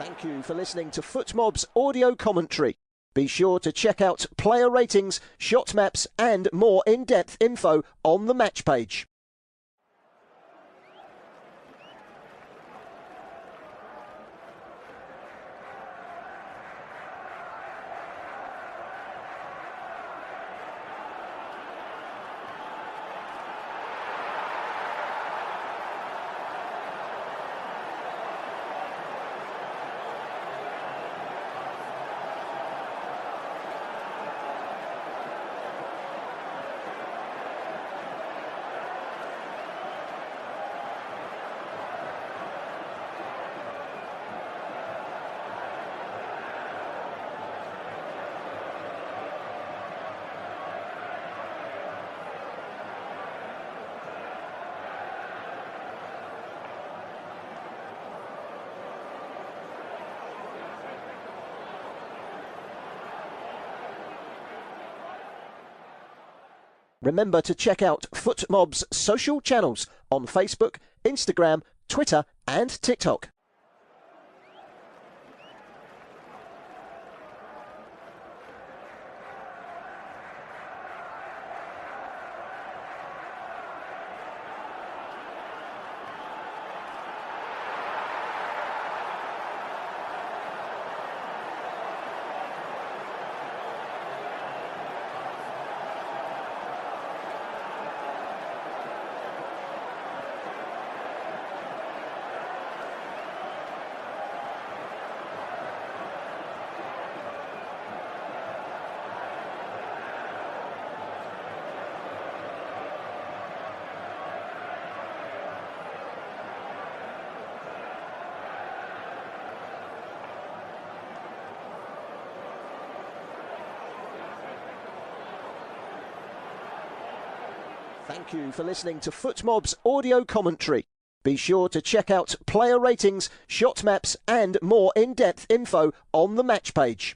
Thank you for listening to FootMob's audio commentary. Be sure to check out player ratings, shot maps and more in-depth info on the match page. Remember to check out FootMob's social channels on Facebook, Instagram, Twitter and TikTok. Thank you for listening to FootMob's audio commentary. Be sure to check out player ratings, shot maps and more in-depth info on the match page.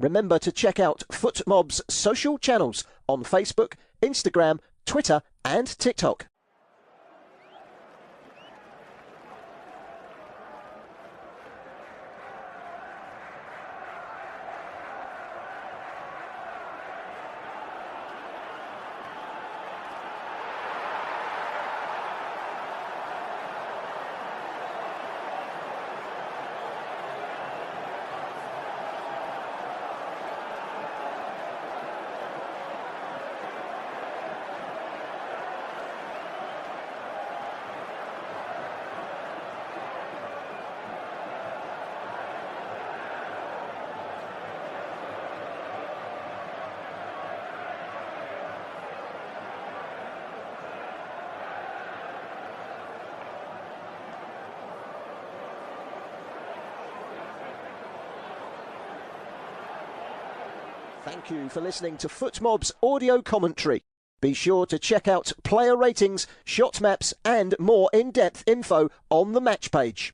Remember to check out FootMob's social channels on Facebook, Instagram, Twitter and TikTok. Thank you for listening to FootMob's audio commentary. Be sure to check out player ratings, shot maps and more in-depth info on the match page.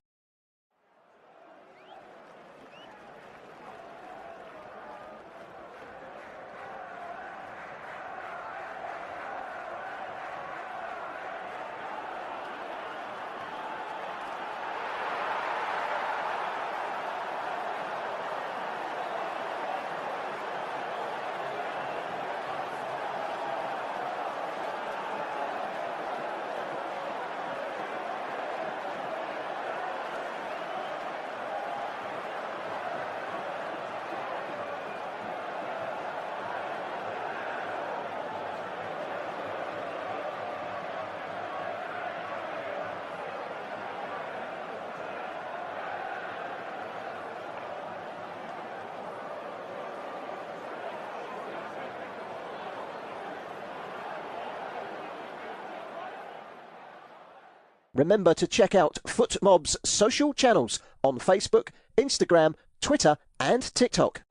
Remember to check out FootMob's social channels on Facebook, Instagram, Twitter and TikTok.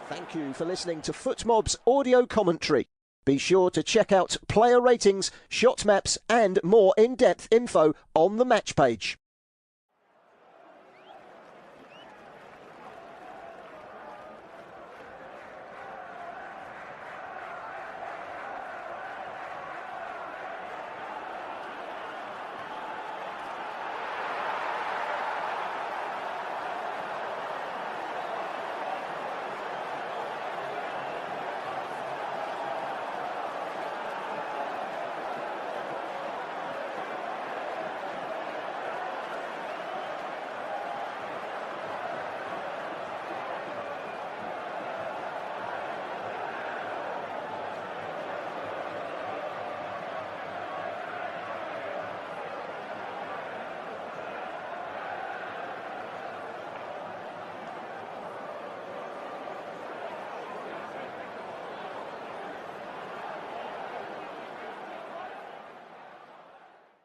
Thank you for listening to FootMob's audio commentary. Be sure to check out player ratings, shot maps and more in-depth info on the match page.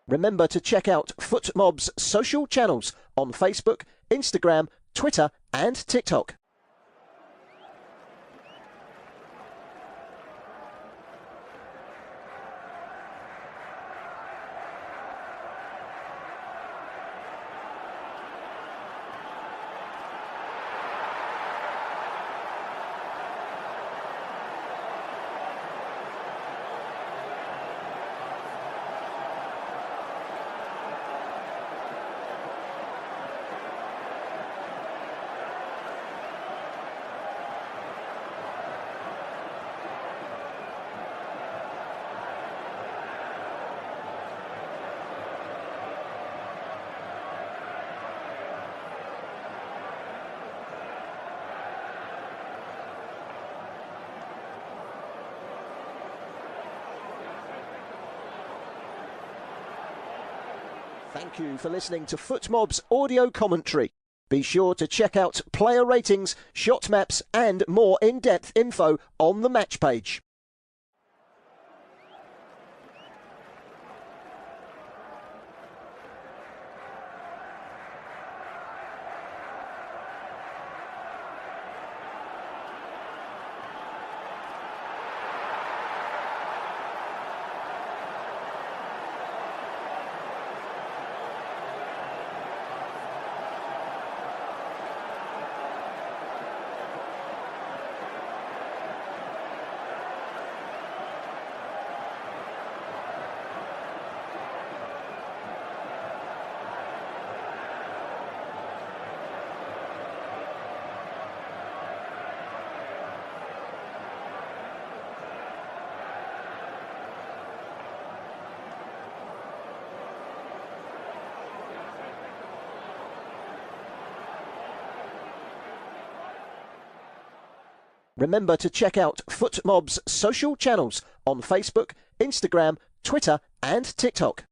Remember to check out FootMob's social channels on Facebook, Instagram, Twitter and TikTok. Thank you for listening to FootMob's audio commentary. Be sure to check out player ratings, shot maps and more in-depth info on the match page. Remember to check out FootMob's social channels on Facebook, Instagram, Twitter and TikTok.